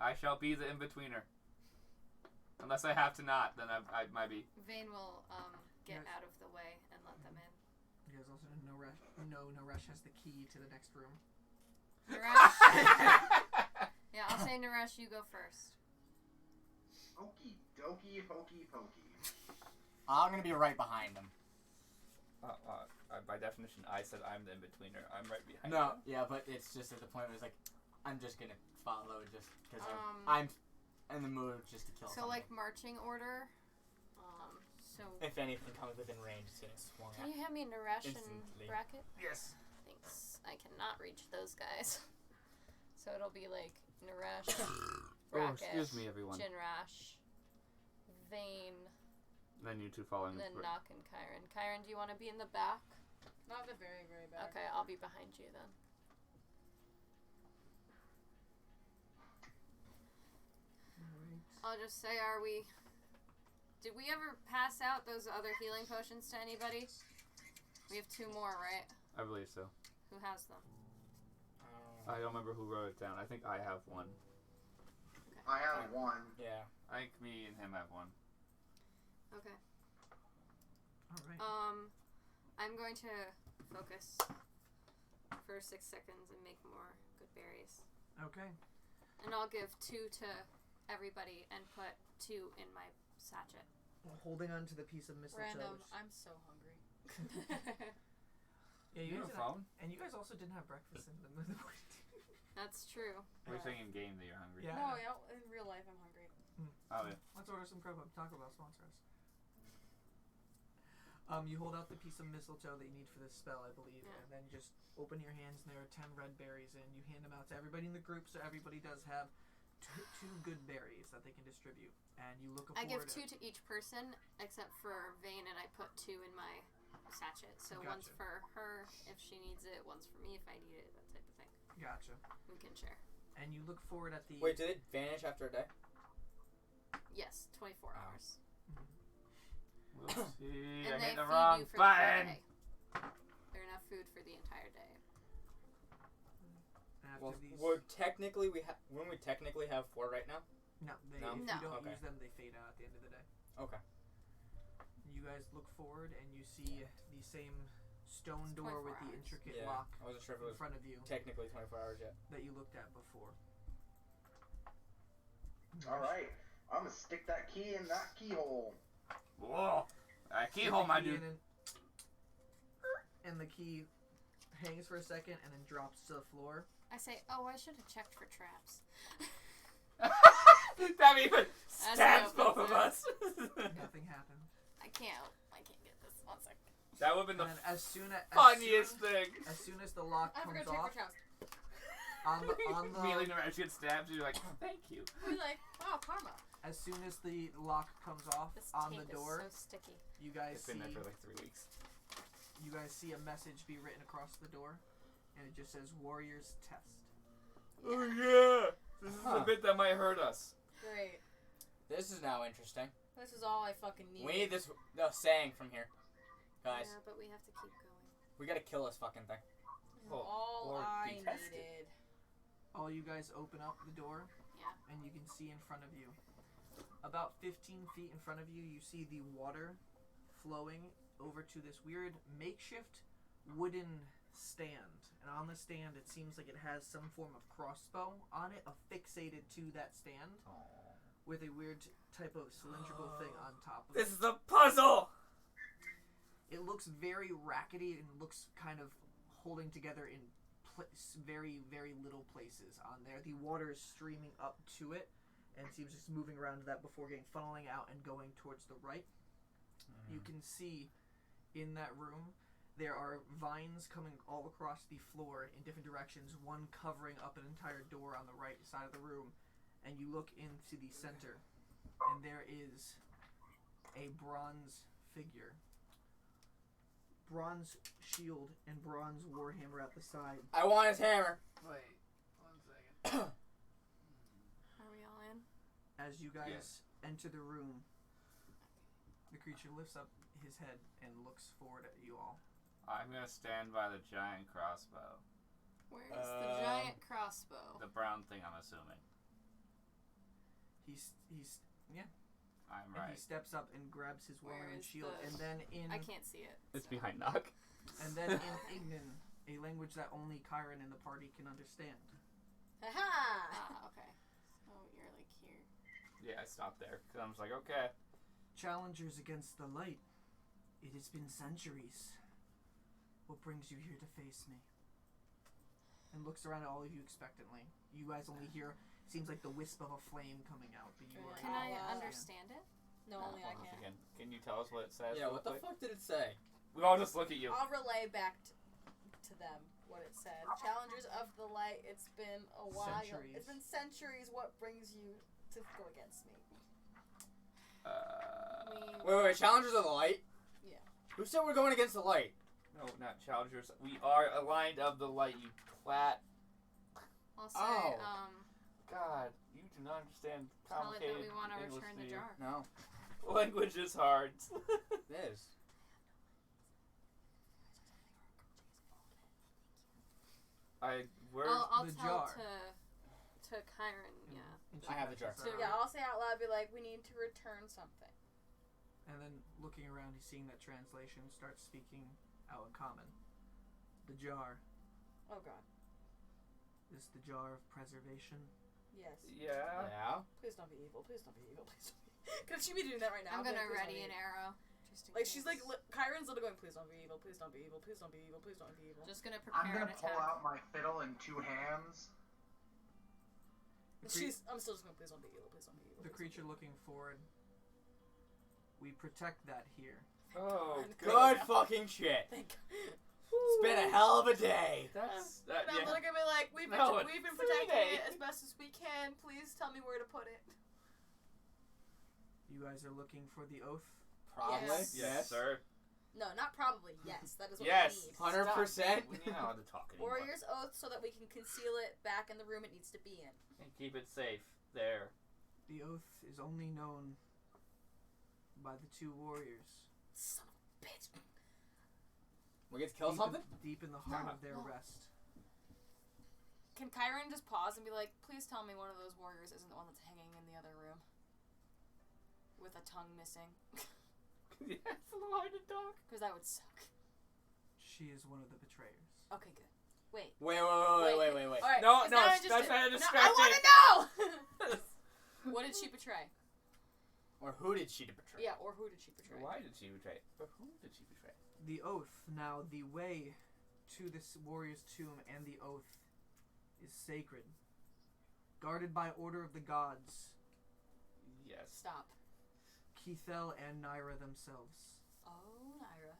I shall be the in-betweener. Unless I have to not, then I might be. Vane will get Yes. out of the way and let them in. You guys also know Naresh has the key to the next room. Naresh. Yeah, I'll say Naresh, you go first. Okie dokie, hokey pokey. I'm gonna be right behind him. By definition, I said I'm the in-betweener. I'm right behind No, him. yeah, but it's just at the point where it's like, I'm just gonna follow just because Um, I'm in the mood just to kill So, something. like, marching order. So, If anything comes within range, it's gonna swung can at. you hand me Naresh Instantly. and Bracket? Yes. Thanks. I cannot reach those guys. So it'll be like Naresh, Oh, Bracket, excuse me, everyone. Jinrash, Vane, Then you two following. and then Nock and Kyren. Kyren, do you want to be in the back? Not the very, very bad. Okay, I'll be behind you then. Alright. I'll just say, did we ever pass out those other healing potions to anybody? We have 2 more, right? I believe so. Who has them? I don't remember who wrote it down. I think I have one. I have one. Yeah. I think me and him have one. Okay. Alright. I'm going to focus for 6 seconds and make more good berries. Okay. And I'll give 2 to everybody and put 2 in my sachet. Holding on to the piece of mistletoe. Random. which- I'm so hungry. Yeah, You have a guys phone? and you guys also didn't have breakfast in the morning. That's true. We're saying in game that you're hungry. Yeah. No, in real life I'm hungry. Oh, yeah. Let's order some Grubhub. Taco Bell sponsor us. You hold out the piece of mistletoe that you need for this spell, I believe, Yeah. and then just open your hands, and there are 10 red berries, and you hand them out to everybody in the group, so everybody does have two good berries that they can distribute. And you look I forward. give 2 to each person, except for Vane, and I put 2 in my sachet. So one's Gotcha. for her if she needs it, one's for me if I need it, that type of thing. Gotcha. We can share. And you look forward at the. Wait, did it vanish after a day? Yes, 24 hours. We'll see. I And they hit the feed wrong you for the button. day. They're enough food for the entire day. After Well, these. wouldn't we technically have 4 right now? No, No? if you No. don't Okay. use them, they fade out at the end of the day. Okay. You guys look forward and you see the same stone It's door with 24 the hours. intricate Yeah. lock I wasn't sure if it in was front of you technically 24 hours yet. that you looked at before. Alright, I'm gonna stick that key in that keyhole. Whoa. Stick Keyhole, the my key dude. in and the key hangs for a second and then drops to the floor. I say, oh, I should have checked for traps. That even That's stabs no both of offense. us. Nothing happened. I can't get this. 1 second. That would have been And the then as soon funniest thing. as soon as the lock I comes forgot to check off for traps. on Immediately, the Naresh gets stabbed, and you're like, thank you. We're like, wow, karma. as soon as the lock comes off This on tape the door, is so sticky. you guys It's been there see for like 3 weeks. a message be written across the door, and it just says "Warriors Test." Oh yeah! This is Huh. a bit that might hurt us. Great. This is now interesting. This is all I fucking need. We need this saying from here. Guys, Yeah, but we have to keep going. we gotta kill this fucking thing. This is Well, all or I be tested. needed. All you guys open up the door, Yeah. and you can see in front of you, about 15 feet in front of you, you see the water flowing over to this weird makeshift wooden stand. And on the stand, it seems like it has some form of crossbow on it, affixated to that stand, with a weird type of cylindrical thing on top of it. This is a puzzle! It looks very rackety and looks kind of holding together in very, very little places on there. The water is streaming up to it and seems just moving around to that before getting funneling out and going towards the right. You can see in that room there are vines coming all across the floor in different directions, one covering up an entire door on the right side of the room, and you look into the center and there is a bronze figure bronze shield and bronze warhammer at the side. I want his hammer. Wait, 1 second. Are we all in? As you guys enter the room, the creature lifts up his head and looks forward at you all. I'm gonna stand by the giant crossbow. Where's the giant crossbow? The brown thing, I'm assuming. He's I'm and right. he steps up and grabs his Where warhammer is shield, the- and then I can't see it. It's so. behind Nock. in Ignan, a language that only Kyren in the party can understand. Haha! Ah, okay. So you're like here. Yeah, I stopped there because I'm just like, okay. Challengers against the light. It has been centuries. What brings you here to face me? And looks around at all of you expectantly. You guys only hear, seems like the wisp of a flame coming out, but you are Can I Yeah. understand it? No, only I Hold on a can. second. Can you tell us what it says? Yeah, real what the quick? fuck did it say? We all just look at you. I'll relay back to them what it said. Challengers of the light, it's been a while. Centuries. It's been centuries. What brings you to go against me? Wait, Challengers of the Light? Yeah. Who said we're going against the light? No, not challengers. We are aligned of the light, you twat. I'll say, Oh. God, you do not understand tell it complicated that we want to English, return do the you? jar. No. Language is hard. It is. I'll the tell jar. to Kyren, yeah. And she I have the jar. catches that. Yeah, I'll say out loud, be like, we need to return something. And then looking around, he's seeing that translation, starts speaking out in common. The jar. Oh god. Is the jar of preservation? Yes. Yeah. Yeah. Please don't be evil. Please don't be evil. Please don't be. Could she be doing that right now? I'm gonna Please don't ready be an evil. arrow. Just in Like case. she's like, Kyron's literally going, please don't be evil. Please don't be evil. Please don't be evil. Please don't be evil. Just gonna I'm prepare gonna an pull attack. out my fiddle in 2 hands. I'm still just going, please don't be evil. Please don't be evil. The please creature don't be looking forward. We protect that here. Oh, Good fucking shit. evil. Thank God. It's been a hell of a day. That's And I'm yeah. looking at me like, we've been No, it's protecting 3 it as best as we can. Please tell me where to put it. You guys are looking for the oath? Probably. Yes, sir. No, not probably. Yes, that is what Yes. we need. 100%. We need how to talk anymore. Warrior's oath so that we can conceal it back in the room it needs to be in. And keep it safe there. The oath is only known by the 2 warriors. Son of a bitch. We get to kill something? Deep in the heart No. of their rest. Can Kyren just pause and be like, please tell me one of those warriors isn't the one that's hanging in the other room? With a tongue missing. Yeah, it's a little hard to talk. Because that would suck. She is one of the betrayers. Okay, good. Wait. Wait. Alright, No, it's no, not that's interested. kinda No, I distracting. want to know! What did she betray? Or who did she betray? Yeah, or who did she betray? Why did she betray? But who did she betray? The oath, now the way to this warrior's tomb and the oath is sacred. Guarded by order of the gods, Yes. Stop. Kethel and Naira themselves. Oh, Naira.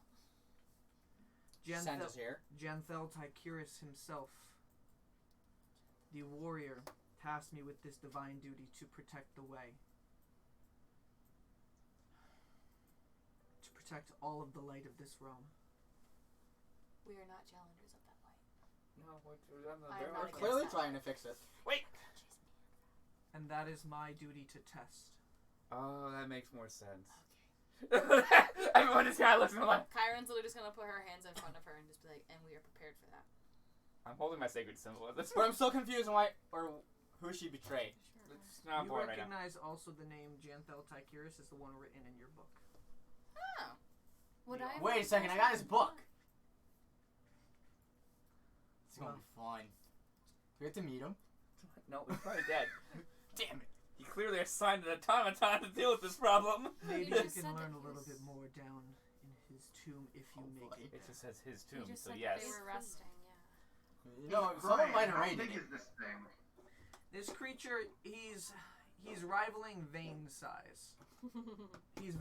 Send us here. Janthel Tychirus himself, the warrior, tasked me with this divine duty to protect the way. To protect all of the light of this realm. We are not challengers of that light. No, I am We're not against clearly that. trying to fix it. And that is my duty to test. Oh, that makes more sense. Everyone just kind of looks at me like, Kyron's literally just gonna put her hands in front of her and just be like, and we are prepared for that. I'm holding my sacred symbol at this But point. I'm still confused on why, or who she betrayed. It's not You important right now. recognize also the name Janthel Tychirus is the one written in your book. Oh. Would I? Wait a second, I got his book. It's gonna be fun. Do we have to meet him? No, he's probably dead. Damn it. He clearly assigned an automaton to deal with this problem. Maybe You you just can said learn that a little he was- bit more down in his tomb if you make Hopefully. it. It just says his You tomb, just so said yes. that they were resting. Yeah. You know, someone might have How raided big it. is this thing? This creature, he's rivaling Vane size. He's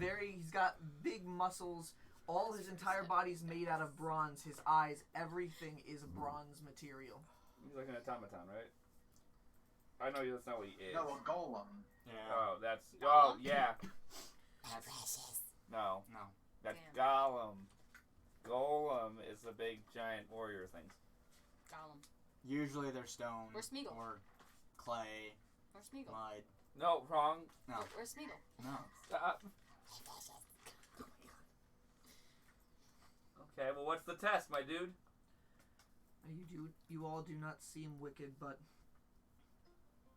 got big muscles. All his entire body's made out of bronze. His eyes, everything is bronze material. He's like an automaton, right? I know that's not what he is. No, a golem. Yeah. Oh, that's... Gollum? Oh, yeah. Precious. No. No. That's Damn. Gollum. Golem is the big giant warrior things. Gollum. Usually they're stone. Or Smeagol. Or clay. Or Smeagol. Mud. No, wrong. No. Or Smeagol. No. Stop. Okay, well, what's the test, my dude? You all do not seem wicked, but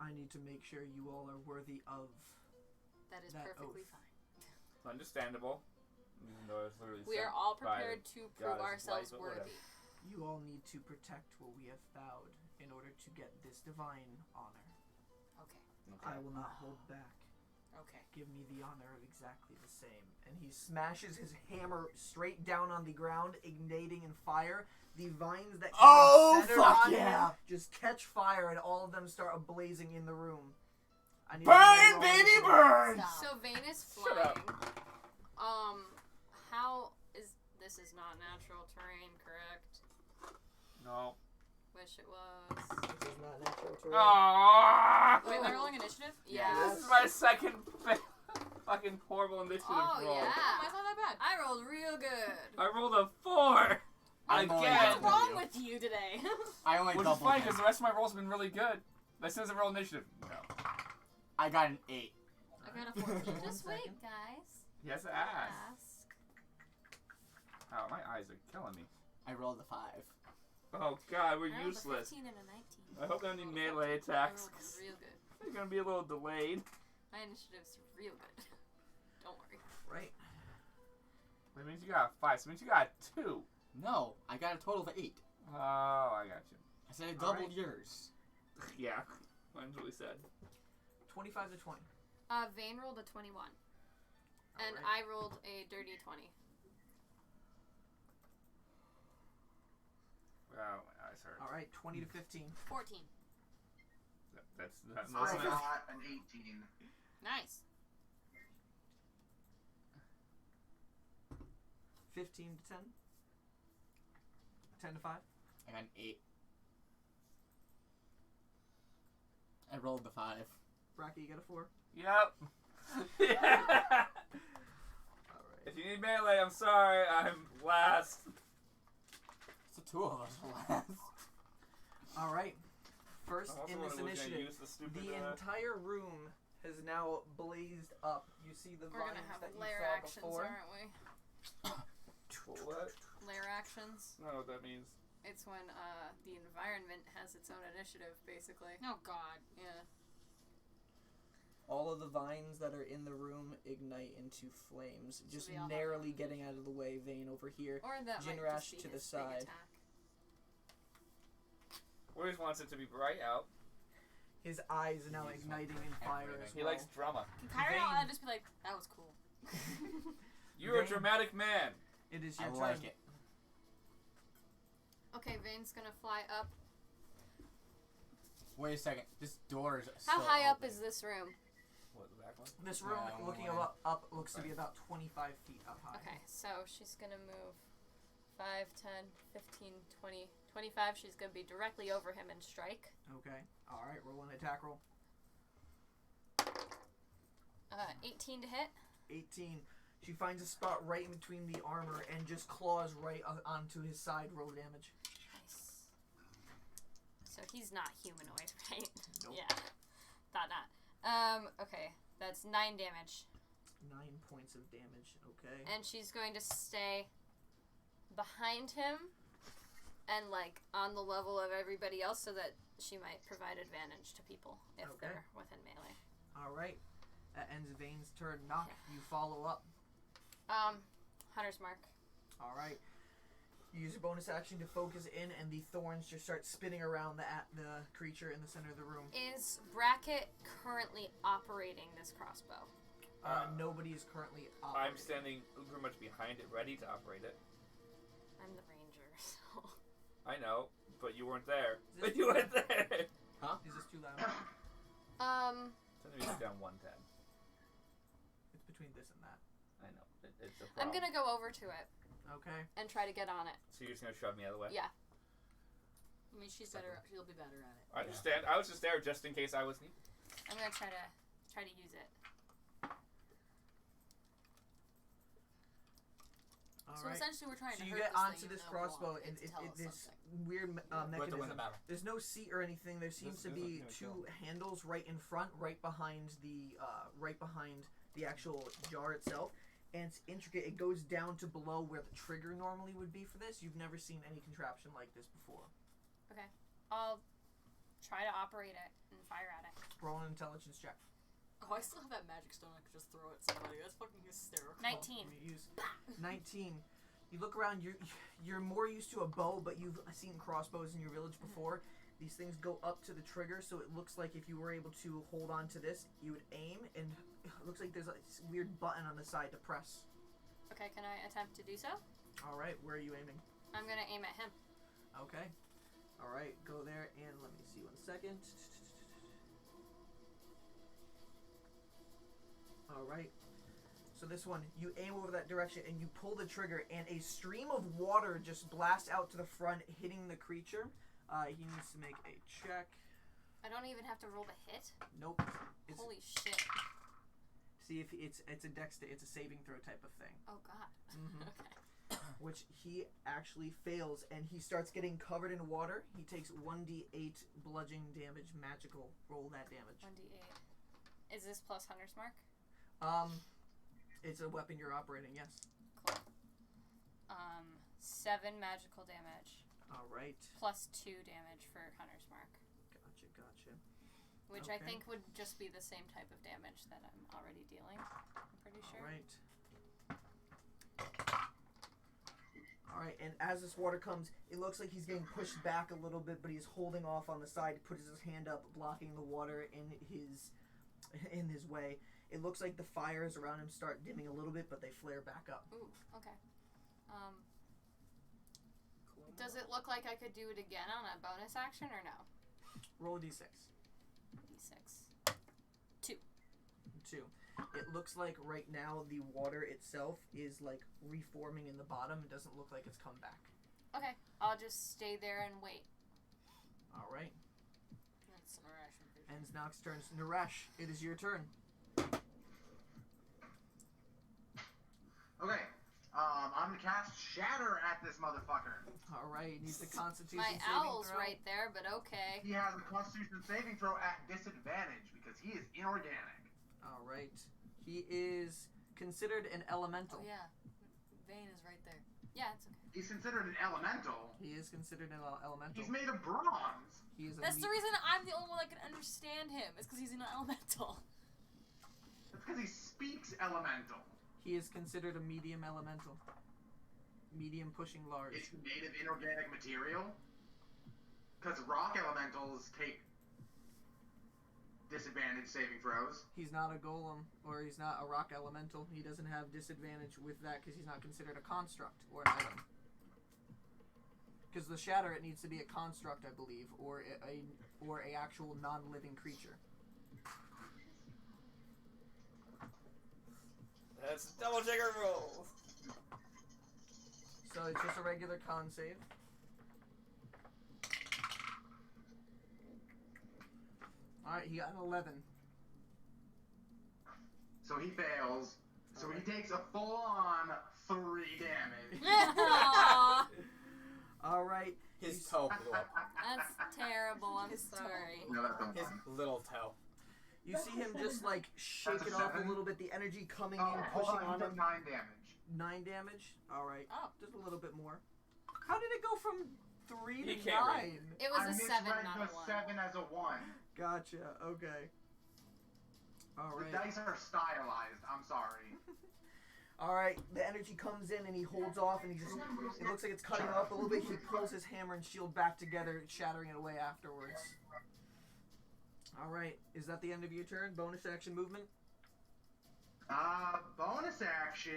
I need to make sure you all are worthy of That is that perfectly oath. fine. Understandable. Even though it's literally We said are all by prepared to prove God's ourselves light, but whatever. worthy. You all need to protect what we have vowed in order to get this divine honor. Okay. Okay. I will not hold back. Okay. Give me the honor of exactly the same. And he smashes his hammer straight down on the ground, igniting in fire. The vines that center on him just catch fire, and all of them start ablazing in the room. I need Burn, baby, burn! Stop. So Vane is Shut up. flying. How is this is not natural terrain, correct? No. Wish it was. This is not natural terrain. Oh! Wait, they're rolling initiative? Yeah. This is my second fucking horrible initiative Oh roll. yeah. That's not that bad. I rolled real good. I rolled a 4! I'm only Again! What's double wrong you. with you today? I only Which is doubled funny him. because the rest of my rolls have been really good. This isn't roll initiative. No. I got an 8. I got a 14. Just One wait, second. guys. Yes, ass. Ask. Oh, my eyes are killing me. I rolled a 5. Oh god, we're I rolled a useless. 15 and a 19. I hope I don't need I rolled a melee 14. attacks. I rolled real good. They're gonna be a little delayed. My initiative's real good. Don't worry. Right. That means you got 5. So it means you got 2. No, I got a total of 8. Oh, I got you. I said I All doubled right. yours. Yeah. Mine's what we said. 25 to 20. Vane rolled a 21. And Alright. I rolled a dirty 20. Wow, my eyes hurt. Alright, 20 to 15. 14. That's not I listen, got an 18. Nice. 15 to 10. 10 to 5. I got an 8. I rolled the 5. Bracky, you got a 4. Yep. Yeah. Alright. If you need melee, I'm sorry. I'm last. So 2 of us last. Alright. First I'm also in the this one who's gonna initiative, use the stupid, the entire room has now blazed up. You see the We're vines gonna have that you lair saw actions, before. aren't we? What? Lair actions. I don't know what that means. It's when the environment has its own initiative, basically. Oh god. Yeah. All of the vines that are in the room ignite into flames, just we all have narrowly one. getting out of the way. Vane over here. Or that might Jinrash just be to the his big side. attack. Warriors wants it to be bright out. His eyes are now igniting in fire as He well. likes drama. Can Kyren Vane. ought to just be like, that was cool. You're a Vane. dramatic man. It is I your turn. like it. Okay, Vane's gonna fly up. Wait a second. This door is How still high up open. is this room? What, the back one? This room, Yeah, looking one way. up looks to be about 25 feet up high. Okay, so she's gonna move 5, 10, 15, 20, 25. She's gonna be directly over him and strike. Okay. All right. Roll an attack roll. 18 to hit. 18. She finds a spot right in between the armor and just claws right onto his side. Roll damage. Nice. So he's not humanoid, right? Nope. Yeah. Thought not. Okay, that's 9 damage. 9 points of damage. Okay. And she's going to stay behind him and like on the level of everybody else so that she might provide advantage to people if Okay. they're within melee. All right. That ends Vane's turn. Nock, you follow up. Hunter's Mark. All right. You use your bonus action to focus in, and the thorns just start spinning around the creature in the center of the room. Is Bracket currently operating this crossbow? Nobody is currently operating. I'm standing pretty much behind it, ready to operate it. I'm the ranger, so. I know, but you weren't there. Is But this- you weren't there. Is this too loud? Send the music down 110. It's between this and that. I know. It's a I'm problem. gonna go over to it Okay. and try to get on it. So you're just gonna shove me out of the way? Yeah. I mean, she's better. She'll be better at it. I understand. I was just there just in case I was needed. I'm gonna try to use it. So essentially, we're trying So to you hurt get this onto thing this and then crossbow, want and it to tell us this something. weird We have to win the mechanism. battle. There's no seat or anything. There seems to be gonna two kill. handles right in front, right behind the actual jar itself, and it's intricate. It goes down to below where the trigger normally would be for this. You've never seen any contraption like this before. Okay. I'll try to operate it and fire at it. Roll an intelligence check. Oh, I still have that magic stone I could just throw at somebody. That's fucking hysterical. 19. You use 19. You look around. You're more used to a bow, but you've seen crossbows in your village before. These things go up to the trigger, so it looks like if you were able to hold on to this, you would aim, and it looks like there's a weird button on the side to press. Okay, can I attempt to do so? All right, where are you aiming? I'm gonna aim at him. Okay. All right, go there, and let me see 1 second. All right. So this one, you aim over that direction, and you pull the trigger, and a stream of water just blasts out to the front, hitting the creature. He needs to make a check. I don't even have to roll the hit. Nope. It's, Holy shit. see if it's a saving throw type of thing. Oh god. Mhm. Okay. Which he actually fails, and he starts getting covered in water. He takes 1d8 bludgeoning damage, magical. Roll that damage. 1d8. Is this plus Hunter's Mark? It's a weapon you're operating, yes. Cool. 7 magical damage. All right. Plus 2 damage for Hunter's Mark. Gotcha. Which Okay. I think would just be the same type of damage that I'm already dealing. I'm pretty sure. All right, and as this water comes, it looks like he's getting pushed back a little bit, but he's holding off on the side, puts his hand up, blocking the water in his way. It looks like the fires around him start dimming a little bit, but they flare back up. Ooh, okay. Does it look like I could do it again on a bonus action or no? Roll a d6. D6. 2. 2. It looks like right now the water itself is like reforming in the bottom. It doesn't look like it's come back. Okay, I'll just stay there and wait. All right. That's Naresh. Ends Nock's turn. Naresh, it is your turn. Okay. I'm gonna cast Shatter at this motherfucker. All right, he needs the Constitution My saving owl's throw. right there, but okay. He has a Constitution saving throw at disadvantage because he is inorganic. All right. He is considered an elemental. Oh yeah, Vane is right there. Yeah, it's okay. He's considered an elemental. He is considered an elemental. He's made of bronze. He is a That's the reason I'm the only one that can understand him. It's because he's an elemental. That's because he speaks elemental. He is considered a medium elemental. Medium pushing large. It's made of inorganic material. Because rock elementals take disadvantage saving throws. He's not a golem, or he's not a rock elemental. He doesn't have disadvantage with that because he's not considered a construct or an item. Because the shatter, it needs to be a construct, I believe, or a actual non-living creature. That's a double trigger roll. So it's just a regular con save. Alright, he got an 11. So he fails. So he takes a full-on 3 damage. Aw, Alright. His toe blew up. that's terrible. I'm His sorry. No, that's not His fun. little toe. You see him just like shake That's it a off a 7? little bit, the energy coming Oh, in, hold pushing on, on he him. took 9 damage. 9 damage? Alright. Oh. Just a little bit more. How did it go from 3 He to can't 9? read. It was I a 7, misread not the a 1. 7 as a 1. Gotcha, okay. The Alright. dice are stylized. I'm sorry. Alright, the energy comes in and he holds off and he just, it looks like it's cutting off a little bit. He pulls his hammer and shield back together, shattering it away afterwards. Alright, is that the end of your turn? Bonus action movement? Bonus action.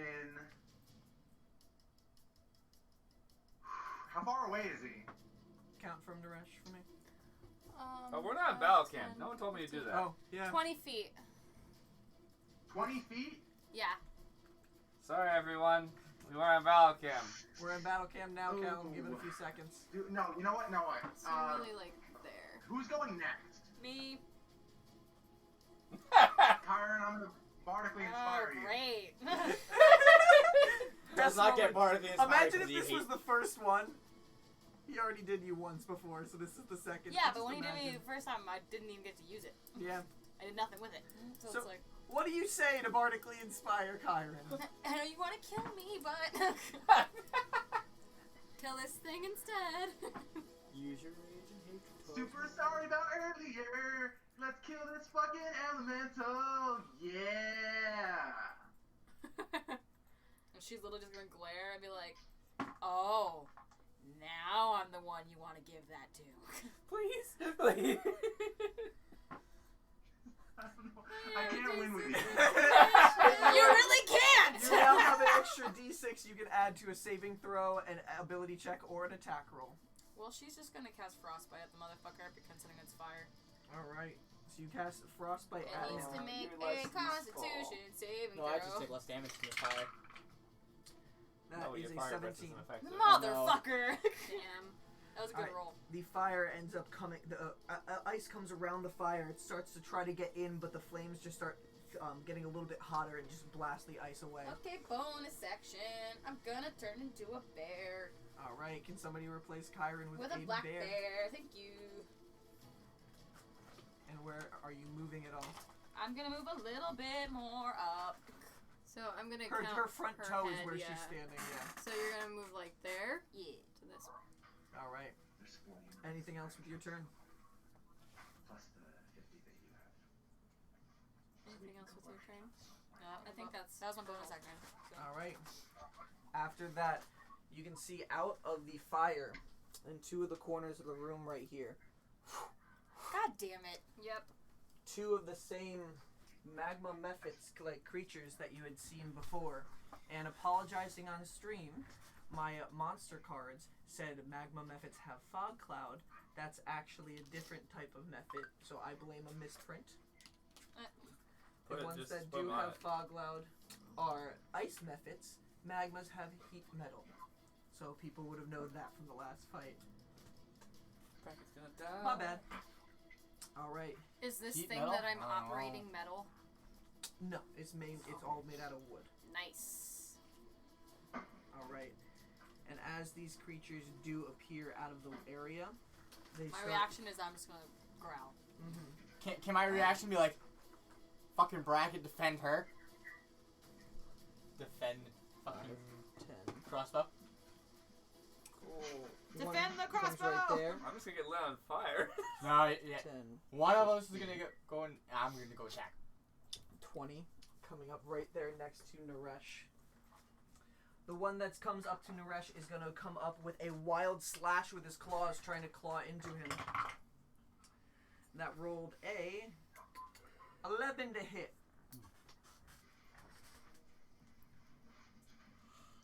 How far away is he? Count from Naresh for me. Oh, we're not in battle camp. No one told me to do that. Oh, yeah. 20 feet. 20 feet? Yeah. Sorry, everyone. We weren't in battle camp. We're in battle cam now, Ooh. Cal. Give it a few seconds. Dude, no, you know what? No, what? So really, like, there. Who's going next? Me. Kyren, I'm gonna bardically Oh, inspire you. great. does not get bardically inspired. Imagine if 'cause he this was hates- the first one. He already did you once before, so this is the second. Yeah, so but when just he did me imagine. the first time, I didn't even get to use it. Yeah. I did nothing with it. So, So- it's like, What do you say to bardically inspire Kyren? I know you want to kill me, but kill this thing instead. Use your rage and hatred. towards Super me. sorry about earlier. Let's kill this fucking elemental. Yeah. and she's literally just gonna glare and be like, "Oh, now I'm the one you want to give that to." Please, please. I don't know. I can't win with you. You really can't. You now have an extra D6 you can add to a saving throw, an ability check, or an attack roll. Well, she's just gonna cast frostbite at the motherfucker considering it's fire. Alright. So you cast Frostbite It at needs him. to make You're less a Constitution saving No, I just throw. take less damage from the fire. That No, is your a fire breath 17. isn't effective. Motherfucker. Damn. That was a good Alright. roll. The fire ends up coming. The ice comes around the fire. It starts to try to get in, but the flames just start getting a little bit hotter and just blast the ice away. Okay, bonus section. I'm gonna turn into a bear All right, can somebody replace Kyren with with a black bear? bear. Thank you. And where are you moving it all? I'm gonna move a little bit more up. So I'm gonna Her, count her front her toe is head, where yeah. she's standing. Yeah. So you're gonna move like there Yeah. to this one. All right. There's 40 Anything else with your turn? plus the 50 that you have. Anything else with your turn? I think that's- that was my bonus action. So. All right. After that, you can see out of the fire in two of the corners of the room right here. God damn it. Yep. Two of the same magma mephits like creatures that you had seen before. And apologizing on stream, my monster cards said magma mephits have fog cloud. That's actually a different type of mephit, so I blame a misprint. The Put it ones just that put do them on have it. fog cloud are ice mephits. Magmas have heat metal. So people would have known that from the last fight. Bracket's gonna die. My bad. Alright. Is this Heat thing metal? that I'm Oh. operating metal? No, it's all made out of wood. Nice. Alright. And as these creatures do appear out of the area, they My start... reaction is I'm just gonna growl. Mm-hmm. Can my reaction be like, fucking Bracket, defend her? Defend fucking 10. crossbow. Cool. Defend the comes crossbow! right there. I'm just gonna get lit on fire. No, yeah. 10. One of us is gonna go and I'm gonna go attack. 20. Coming up right there next to Naresh. The one that comes up to Naresh is going to come up with a wild slash with his claws, trying to claw into him. That rolled a 11 to hit.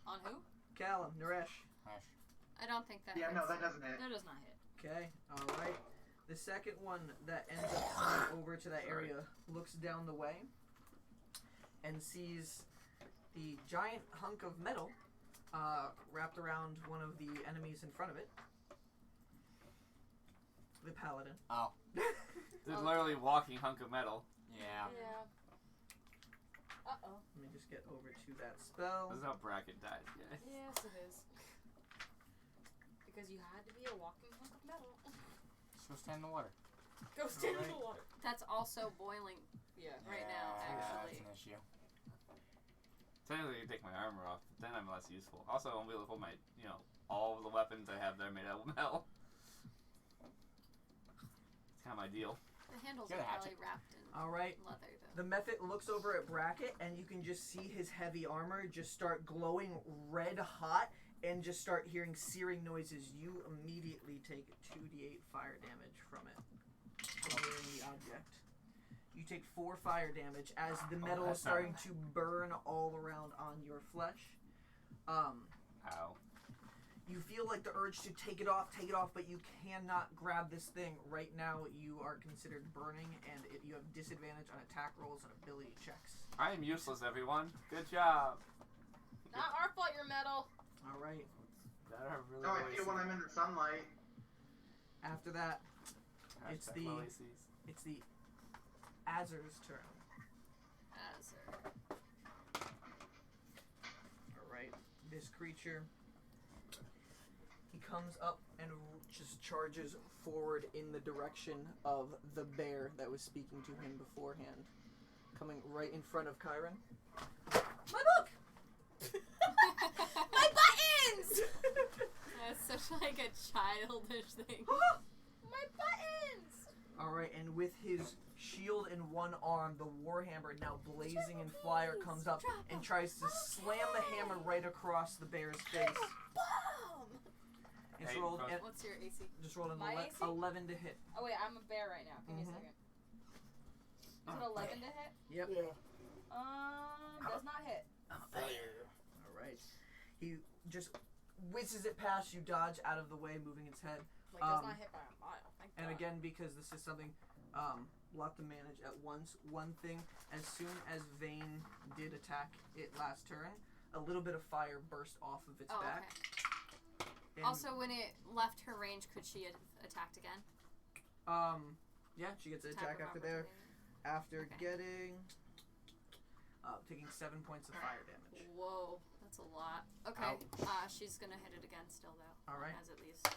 On who? Callum, Naresh. I don't think that Yeah, hits. no, that doesn't hit. That does not hit. Okay, alright. The second one that ends up coming over to that area looks down the way and sees the giant hunk of metal wrapped around one of the enemies in front of it. The paladin. Oh. There's literally walking hunk of metal. Yeah. Yeah. Uh-oh. Let me just get over to that spell. This is how Bracket dies, guys. Yes, it is. Because you had to be a walking hunk of metal. Just go stand in the water. Go stand in Alright. the water. That's also boiling. Yeah. Right now, actually. That's an issue. Technically, you take my armor off, but then I'm less useful. Also, I won't be able to hold my, all of the weapons I have there made out of metal. It's kind of my deal. The handles Get are a hatchet. probably wrapped in Alright. leather, though. The Mephit looks over at Bracket, and you can just see his heavy armor just start glowing red hot and just start hearing searing noises. You immediately take 2d8 fire damage from it, covering the object. You take 4 fire damage as the metal is that's starting not- to burn all around on your flesh. Ow. You feel like the urge to take it off, but you cannot grab this thing. Right now, you are considered burning, and you have disadvantage on attack rolls and ability checks. I am useless, everyone. Good job. Not our fault you're metal. All right. That are really No, I low feel when I'm in the sunlight. After that, it's Hashtag the- low ACs. it's the Azur's turn. Azure. All right. this creature. He comes up and just charges forward in the direction of the bear that was speaking to him beforehand. Coming right in front of Kyren. My book! My buttons! That's such like a childish thing. My buttons! Alright, and with his shield in one arm, the warhammer, now blazing in fire, comes up and tries to slam the hammer right across the bear's face. Boom! It's Hey, rolled, and What's your AC? just rolled an My AC? 11 to hit. Oh wait, I'm a bear right now. Give me a second. Is it 11 to hit? Yep. Does not hit. Alright. He just whizzes it past you, dodge out of the way, moving its head. Like, does not hit by a mile. Thank And God. again, because this is something we'll have to manage at once. One thing, as soon as Vane did attack it last turn, a little bit of fire burst off of its back. Okay. And, Also, when it left her range, could she have attacked again? yeah, she gets an Attack attack of after there. opportunity. After Okay. getting, taking 7 points of fire damage. Whoa, that's a lot. Okay, she's gonna hit it again still though. All right. As at least.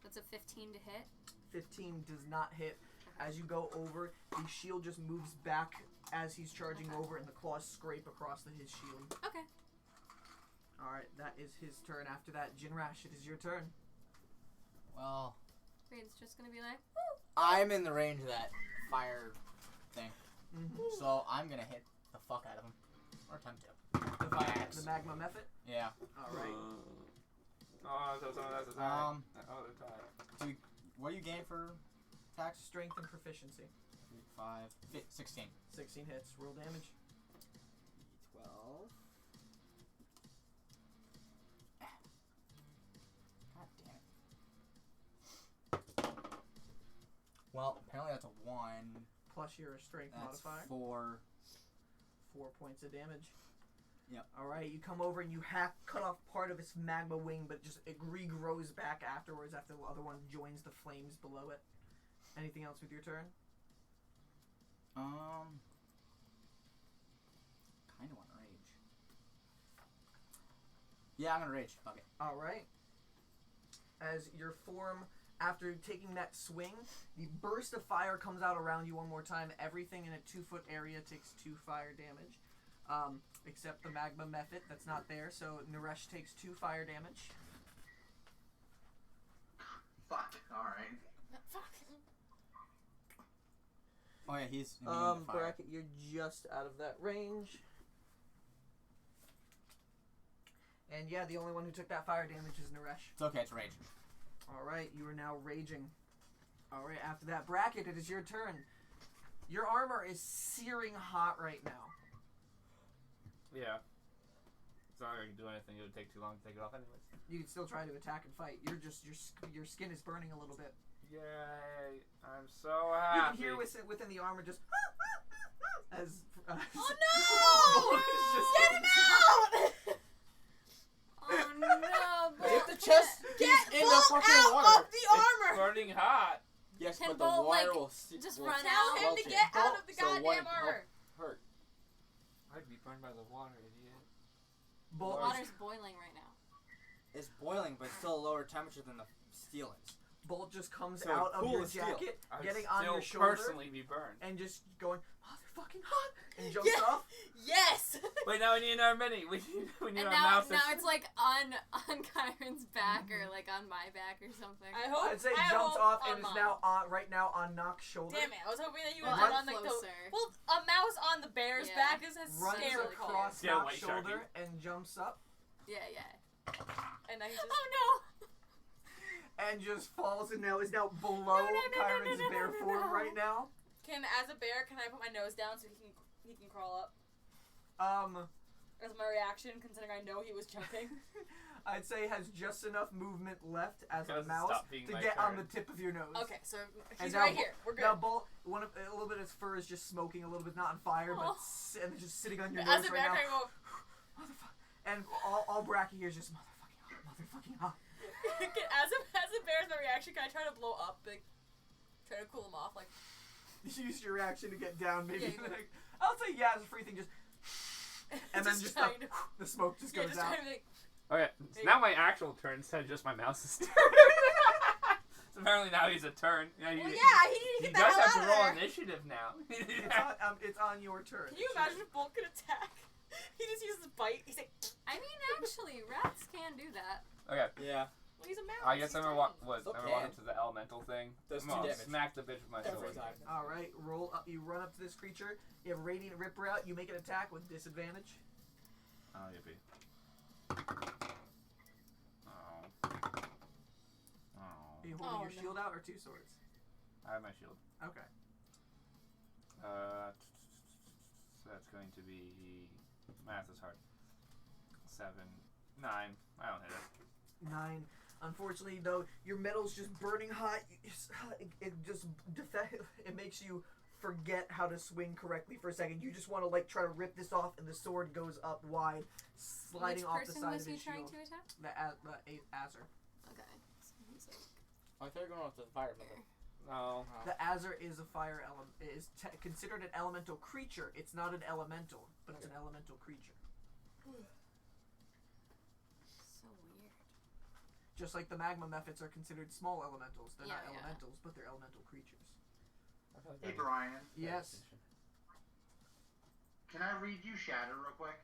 That's a 15 to hit. 15 does not hit. As you go over, the shield just moves back as he's charging Okay. over, and the claws scrape across his shield. Okay. Alright, that is his turn. After that, Jinrash, it is your turn. Well, Wait, it's just gonna be like, I'm in the range of that fire thing, Mm-hmm. so I'm gonna hit the fuck out of him, or attempt to. The magma method? Yeah. Alright. Oh, so that's a tie. Oh, the tie. What do you gain for attacks? Strength and proficiency. 16. 16 hits. Roll damage. 12. God damn it. Well, apparently that's a 1. Plus your strength That's modifier. 4. 4 points of damage. Yep. Alright, you come over and you cut off part of its magma wing, but just it regrows back afterwards after the other one joins the flames below it. Anything else with your turn? Kind of want to rage. Yeah, I'm gonna rage. Fuck it. Alright. As your form, after taking that swing, the burst of fire comes out around you one more time. Everything in a 2-foot area takes 2 fire damage. Except the magma method, that's not there, so Naresh takes 2 fire damage. Fuck. Alright. Fuck. Oh yeah, he's immune to fire. Bracket, you're just out of that range. And yeah, the only one who took that fire damage is Naresh. It's okay, it's rage. Alright, you are now raging. Alright, after that, Bracket, it is your turn. Your armor is searing hot right now. Yeah. It's not like I can do anything. It would take too long to take it off anyways. You can still try to attack and fight. You're just your skin is burning a little bit. Yay! I'm so You happy. can hear within the armor just as Oh Bullock no! is just Get him out! oh no, If the chest Get is in the Bolt fucking out water. of the It's armor! burning hot. Yes, Can but the Bolt, water like, will just will run Tell out? him to squelch get it. out of the So one goddamn armor! hurt. I'd be burned by the water, idiot. The Bolt. water's boiling right now. It's boiling, but still a lower temperature than the steel is. Bolt just comes So out of cool your as steel. jacket, I'd getting still on your shoulder, personally be burned. and just going motherfucking hot, and jumps Yeah. off. Yes! Wait, now we need our mini. We need And our now mouse. it's like on Kyren's back or like on my back or something. I hope. I'd say I jumps hope off on and is mine. now on right now on Nock's shoulder. Damn it! I was hoping that you would Well, run I'm on like the. closer. Well, a mouse on the bear's Yeah. back is Runs hysterical. across Yeah, Nock's white sharky. shoulder and jumps up Yeah. And then he just. Oh no! and just falls and now is now below No, Kyren's bear form no. right now. As a bear, can I put my nose down so he can crawl up? As As my reaction, considering I know he was jumping. I'd say has just enough movement left as a Doesn't mouse stop being to my get on turn. the tip of your nose. Okay, so And he's now right here. We're good. Now, Bolt, a little bit of his fur is just smoking, a little bit not on fire, but Oh. and it's just sitting on your As nose a right bear, now. can I go? And all Bracky hears just motherfucking hot. as a bear's my reaction, can I try to blow up? Like, try to cool him off? Like, You use your reaction to get down, maybe. Yeah, you go. Like, I'll say yeah, as a free thing, just And then just the smoke just goes out. Okay, so now my actual turn instead of just my mouse's turn. So apparently now he's a turn. Well, yeah, he needed to get the hell out of there. He does have to roll initiative now. It's on your turn. Can you imagine if Bolt could attack? He just uses bite. He's like... I mean, actually, rats can do that. Okay. Yeah. Well, he's a mouse. I guess I'm gonna walk Okay. into the elemental thing. Does I'm 2 gonna damage. smack the bitch with my Every sword. time. Alright, roll up. You run up to this creature. You have Radiant Ripper out. You make an attack with disadvantage. Oh, yippee. Oh. Are you holding your shield out or 2 swords? I have my shield. Okay. So that's going to be... Math is hard. 7, 9. I don't hit it. 9. Unfortunately, though, your metal's just burning hot. It just it makes you forget how to swing correctly for a second. You just want to like try to rip this off, and the sword goes up wide, sliding off the side of his shield. Which person was he trying to attack? The Azur. Okay. So he's like, I thought you were going off the fire method. No. The Azur is a fire element. Is considered an elemental creature. It's not an elemental, but it's an elemental creature. so weird. Just like the magma mephits are considered small elementals. They're not Yeah. elementals, but they're elemental creatures. Hey, Brian. Yes. Can I read you Shatter real quick?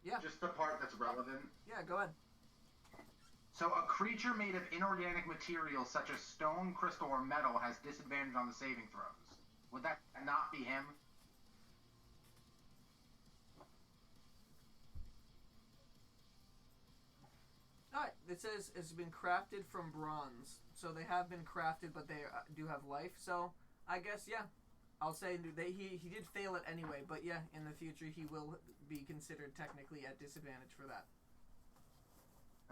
Yeah. Just the part that's relevant. Yeah, go ahead. So, a creature made of inorganic materials such as stone, crystal, or metal has disadvantage on the saving throws. Would that not be him? Alright, it says it's been crafted from bronze. So they have been crafted, but they do have life. So, I guess, yeah. I'll say he did fail it anyway, but yeah, in the future he will be considered technically at disadvantage for that.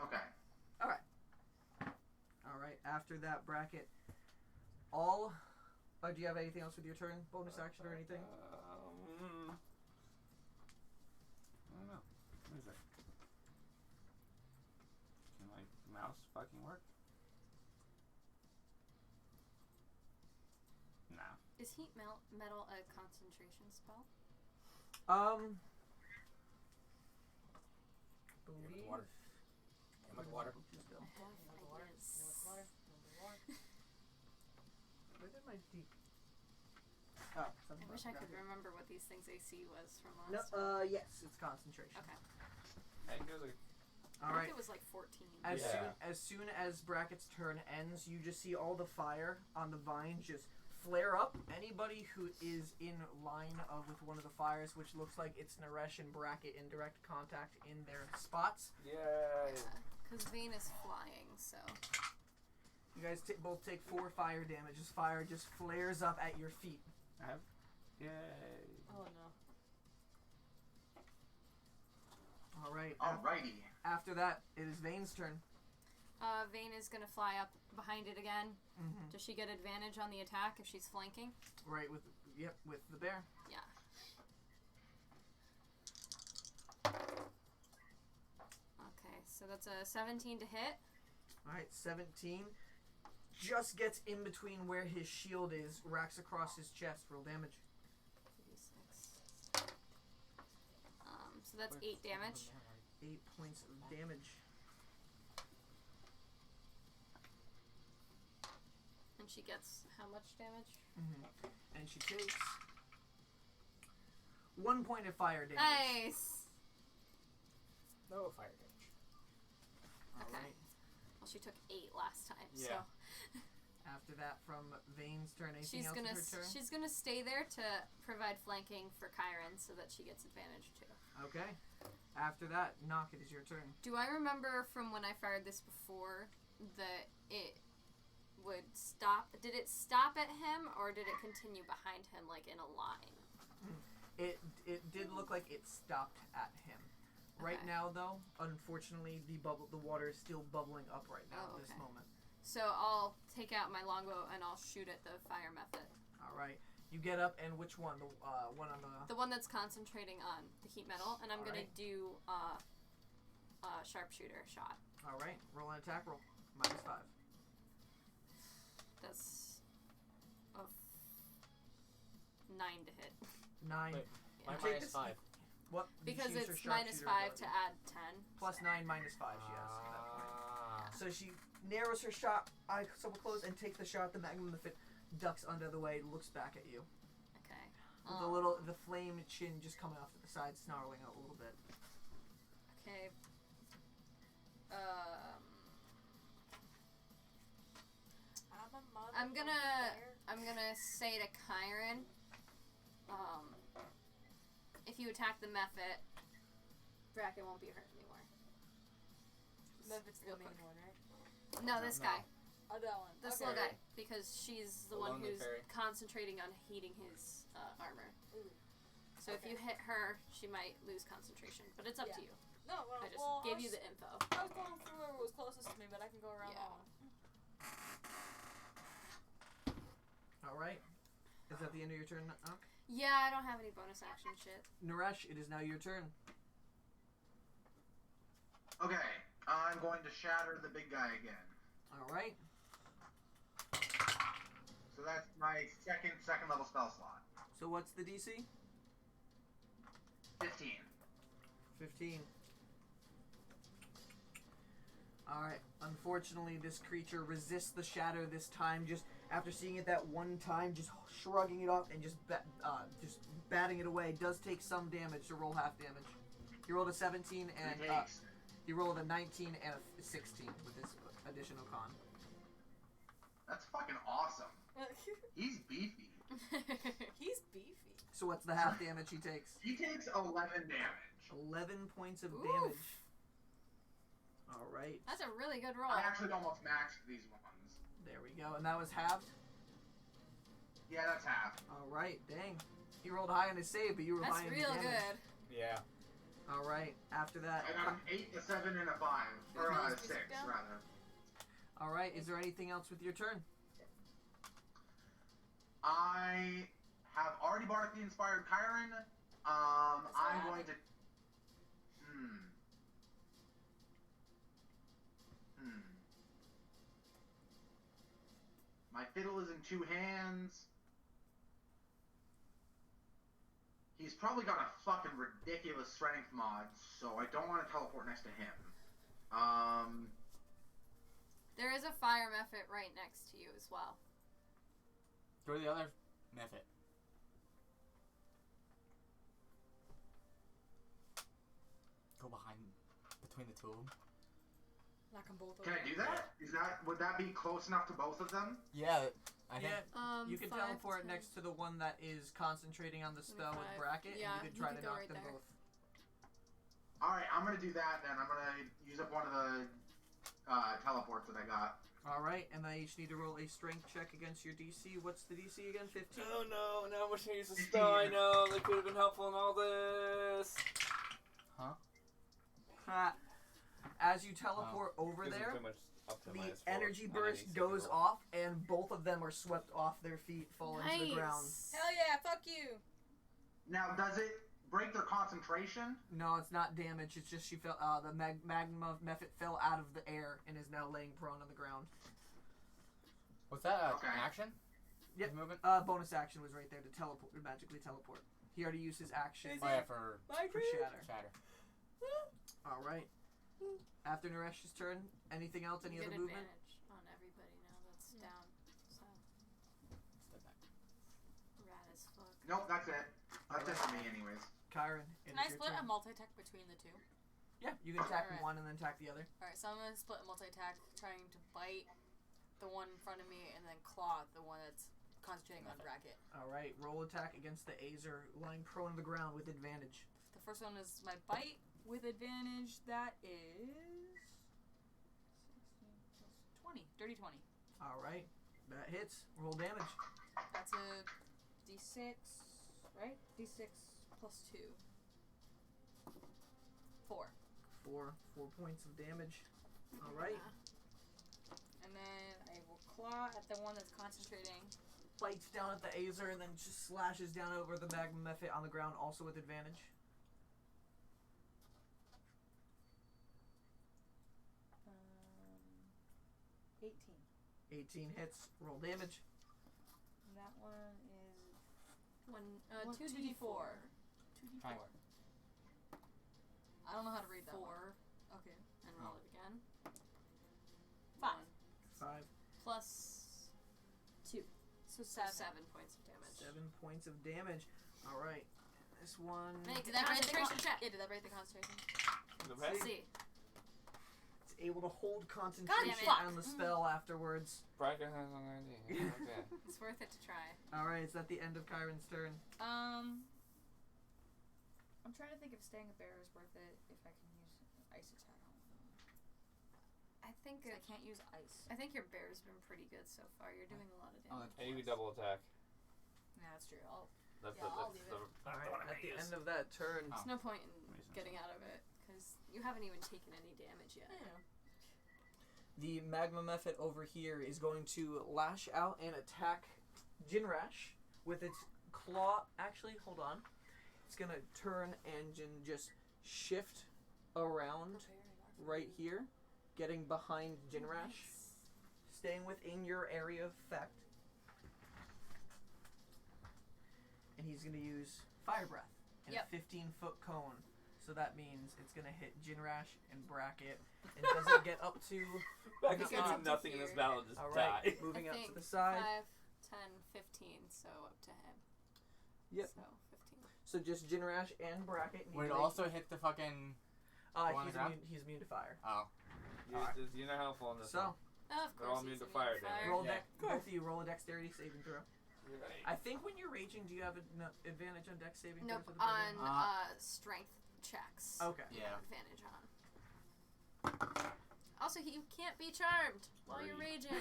Okay. Alright, after that bracket, do you have anything else with your turn? Bonus action or anything? I don't know. What is it? Can my mouse fucking work? Nah. Is heat metal a concentration spell? Believe. Water. How much water? Where did my D? Oh, I wish I could remember what these things AC was from No, last time. yes, it's concentration. Okay. Hey, it goes like... I Alright. think it was like 14. As soon as Bracket's turn ends, you just see all the fire on the vine just flare up. Anybody who is in line with one of the fires, which looks like it's Naresh and Bracket in direct contact in their spots. Yay! Because Vane is flying, so... You guys both take 4 fire damage as fire just flares up at your feet. Yay. Oh no. Alright. Alrighty. After that, it is Vane's turn. Vane is going to fly up behind it again. Mm-hmm. Does she get advantage on the attack if she's flanking? Right, with the bear. Yeah. Okay, so that's a 17 to hit. Alright, 17. Just gets in between where his shield is, racks across his chest. Roll damage. 36. So that's 8 damage. 8 points of damage. And she gets how much damage? Mm-hmm. And she takes 1 point of fire damage. Nice! No fire damage. Okay. Alright. Well, she took 8 last time, Yeah. so... After that, from Vane's turn, anything else with her turn? She's gonna stay there to provide flanking for Kyren so that she gets advantage too. Okay. After that, Nock, it is your turn. Do I remember from when I fired this before that it would stop? Did it stop at him or did it continue behind him like in a line? It did look like it stopped at him. Right Okay. now, though, unfortunately, the water is still bubbling up right now at this okay. moment. So I'll take out my longbow and I'll shoot at the fire method. All right. You get up, and which one? The one on the... The one that's concentrating on the heat metal, and I'm All gonna right. do sharpshooter shot. All right. Roll an attack roll. -5. That's a 9 to hit. 9. Wait, my Take minus this- 5. What? Because She used her it's minus sharpshooter 5 ability. to add 10. Plus 9, minus 5, she has. Ah. So she narrows her shot, eye somewhat closed, and takes the shot. The magnum of the fit ducks under the way, looks back at you. Okay. With the flame chin just coming off to the side, snarling out a little bit. Okay. I'm gonna say to Kyren, if you attack the Mephit, Bracken won't be hurt anymore. It's the main one, right? No, this guy. Oh, that one. This Okay. little guy. Because she's the The one lonely who's fairy. concentrating on heating his armor. Ooh. So if you hit her, she might lose concentration. But it's up to you. No, well, I just gave you the info. I was going through whoever was closest to me, but I can go around Yeah. that one. Alright. Is that the end of your turn, Nock? Yeah, I don't have any bonus action shit. Naresh, it is now your turn. Okay, I'm going to shatter the big guy again. Alright. So that's my second level spell slot. So what's the DC? 15. 15. Alright, unfortunately this creature resists the shatter this time, just after seeing it that one time, just shrugging it off and just batting it away. Does take some damage to roll half damage. He rolled a 17 and he rolled a 19 and a 16 with this additional con. That's fucking awesome. He's beefy. He's beefy. So what's the half damage he takes? He takes 11 damage. 11 points of Oof. damage. Alright. That's a really good roll. I actually almost maxed these ones. There we go. And that was halved? Yeah, that's half. Alright, dang. He rolled high on his save, but you were That's high on real the damage. good. Yeah. Alright, after that. I got an 8, a 7, and a 5. Or Can you a use 6, music down? rather. Alright, is there anything else with your turn? I have already bardically inspired Kyren. I'm going to... My fiddle is in 2 hands. He's probably got a fucking ridiculous strength mod, so I don't want to teleport next to him. There is a fire Mephit right next to you as well. Go to the other method. Go between the two of them. Knock them both over. Can I do that? Would that be close enough to both of them? Yeah, I think. You can 5, teleport 10. next to the one that is concentrating on the spell with 25. bracket, Yeah, and you could try you to could go knock right them there. both. Alright, I'm gonna do that then. I'm gonna use up one of the teleports that I got. Alright, and they each need to roll a strength check against your DC. What's the DC again? 15? Oh no, now I'm wishing I used a spell I know that could have been helpful in all this. Ha. As you teleport over This is there, pretty much up to the -4 energy on burst any goes single. off, and both of them are swept off their feet, falling to the ground. Hell yeah, fuck you. Now, does it break their concentration? No, it's not damage. It's just she fell. The magma of Mephit fell out of the air and is now laying prone on the ground. Was that Okay. an action? Yep. His movement? Bonus action was right there to teleport, magically teleport. He already used his action Oh yeah, for My for turn? shatter. shatter. All right. After Naresh's turn, anything else? Any You other get movement? advantage on everybody now that's down. So, Step back. rad as fuck. Nope, that's it. That's it for me, anyways. Kyren, Can I split a multi-attack between the two? Yeah, you can attack Alright. one and then attack the other. Alright, so I'm gonna split a multi-attack trying to bite the one in front of me and then claw the one that's concentrating on bracket. All right, roll attack against the Azer lying prone on the ground with advantage. The first one is my bite with advantage. That is 16 plus 20. Dirty 20. All right, that hits. Roll damage. That's a D6, right? D6 plus 2. 4. 4 points of damage. All right, And then I will claw at the one that's concentrating. bites down at the Azer and then just slashes down over the magma Mephit on the ground, also with advantage. 18. 18 hits. Roll damage. And that one is One, One, 2d4. 2d4. Triangle. I don't know how to read that. 4. Okay. And roll it again. 5. 5. Plus 2. So So 7. 7 points of damage. 7 points of damage. All right. This one. Make Did that break the concentration check. Yeah, did that break the concentration? Okay. See. It's able to hold concentration fuck. on the spell afterwards. Bracken has an idea. Okay. It's worth it to try. All right. Is that the end of Kyren's turn? I'm trying to think if staying a bear is worth it if I can use ice attack on them. I think I can't use ice. I think your bear's been pretty good so far. You're doing a lot of Oh, damage. And you can double attack. Yeah, that's true. That's Yeah, I'll that's leave the All right. one I'm At the gonna use. end of that turn, There's no point in Makes sense. getting out of it because you haven't even taken any damage yet. the magma method over here is going to lash out and attack Jinrash with its claw. Actually, hold on. It's gonna turn and just shift around right here, getting behind Jinrash, staying within your area of effect. And he's gonna use Fire Breath in Yep. a 15-foot cone. So that means it's gonna hit Jinrash and Bracket. And does it get up to? Bracken's Gets gonna up do to nothing in this here. battle, just All right, die. moving I up to think the side. 5, 10, 15, so up to him. Yep. So 15. So just Jinrash and Bracket. And Would it he's also hit the fucking... Uh, go on the ground? he's immune to fire. Oh. You're not helpful on this So one. Of They're all course immune he's to fire damage. roll Yeah. both of you roll a dexterity saving throw. Right. I think when you're raging, do you have an advantage on dex saving Nope, throws? with the on program? strength checks. Okay. You Yeah. have advantage on. Also, you can't be charmed while you're raging.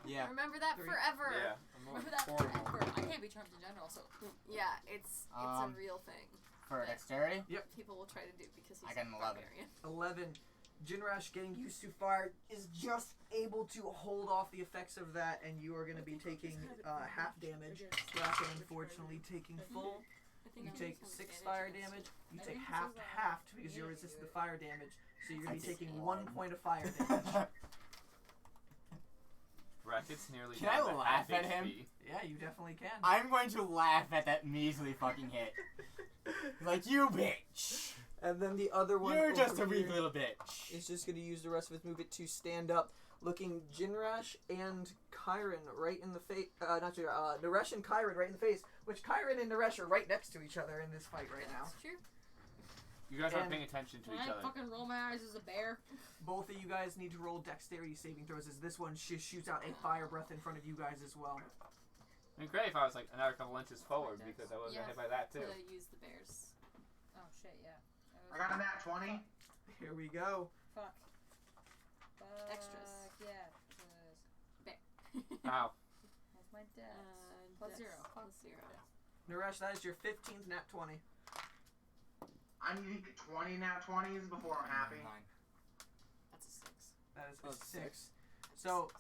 Yeah. Remember that 3. forever. Yeah. I'm Remember that horrible. forever. I can't be charmed in general, so. Yeah, it's a real thing. For dexterity? People will try to do because he's I got an a 11. barbarian. 11. Jinrash, getting used to fire, is just able to hold off the effects of that, and you are going to be taking half damage. Bracket, unfortunately, taking full. I think You he take has 6 advantage fire on this damage. You I take think this half is, to half because you're resistant to fire damage. So you're going to be I take taking 1. 1 point of fire damage. Bracket's nearly Can I down to laugh half at him? HP. Yeah, you definitely can. I'm going to laugh at that measly fucking hit. Like, you bitch! And then the other one You're just a over weak here little bitch. is just going to use the rest of his movement to stand up, looking Jinrash and Kyren right in the face. Naresh and Kyren right in the face, which Kyren and Naresh are right next to each other in this fight right now. That's true. You guys aren't And- paying attention to Can each I other. fucking roll my eyes as a bear? Both of you guys need to roll dexterity saving throws, as this one shoots out a fire breath in front of you guys as well. I mean, great if I was like another couple inches forward because I wasn't Yeah. hit by that too. To use the bears. Oh shit, yeah. I got a nat 20. Here we go. Fuck. Extras. Yeah. Ow. That's my dex. Plus Dex 0. Plus 0. Naresh, that is your 15th nat 20. I need to get 20 nat 20s before I'm happy. 9. That's a 6. That is Oh, a 6. 6. So,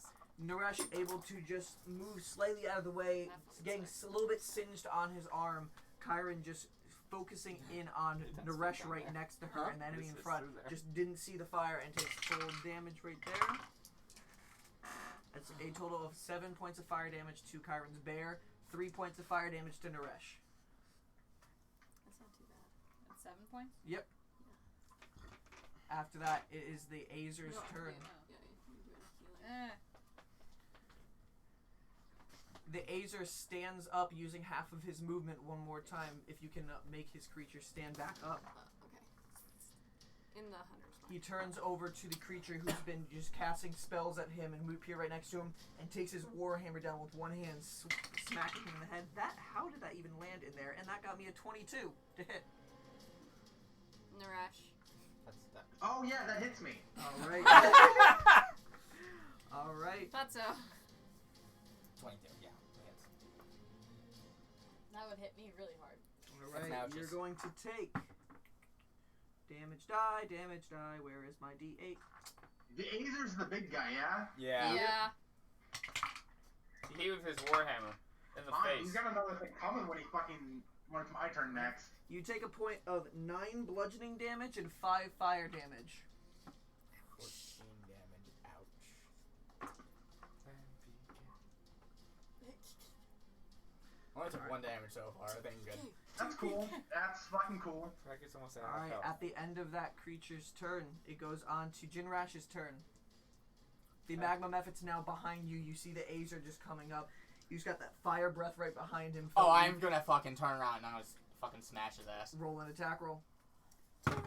Naresh able to just move slightly out of the way, getting a little bit singed on his arm. Kyren just focusing in on That's Naresh down right there. next to her, and the enemy This in is front through there. just didn't see the fire and takes full damage right there. That's a total of 7 points of fire damage to Kyren's bear, 3 points of fire damage to Naresh. That's not too bad. That's 7 points? After that, it is the Azer's No, turn. Yeah, you're doing healing. The Azer stands up using half of his movement one more time if you can make his creature stand back up. Okay. In the hunter's mark. He turns over to the creature who's been just casting spells at him and we appear right next to him and takes his warhammer down with one hand, smacking him in the head. How did that even land in there? And that got me a 22 to hit. Naresh. That's that. Oh yeah, that hits me. All right. All right. Thought so. 22, yeah. It hits. That would hit me really hard. All That's right. now You're just- going to take damage die. Damage die. Where is my D8? The Azer's the big guy, yeah? Yeah. He hit with his warhammer in the Fine, face. he's got another thing coming when it's my turn next. You take a point of 9 bludgeoning damage and 5 fire damage. 14 damage. Ouch. Only took 1 damage so far. I think I'm good. That's cool. That's fucking cool. Bracket's almost at All half right, health. at the end of that creature's turn, it goes on to Jinrash's turn. The Okay. magma method's now behind you. You see the Azer just coming up. He's got that fire breath right behind him. Oh, I'm gonna fucking turn around and I'm gonna fucking smash his ass. Roll an attack roll. Every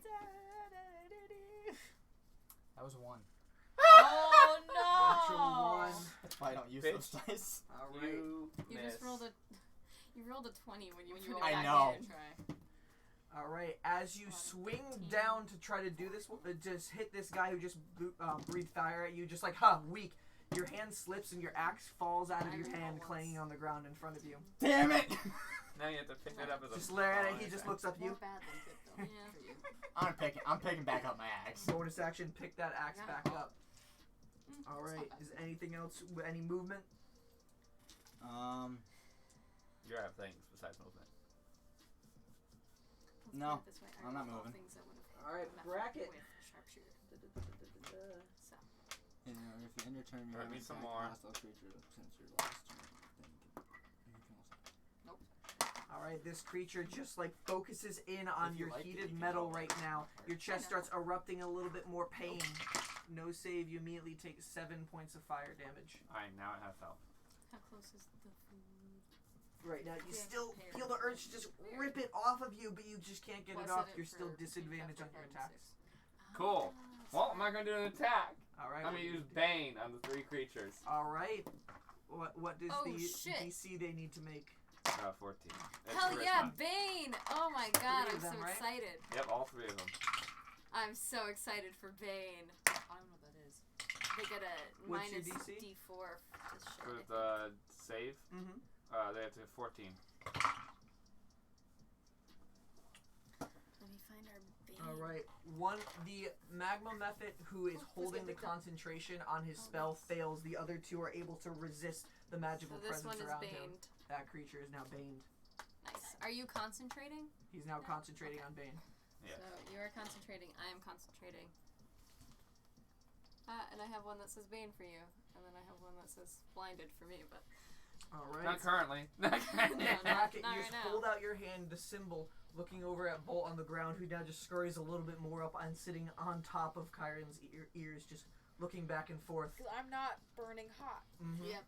time. That was 1. Oh Natural no! 1. That's why I don't use Bitch. those dice. All right. You You miss. just rolled a. You rolled a 20 when you roll I back know. in and try. All right. As you swing down to try to do this, just hit this guy who just breathed fire at you. Just like, weak. Your hand slips and your axe falls out of your hand, clanging on the ground in front of you. Damn it! Now you have to pick it up as a. Just stare at it. He just looks up at More you. bad than good though. Yeah. For you. I'm picking back up my axe. Bonus action, pick that axe Yeah. back up. Mm, All it's not right. bad. Is anything else? Any movement? You have things besides movement. Let's No, put it this way. I'm not rolled all moving. things that would've All right, met bracket. with sharpshooter. So. If you end your turn, you Alright, have need an some attack more. hostile creature since your last turn. Then you can also. All right. This creature just like focuses in on If you your like it, heated you can metal go. right now. Your chest I know. starts erupting a little bit more pain. No save. You immediately take 7 points of fire damage. I now have health. How close is the food? Right now, you Yeah, still prepared. feel the urge to just rip it off of you, but you just can't get Plus it off. it You're for still being disadvantaged on kept your within attacks. 6. Cool. Well, I'm not gonna do an attack. All right. I'm gonna use Bane on the 3 creatures. All right. What does Oh, the shit. DC they need to make? 14. It's Hell yeah, charisma. Bane! Oh my god, 3 I'm of them, so right? excited. Yep, all 3 of them. I'm so excited for Bane. I don't know what that is. They get a What's your minus DC? D4 for this shit. For I think. the save, Mm-hmm. they have to have 14. Let me find our Bane. All right. The magma method who is Let's holding get the picked up. concentration on his Oh, spell nice. fails. The other 2 are able to resist the magical So this one presence is around him. baned. That creature is now baned. Nice. Are you concentrating? He's now concentrating on Bane. Yeah. So you are concentrating. I am concentrating. And I have one that says Bane for you, and then I have one that says blinded for me. But All right. Not currently. No, Bracket, not you right just now. hold out your hand, the symbol, looking over at Bolt on the ground, who now just scurries a little bit more up and sitting on top of Kyren's ears, just looking back and forth. Because I'm not burning hot. Mm-hmm. Yep.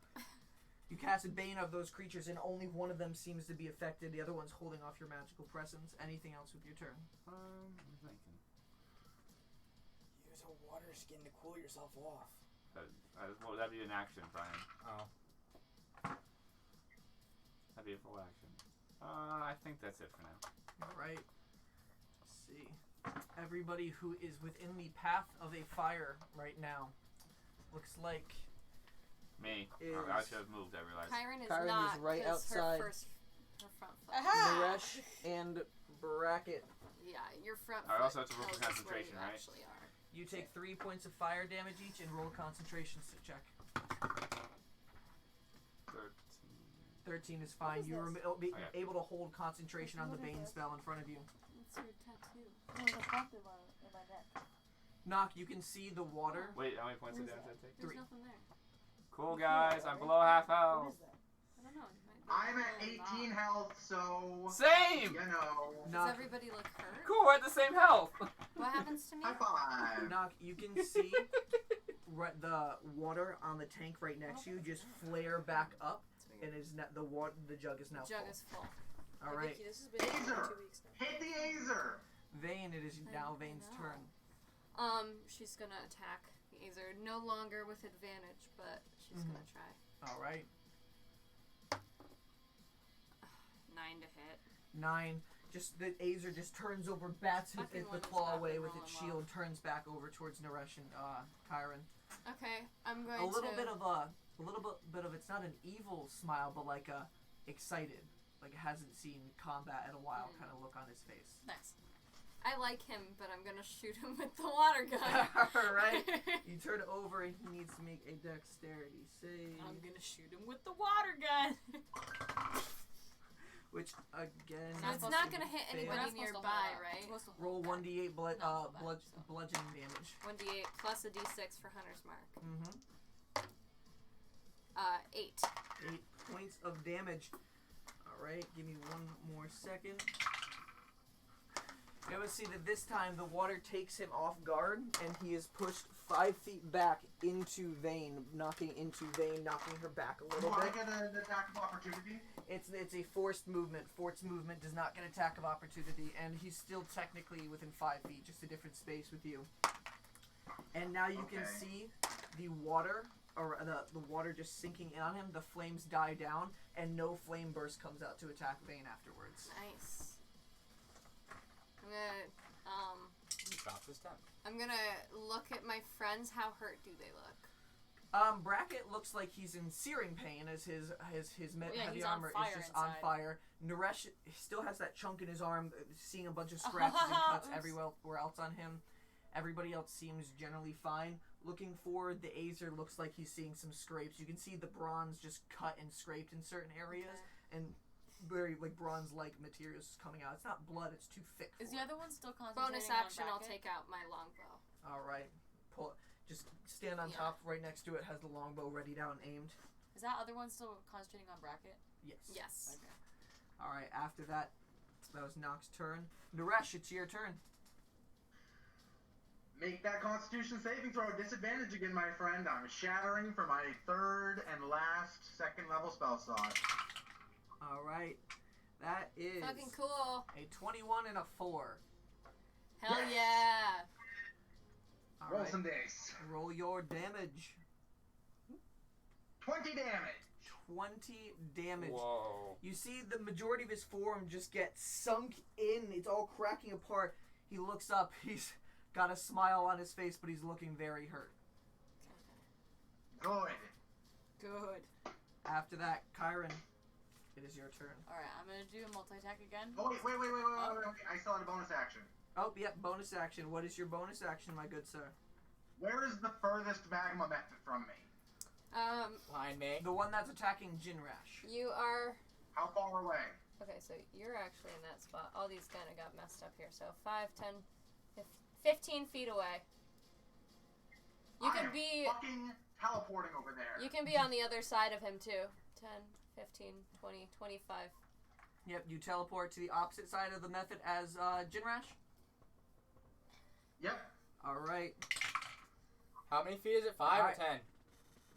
You casted Bane of those creatures, and only one of them seems to be affected. The other one's holding off your magical presence. Anything else with your turn? I'm thinking. Use a water skin to cool yourself off. Well, that'd be an action, Brian. Oh. That'd be a full action. I think that's it for now. All right. Let's see. Everybody who is within the path of a fire right now looks like Me. Is- I should have moved, I realized. Kyren is Kyren is not. right 'cause outside. Her front foot. Aha! Naresh and Bracket. Yeah, your front I foot. also have to roll for tells us where concentration, you right? Actually are. you take 3 points of fire damage each and roll a concentration check. 13 is fine. is You this? were be Okay. able to hold concentration on the What is Bane this? spell in front of you. What's your tattoo? There's a bump in my neck. Knock, you can see the water. Wait, how many points of What is damage did I take? There's 3. nothing there. Cool, guys. I'm below half What health. is that? I don't know. It might be I'm at a little 18 knob. health, so Same! you know. Does Knock, everybody look hurt? Cool, we're at the same health. What happens to me? High five. Knock, you can see the water on the tank right next to you just flare back up, It's weird. and the jug is now Jug full. is full. All right, Vicky, this has been going Azer. for 2 weeks now. Hit the Azer. Vane, it is now I Vane's know. turn. She's gonna attack the Azer. No longer with advantage, but she's Mhm. gonna try. All right, 9 to hit. 9. Just the Azer just turns over, bats Fucking the one is claw not away gonna with roll its him shield, turns back over towards Naresh and Kyren. Okay, I'm going A little to. bit of it's not an evil smile, but like a excited, like hasn't seen combat in a while kind of look on his face. Nice. I like him, but I'm gonna shoot him with the water gun. All right, you turn over and he needs to make a dexterity save, I'm gonna shoot him with the water gun. which again So it's supposed not to gonna hit fail. anybody We're not supposed to hold nearby, up. We're right? supposed to hold roll back. 1d8 Not so bad, so. bludgeoning damage. 1d8 plus a d6 for Hunter's Mark. Mm-hmm. 8. 8 points of damage. Alright, give me one more second. You're able to see that this time the water takes him off guard, and he is pushed 5 feet back into Vane, knocking her back a little Do I bit. get an attack of opportunity? It's a forced movement. Forced movement does not get attack of opportunity, and he's still technically within 5 feet, just a different space with you. And now you can see the water, or the water just sinking in on him. The flames die down, and no flame burst comes out to attack Vane afterwards. Nice. I'm gonna look at my friends. How hurt do they look? Brackett looks like he's in searing pain as his heavy he's armor on is fire just on inside. fire. Naresh still has that chunk in his arm, seeing a bunch of scratches and cuts everywhere else on him. Everybody else seems generally fine. Looking forward, the Azer looks like he's seeing some scrapes. You can see the bronze just cut and scraped in certain areas, and very bronze-like materials coming out. It's not blood; it's too thick. Is for the it. other one still concentrating Bonus action. on I'll Bracket? take out my longbow. All right, just stand on top right next to it. Has the longbow ready down, aimed. Is that other one still concentrating on Bracket? Yes. Yes. Okay. All right. After that, that was Nock's turn. Naresh, it's your turn. Make that Constitution saving throw. Disadvantage again, my friend. I'm shattering for my third and last second level spell slot. All right. That is Fucking cool. a 21 and a 4. Hell Yes. yeah. All Roll right. some dice. Roll your damage. 20 damage. 20 damage. Whoa. You see the majority of his form just get sunk in. It's all cracking apart. He looks up. He's got a smile on his face, but he's looking very hurt. Good. Good. After that, Kyren, it is your turn. Alright, I'm gonna do a multi-attack again. Oh, wait. I still had a bonus action. Oh, yep, bonus action. What is your bonus action, my good sir? Where is the furthest magma method from me? Behind me. The one that's attacking Jinrash. You are. How far away? Okay, so you're actually in that spot. All these kind of got messed up here. So 5, 10, 15 feet away. You I can am be. fucking teleporting over there. You can be on the other side of him too. 10, 15, 20, 25. Yep, you teleport to the opposite side of the method as Jinrash. Yep. Alright. How many feet is it? 5 Alright. or 10?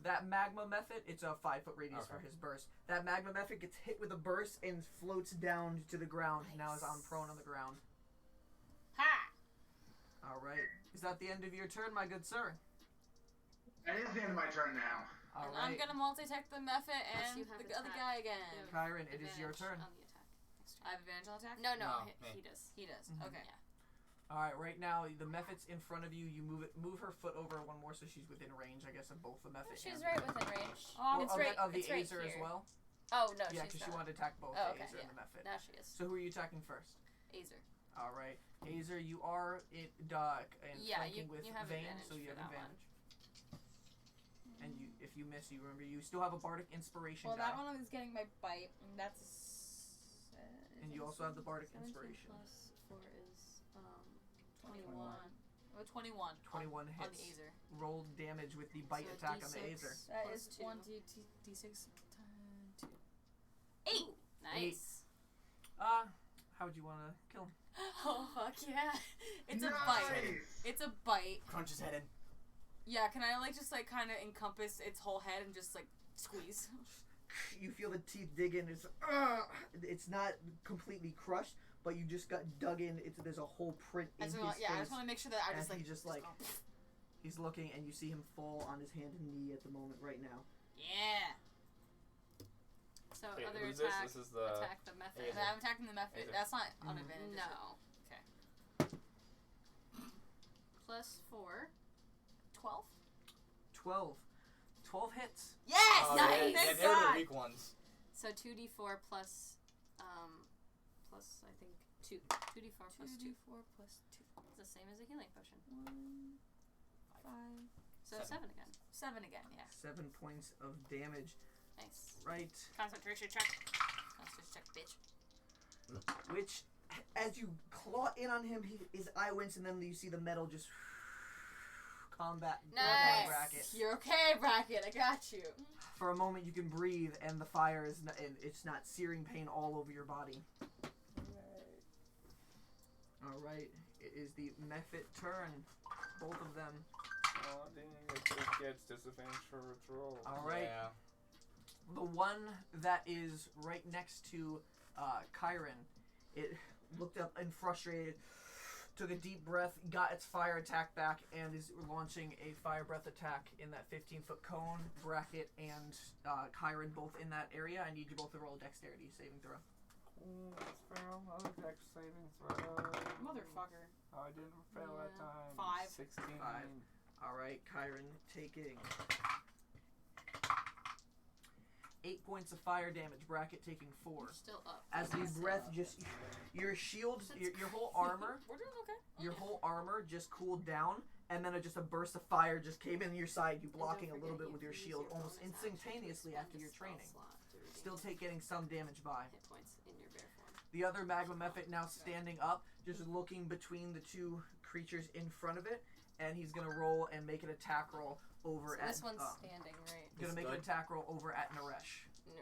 That magma method, it's a 5-foot radius for Okay. his burst. That magma method gets hit with a burst and floats down to the ground. Nice. Now is on prone on the ground. Ha! Alright. Is that the end of your turn, my good sir? That is the end of my turn now. And I'm Alright. gonna multi-attack the Mephit Yes, and you have the other attack. guy again. Yeah. Kyren, it is your turn. Advantage on the attack. Next turn. I have advantage on attack? No, No, he me. does. He does. Mhm. Okay. Yeah. Alright, right now the Mephit's in front of you. You move her foot over one more so she's within range, I guess, of both the Mephit She's and right within range. Oh, it's of, right. of the it's right Azer as here. well. Oh no, Yeah, she's because she not. wanted to attack both Oh, the okay, Azer yeah. and the Mephit. Now she is. So who are you attacking first? Azer. Alright. Azer, you are in Doc and Yeah, flanking you with have Vane, advantage so you for have that one. advantage. And if you miss, you remember you still have a bardic inspiration Well, die. that one is getting my bite, and that's. And you also have the bardic 17 inspiration. plus 4 is 21. 21. Oh, 21. 21 on the hits. Azer. Roll damage with the bite So attack on the D6. Azer. That Plus is two. 1d6 times 2. 8. Nice. How would you want to kill him? Oh, fuck yeah. It's a Nice. bite. It's a bite. Crunch his head in. Yeah, can I, just, kind of encompass its whole head and just, squeeze? You feel the teeth dig in. It's not completely crushed, but you just got dug in. There's a whole print in his face. I just want to make sure that I And just, he just, go, He's looking, and you see him fall on his hand and knee at the moment right now. yeah. So Wait, other who's attack. this? This is the. Attack the method. Azer. I'm attacking the Mephit. Azer. That's not Mhm. on advantage. No. Okay. Plus 4. 12? 12. 12 hits. Yes! Oh, Nice. yeah, Thank yeah, they're God. the weak ones. So 2d4 plus I think 2. 2d4 plus 2. 2d4 plus 2. It's the same as a healing potion. 1, 5, So 7 7. again. 7 again, yeah. 7 points of damage. Nice. Right. Concentration check. Concentration check, bitch. Which, as you claw in on him, his eye winks, and then you see the metal just combat Nice. bracket. You're okay, Bracket. I got you. For a moment, you can breathe, and the fire is and it's not searing pain all over your body. All right, it is the Mephit turn. Both of them. Oh, dang, it gets disadvantage for its roll. All right. Yeah. The one that is right next to Kyren, it looked up and frustrated, took a deep breath, got its fire attack back, and is launching a fire breath attack in that 15-foot cone. Bracket and Kyren both in that area. I need you both to roll a dexterity saving throw. Let's fail another dex saving throw. Motherfucker. Oh, I didn't fail that time. 5. 16. 5. All right, Kyren taking 8 points of fire damage. Bracket taking 4. You're still up. As the breath just, your shield, your whole armor, We're doing okay. your whole armor just cooled down, and then just a burst of fire just came in your side, you blocking a little bit with your shield almost instantaneously after your training. Still getting some damage by. Hit points in your bear form. The other Magma Mephit now standing up, just looking between the two creatures in front of it, and he's gonna roll and make an attack roll over So at. this one's standing, right? Gonna make an good. attack roll over at Naresh. No.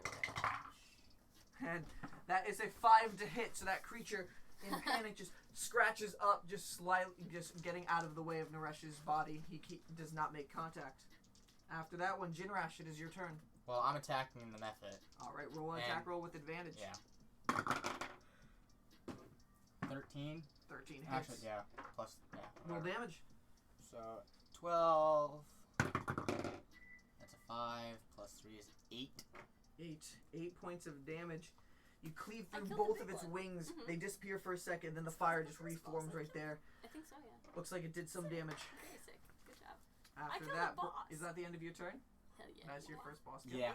And that is a 5 to hit, so that creature in panic just scratches up, just slightly, just getting out of the way of Naresh's body. He does not make contact. After that one, Jinrash, it is your turn. Well, I'm attacking the Mephit. Alright, roll an attack roll with advantage. Yeah. 13. 13 hits. Actually, yeah. Plus, yeah. Roll whatever. damage. So, 12. That's a 5. Plus 3 is 8. 8 points of damage. You cleave I through killed both the of big its one. wings. Mhm. They disappear for a second, then the fire just reforms right there. I think so, yeah. Looks like it did some damage. Very sick. Good job. After killed that, the boss. is that the end of your turn? Hell yeah. That's your first boss kill. Yeah.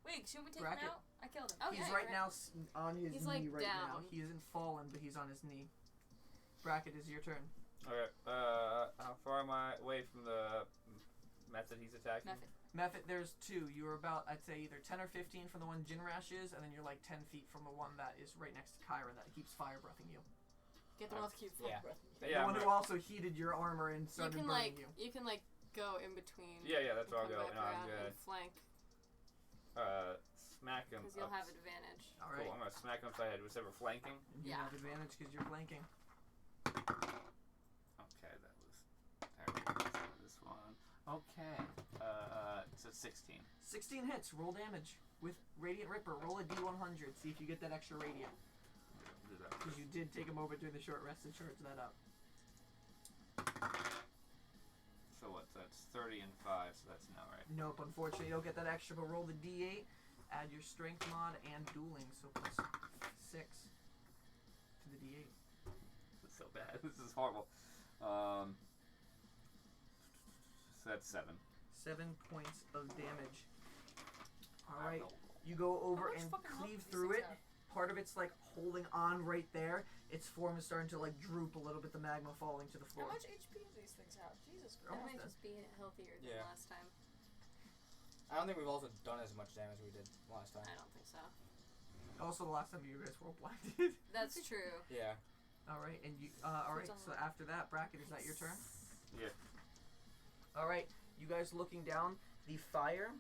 Wait, should we take Bracket. him out? I killed him. Oh, He's yeah, right you're now on his He's, knee like, right now. down. He isn't fallen, but he's on his knee. Bracket is your turn. Okay, how far am I away from the method he's attacking? Mephit. Mephit, there's 2. You were about, I'd say, either 10 or 15 from the one Jinrash is, and then you're like 10 feet from the one that is right next to Kyren that keeps fire breathing you. Get the one with cute Yeah. breath. Yeah, the one I'm who also heated your armor and You started can burning like you. go in between. Yeah, that's where I'll and go. come No, back I'm around good. and flank Smack him. because you'll up. have advantage. All Cool, right. I'm gonna smack him upside the head. Was ever flanking? You Yeah. have advantage because you're flanking. Okay, that was this one. Okay, so 16. 16 hits. Roll damage with Radiant Ripper. Roll a D100. See if you get that extra radiant. Do that. Because you did take a moment during the short rest to charge that up. So what? That's 30 and 5. So that's no, right? Nope, unfortunately you don't get that extra, but roll the D8, add your strength mod and dueling, so plus 6 to the D8. This is so bad. This is horrible. So that's 7. 7 points of damage. I Alright, rolled. you go over much and fucking health cleave do these through it. things have? Part of it's like holding on right there. Its form is starting to like droop a little bit, the magma falling to the How floor. much HP do these things have? Jesus They're That Christ. almost might dead. just be healthier than Yeah. last time. I don't think we've also done as much damage as we did last time. I don't think so. Also, the last time you guys were blinded. That's true. Yeah. Alright, and you, alright, It's so on. after that, Bracket, is that your turn? Yeah. Alright, you guys looking down, the fire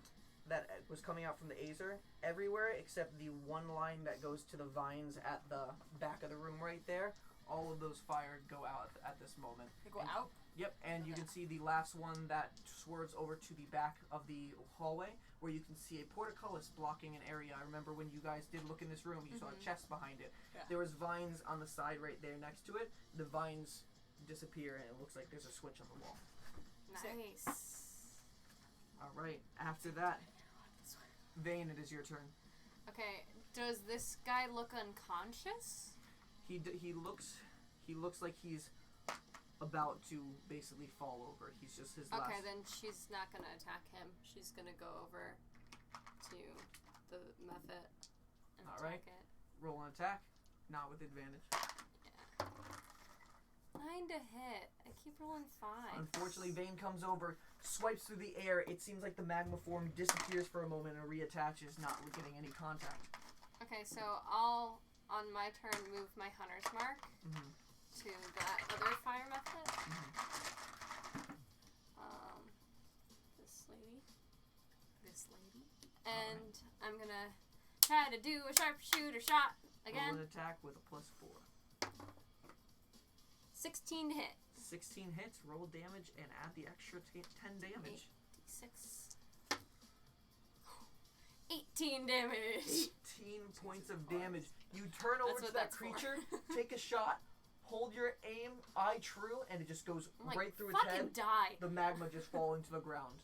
that was coming out from the Azer everywhere except the one line that goes to the vines at the back of the room right there. All of those fires go out at this moment. They go And- out? Yep, and you Okay. can see the last one that swerves over to the back of the hallway where you can see a portcullis blocking an area. I remember when you guys did look in this room, you saw a Mhm. chest behind it. Yeah. There was vines on the side right there next to it. The vines disappear and it looks like there's a switch on the wall. Nice. Alright, after that, Vane, it is your turn. Okay, does this guy look unconscious? He looks like he's about to basically fall over. He's just his last. Okay, then she's not gonna attack him. She's gonna go over to the Mephit and Alright. attack it. Roll an attack, not with advantage. Yeah. 9 to hit. I keep rolling 5. Unfortunately, Vane comes over, swipes through the air. It seems like the magma form disappears for a moment and reattaches, not getting any contact. Okay, so I'll, on my turn, move my Hunter's Mark Mm-hmm. to that other fire method. lady. This lady. And I'm gonna try to do a sharpshooter shot again. Roll an attack with a +4. 16 to hit. 16 hits, roll damage, and add the extra 10 damage. 6. 18 damage. 18 points of damage. You turn over That's to what that that's for. creature, take a shot, hold your aim, eye true, and it just goes I'm like, right through its fucking head. die. The magma just fall into the ground.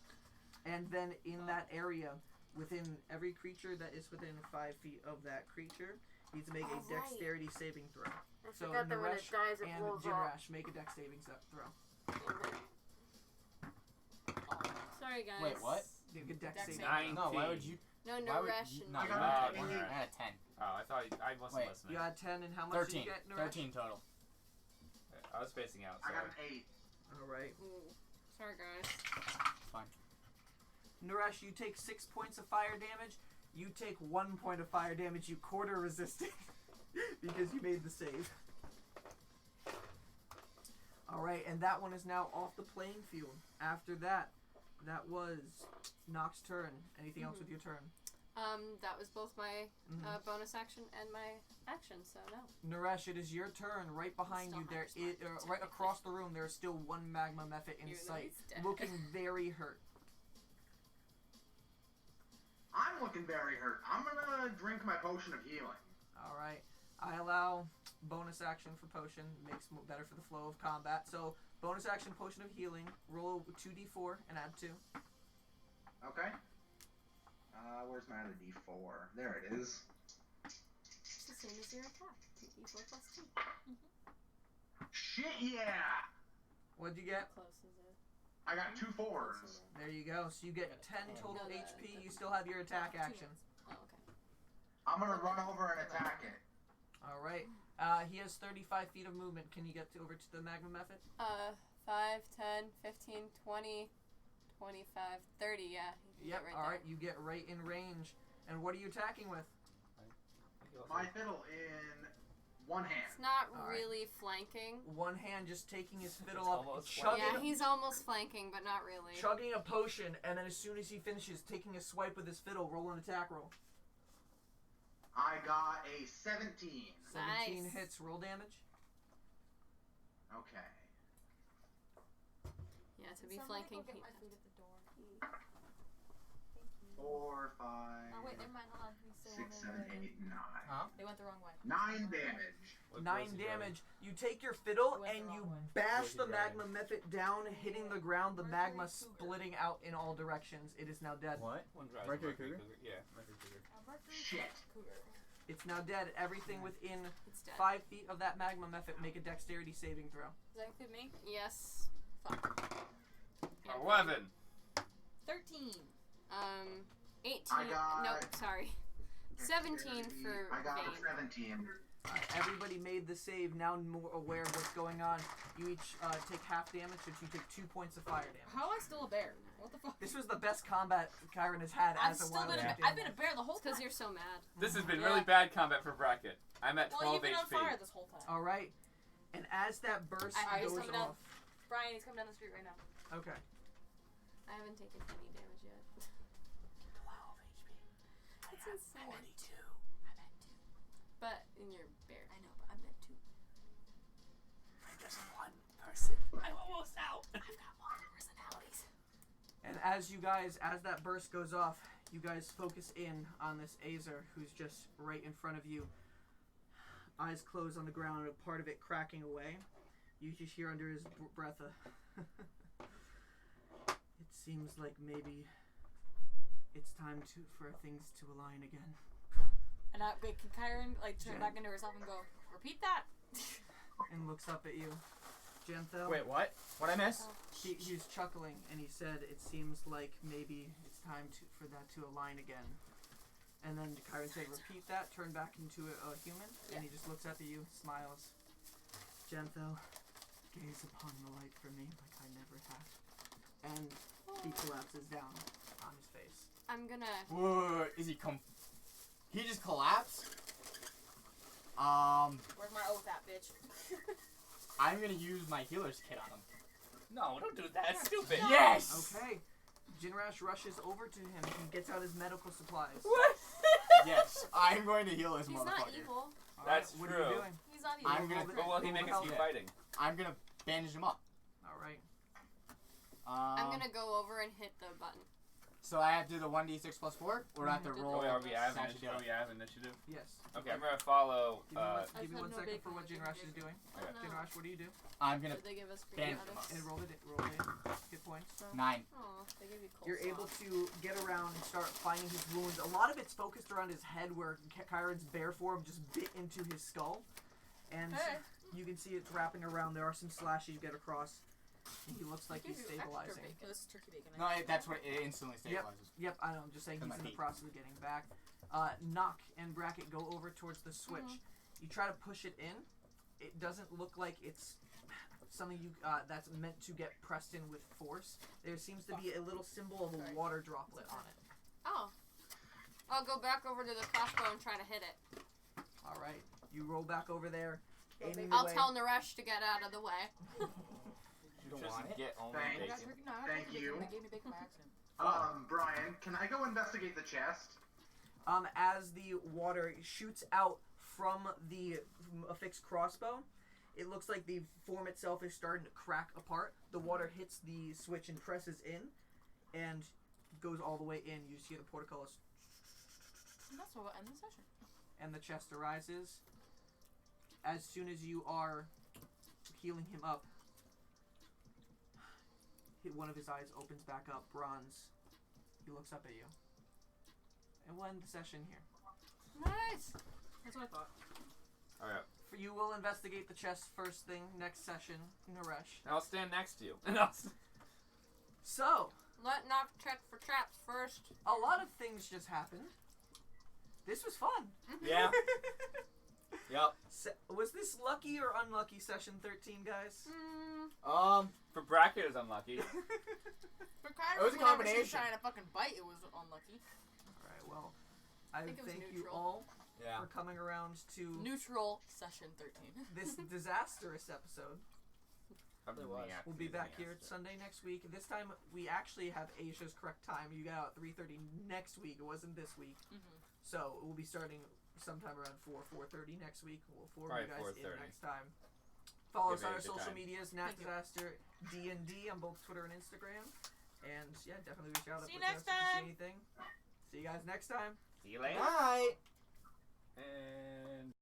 And then in that area, within every creature that is within 5 feet of that creature, needs to make a dexterity saving throw. So Naresh and Jinrash, make a dex saving throw. Sorry, guys. Wait, what? Make a dex Dex saving saving. throw. No, why would you? No, Why would Naresh you and not? I got I an 8. had a 10. Oh, I thought I wasn't Wait, listening. You got 10, and how much did 13. you get, Naresh? 13 total. I was spacing out. I Sorry. got an 8. Alright. Ooh. Sorry, guys. Fine. Naresh, you take 6 points of fire damage. You take 1 point of fire damage. You quarter resisted because you made the save. Alright, and that one is now off the playing field. After that, that was Nock's turn. Anything else with your turn? That was both my Mhm. bonus action and my action, so no. Naresh, it is your turn. Right behind Still you, there have is, smart, right across the room, there is still one magma mephit in Even though sight, he's dead. looking very hurt. I'm looking very hurt. I'm gonna drink my potion of healing. All right, I allow bonus action for potion. Makes better for the flow of combat. So bonus action potion of healing. Roll 2d4 and add 2. Okay. Where's my other D4? There it is. It's the same as your attack. 2d4 plus 2. Shit, yeah! What'd you get? How close is it? I got 2 4s. Close is it? There you go. So you get 10 total No, HP. You still have your attack Two action. ones. Oh, okay. I'm gonna run over and attack it. All right. He has 35 feet of movement. Can you get over to the magma method? 5, 10, 15, 20, 25, 30, yeah. You can Yep. get right All there. right. You get right in range. And what are you attacking with? My fiddle in one hand. It's not All right. really flanking. One hand just taking his fiddle It's up, almost chugging, Yeah, he's almost flanking, but not really. chugging a potion, and then as soon as he finishes, taking a swipe with his fiddle, roll an attack roll. I got a 17. 17 Nice. hits, roll damage. Okay. Yeah, to be flanking. Get he- my food at the door. 4, 5, Oh wait, never mind. Hold on. We still 6, want 7, 8, 9. Huh? They went the wrong way. 9 damage. 9 damage. You take your fiddle Went the and you wrong way. bash the Where's he magma mephit down, hitting the ground, the Mercury magma Cougar. splitting out in all directions. It is now dead. What? One drives Mercury Mercury Cougar? Yeah, Mercury Cougar. Shit. Cougar. It's now dead. Everything within It's dead. 5 feet of that magma mephit, make a dexterity saving throw. Does that include me? Yes. Fuck. 11. 13. 18. I got- Nope, sorry. 17 for I got a Vane. 17. Everybody made the save. Now more aware of what's going on. You each take half damage, which you take 2 points of fire damage. How am I still a bear? What the fuck? This was the best combat Kyren has had I've as a still wild been animal. I've been a bear the whole Because time. you're so mad. This has been Yeah. really bad combat for Bracket. I'm at Well, 12 you've been on HP. fire this whole time. All right, and as that burst Alright, he's goes coming down. off, Brian, he's coming down the street right now. okay. I haven't taken any damage yet. 12 HP. That's insane. 22. I'm at 2. But in your bear. I know, but I'm at 2. I'm just one person. I'm almost out. I've got multiple personalities. And as that burst goes off, you guys focus in on this Azer who's just right in front of you. Eyes closed on the ground, a part of it cracking away. You just hear under his breath a... It seems like maybe it's time for things to align again. And wait, can Kyren turn Jen. back into herself and go, repeat that? And looks up at you. Genthel. Wait, what? What'd I miss? He's chuckling, and he said, "It seems like maybe it's time for that to align again." And then Kyren said, "Repeat that. Turn back into a human." Yeah. And he just looks up at you, smiles. Genthel, gaze upon the light for me like I never have. And he collapses down on his face. I'm gonna. Whoa, is he He just collapsed? Where's my oath at, bitch? I'm gonna use my healer's kit on him. No, don't do that. It's stupid. Yes! Okay. Jinrash rushes over to him and gets out his medical supplies. What? Yes, I'm going to heal this He's motherfucker. not evil. All That's what are true. you doing? He's not evil. I'm gonna. But will he make us keep Yeah. fighting? I'm gonna bandage him up. All right. I'm gonna go over and hit the button. So I have to do the 1d6 plus 4, or I have to Mhm. roll. Oh, are we have Sash initiative? it Oh, we have initiative? Yes. Okay, I'm gonna follow. Give me one, I've give me had one no second bacon for what on chicken Jinrash is bacon. doing. Oh, no. Jinrash, what do you do? I'm gonna Did they give us free Bam. lettuce? And roll it. Hit points. 9. Oh, they give you coleslaw. You're able to get around and start finding his wounds. A lot of it's focused around his head, where Kyren's bare form just bit into his skull, and Hey. you can see it's wrapping around. There are some slashes you get across. And he looks like They he's give you extra stabilizing. bacon. Okay, this is turkey bacon. No, that's what it instantly Yep. stabilizes. Yep, I know. I'm just saying Come he's on, in the Pete. process of getting back. Nock and Bracket go over towards the switch. You try to push it in. It doesn't look like it's something you that's meant to get pressed in with force. There seems to be a little symbol of a Sorry. water droplet on it. Oh. I'll go back over to the crossbow and try to hit it. All right, you roll back over there. Aiming I'll away. tell Naresh to get out of the way. You don't Just want it? get only Thanks. I got bacon. turkey. No, I got Thank turkey you. bacon. They gave me bacon by accident. Brian, can I go investigate the chest? As the water shoots out from the affixed crossbow, it looks like the form itself is starting to crack apart. The water hits the switch and presses in, and goes all the way in. You see the portcullis, And that's what will end the session. and the chest arises. As soon as you are healing him up, one of his eyes opens back up, bronze. He looks up at you. And we'll end the session here. Nice. That's what I thought. Alright. For you will investigate the chest first thing next session, Naresh. And I'll stand next to you. And I'll So, Let Nock check for traps first. a lot of things just happened. This was fun. Yeah. Yep. Was this lucky or unlucky session 13, guys? For Bracket is unlucky. For Kyren, It was a whenever she was combination. trying to fucking bite, it was unlucky. Alright, well, I think it was thank you neutral. all Yeah. for coming around to Neutral session 13. this disastrous episode. It was. We'll be back here Sunday next week. This time, we actually have Asia's correct time. You got out 3:30 next week. It wasn't this week. So, we'll be starting sometime around 4:30 next week. We'll forward you Probably guys in 4:30. next time. Follow us Give on our Asia social time. medias, Nat Thank you. Disaster D&D on both Twitter and Instagram. And yeah, definitely reach out See you with us next if you see time. anything. See you guys next time. See you later. Bye. And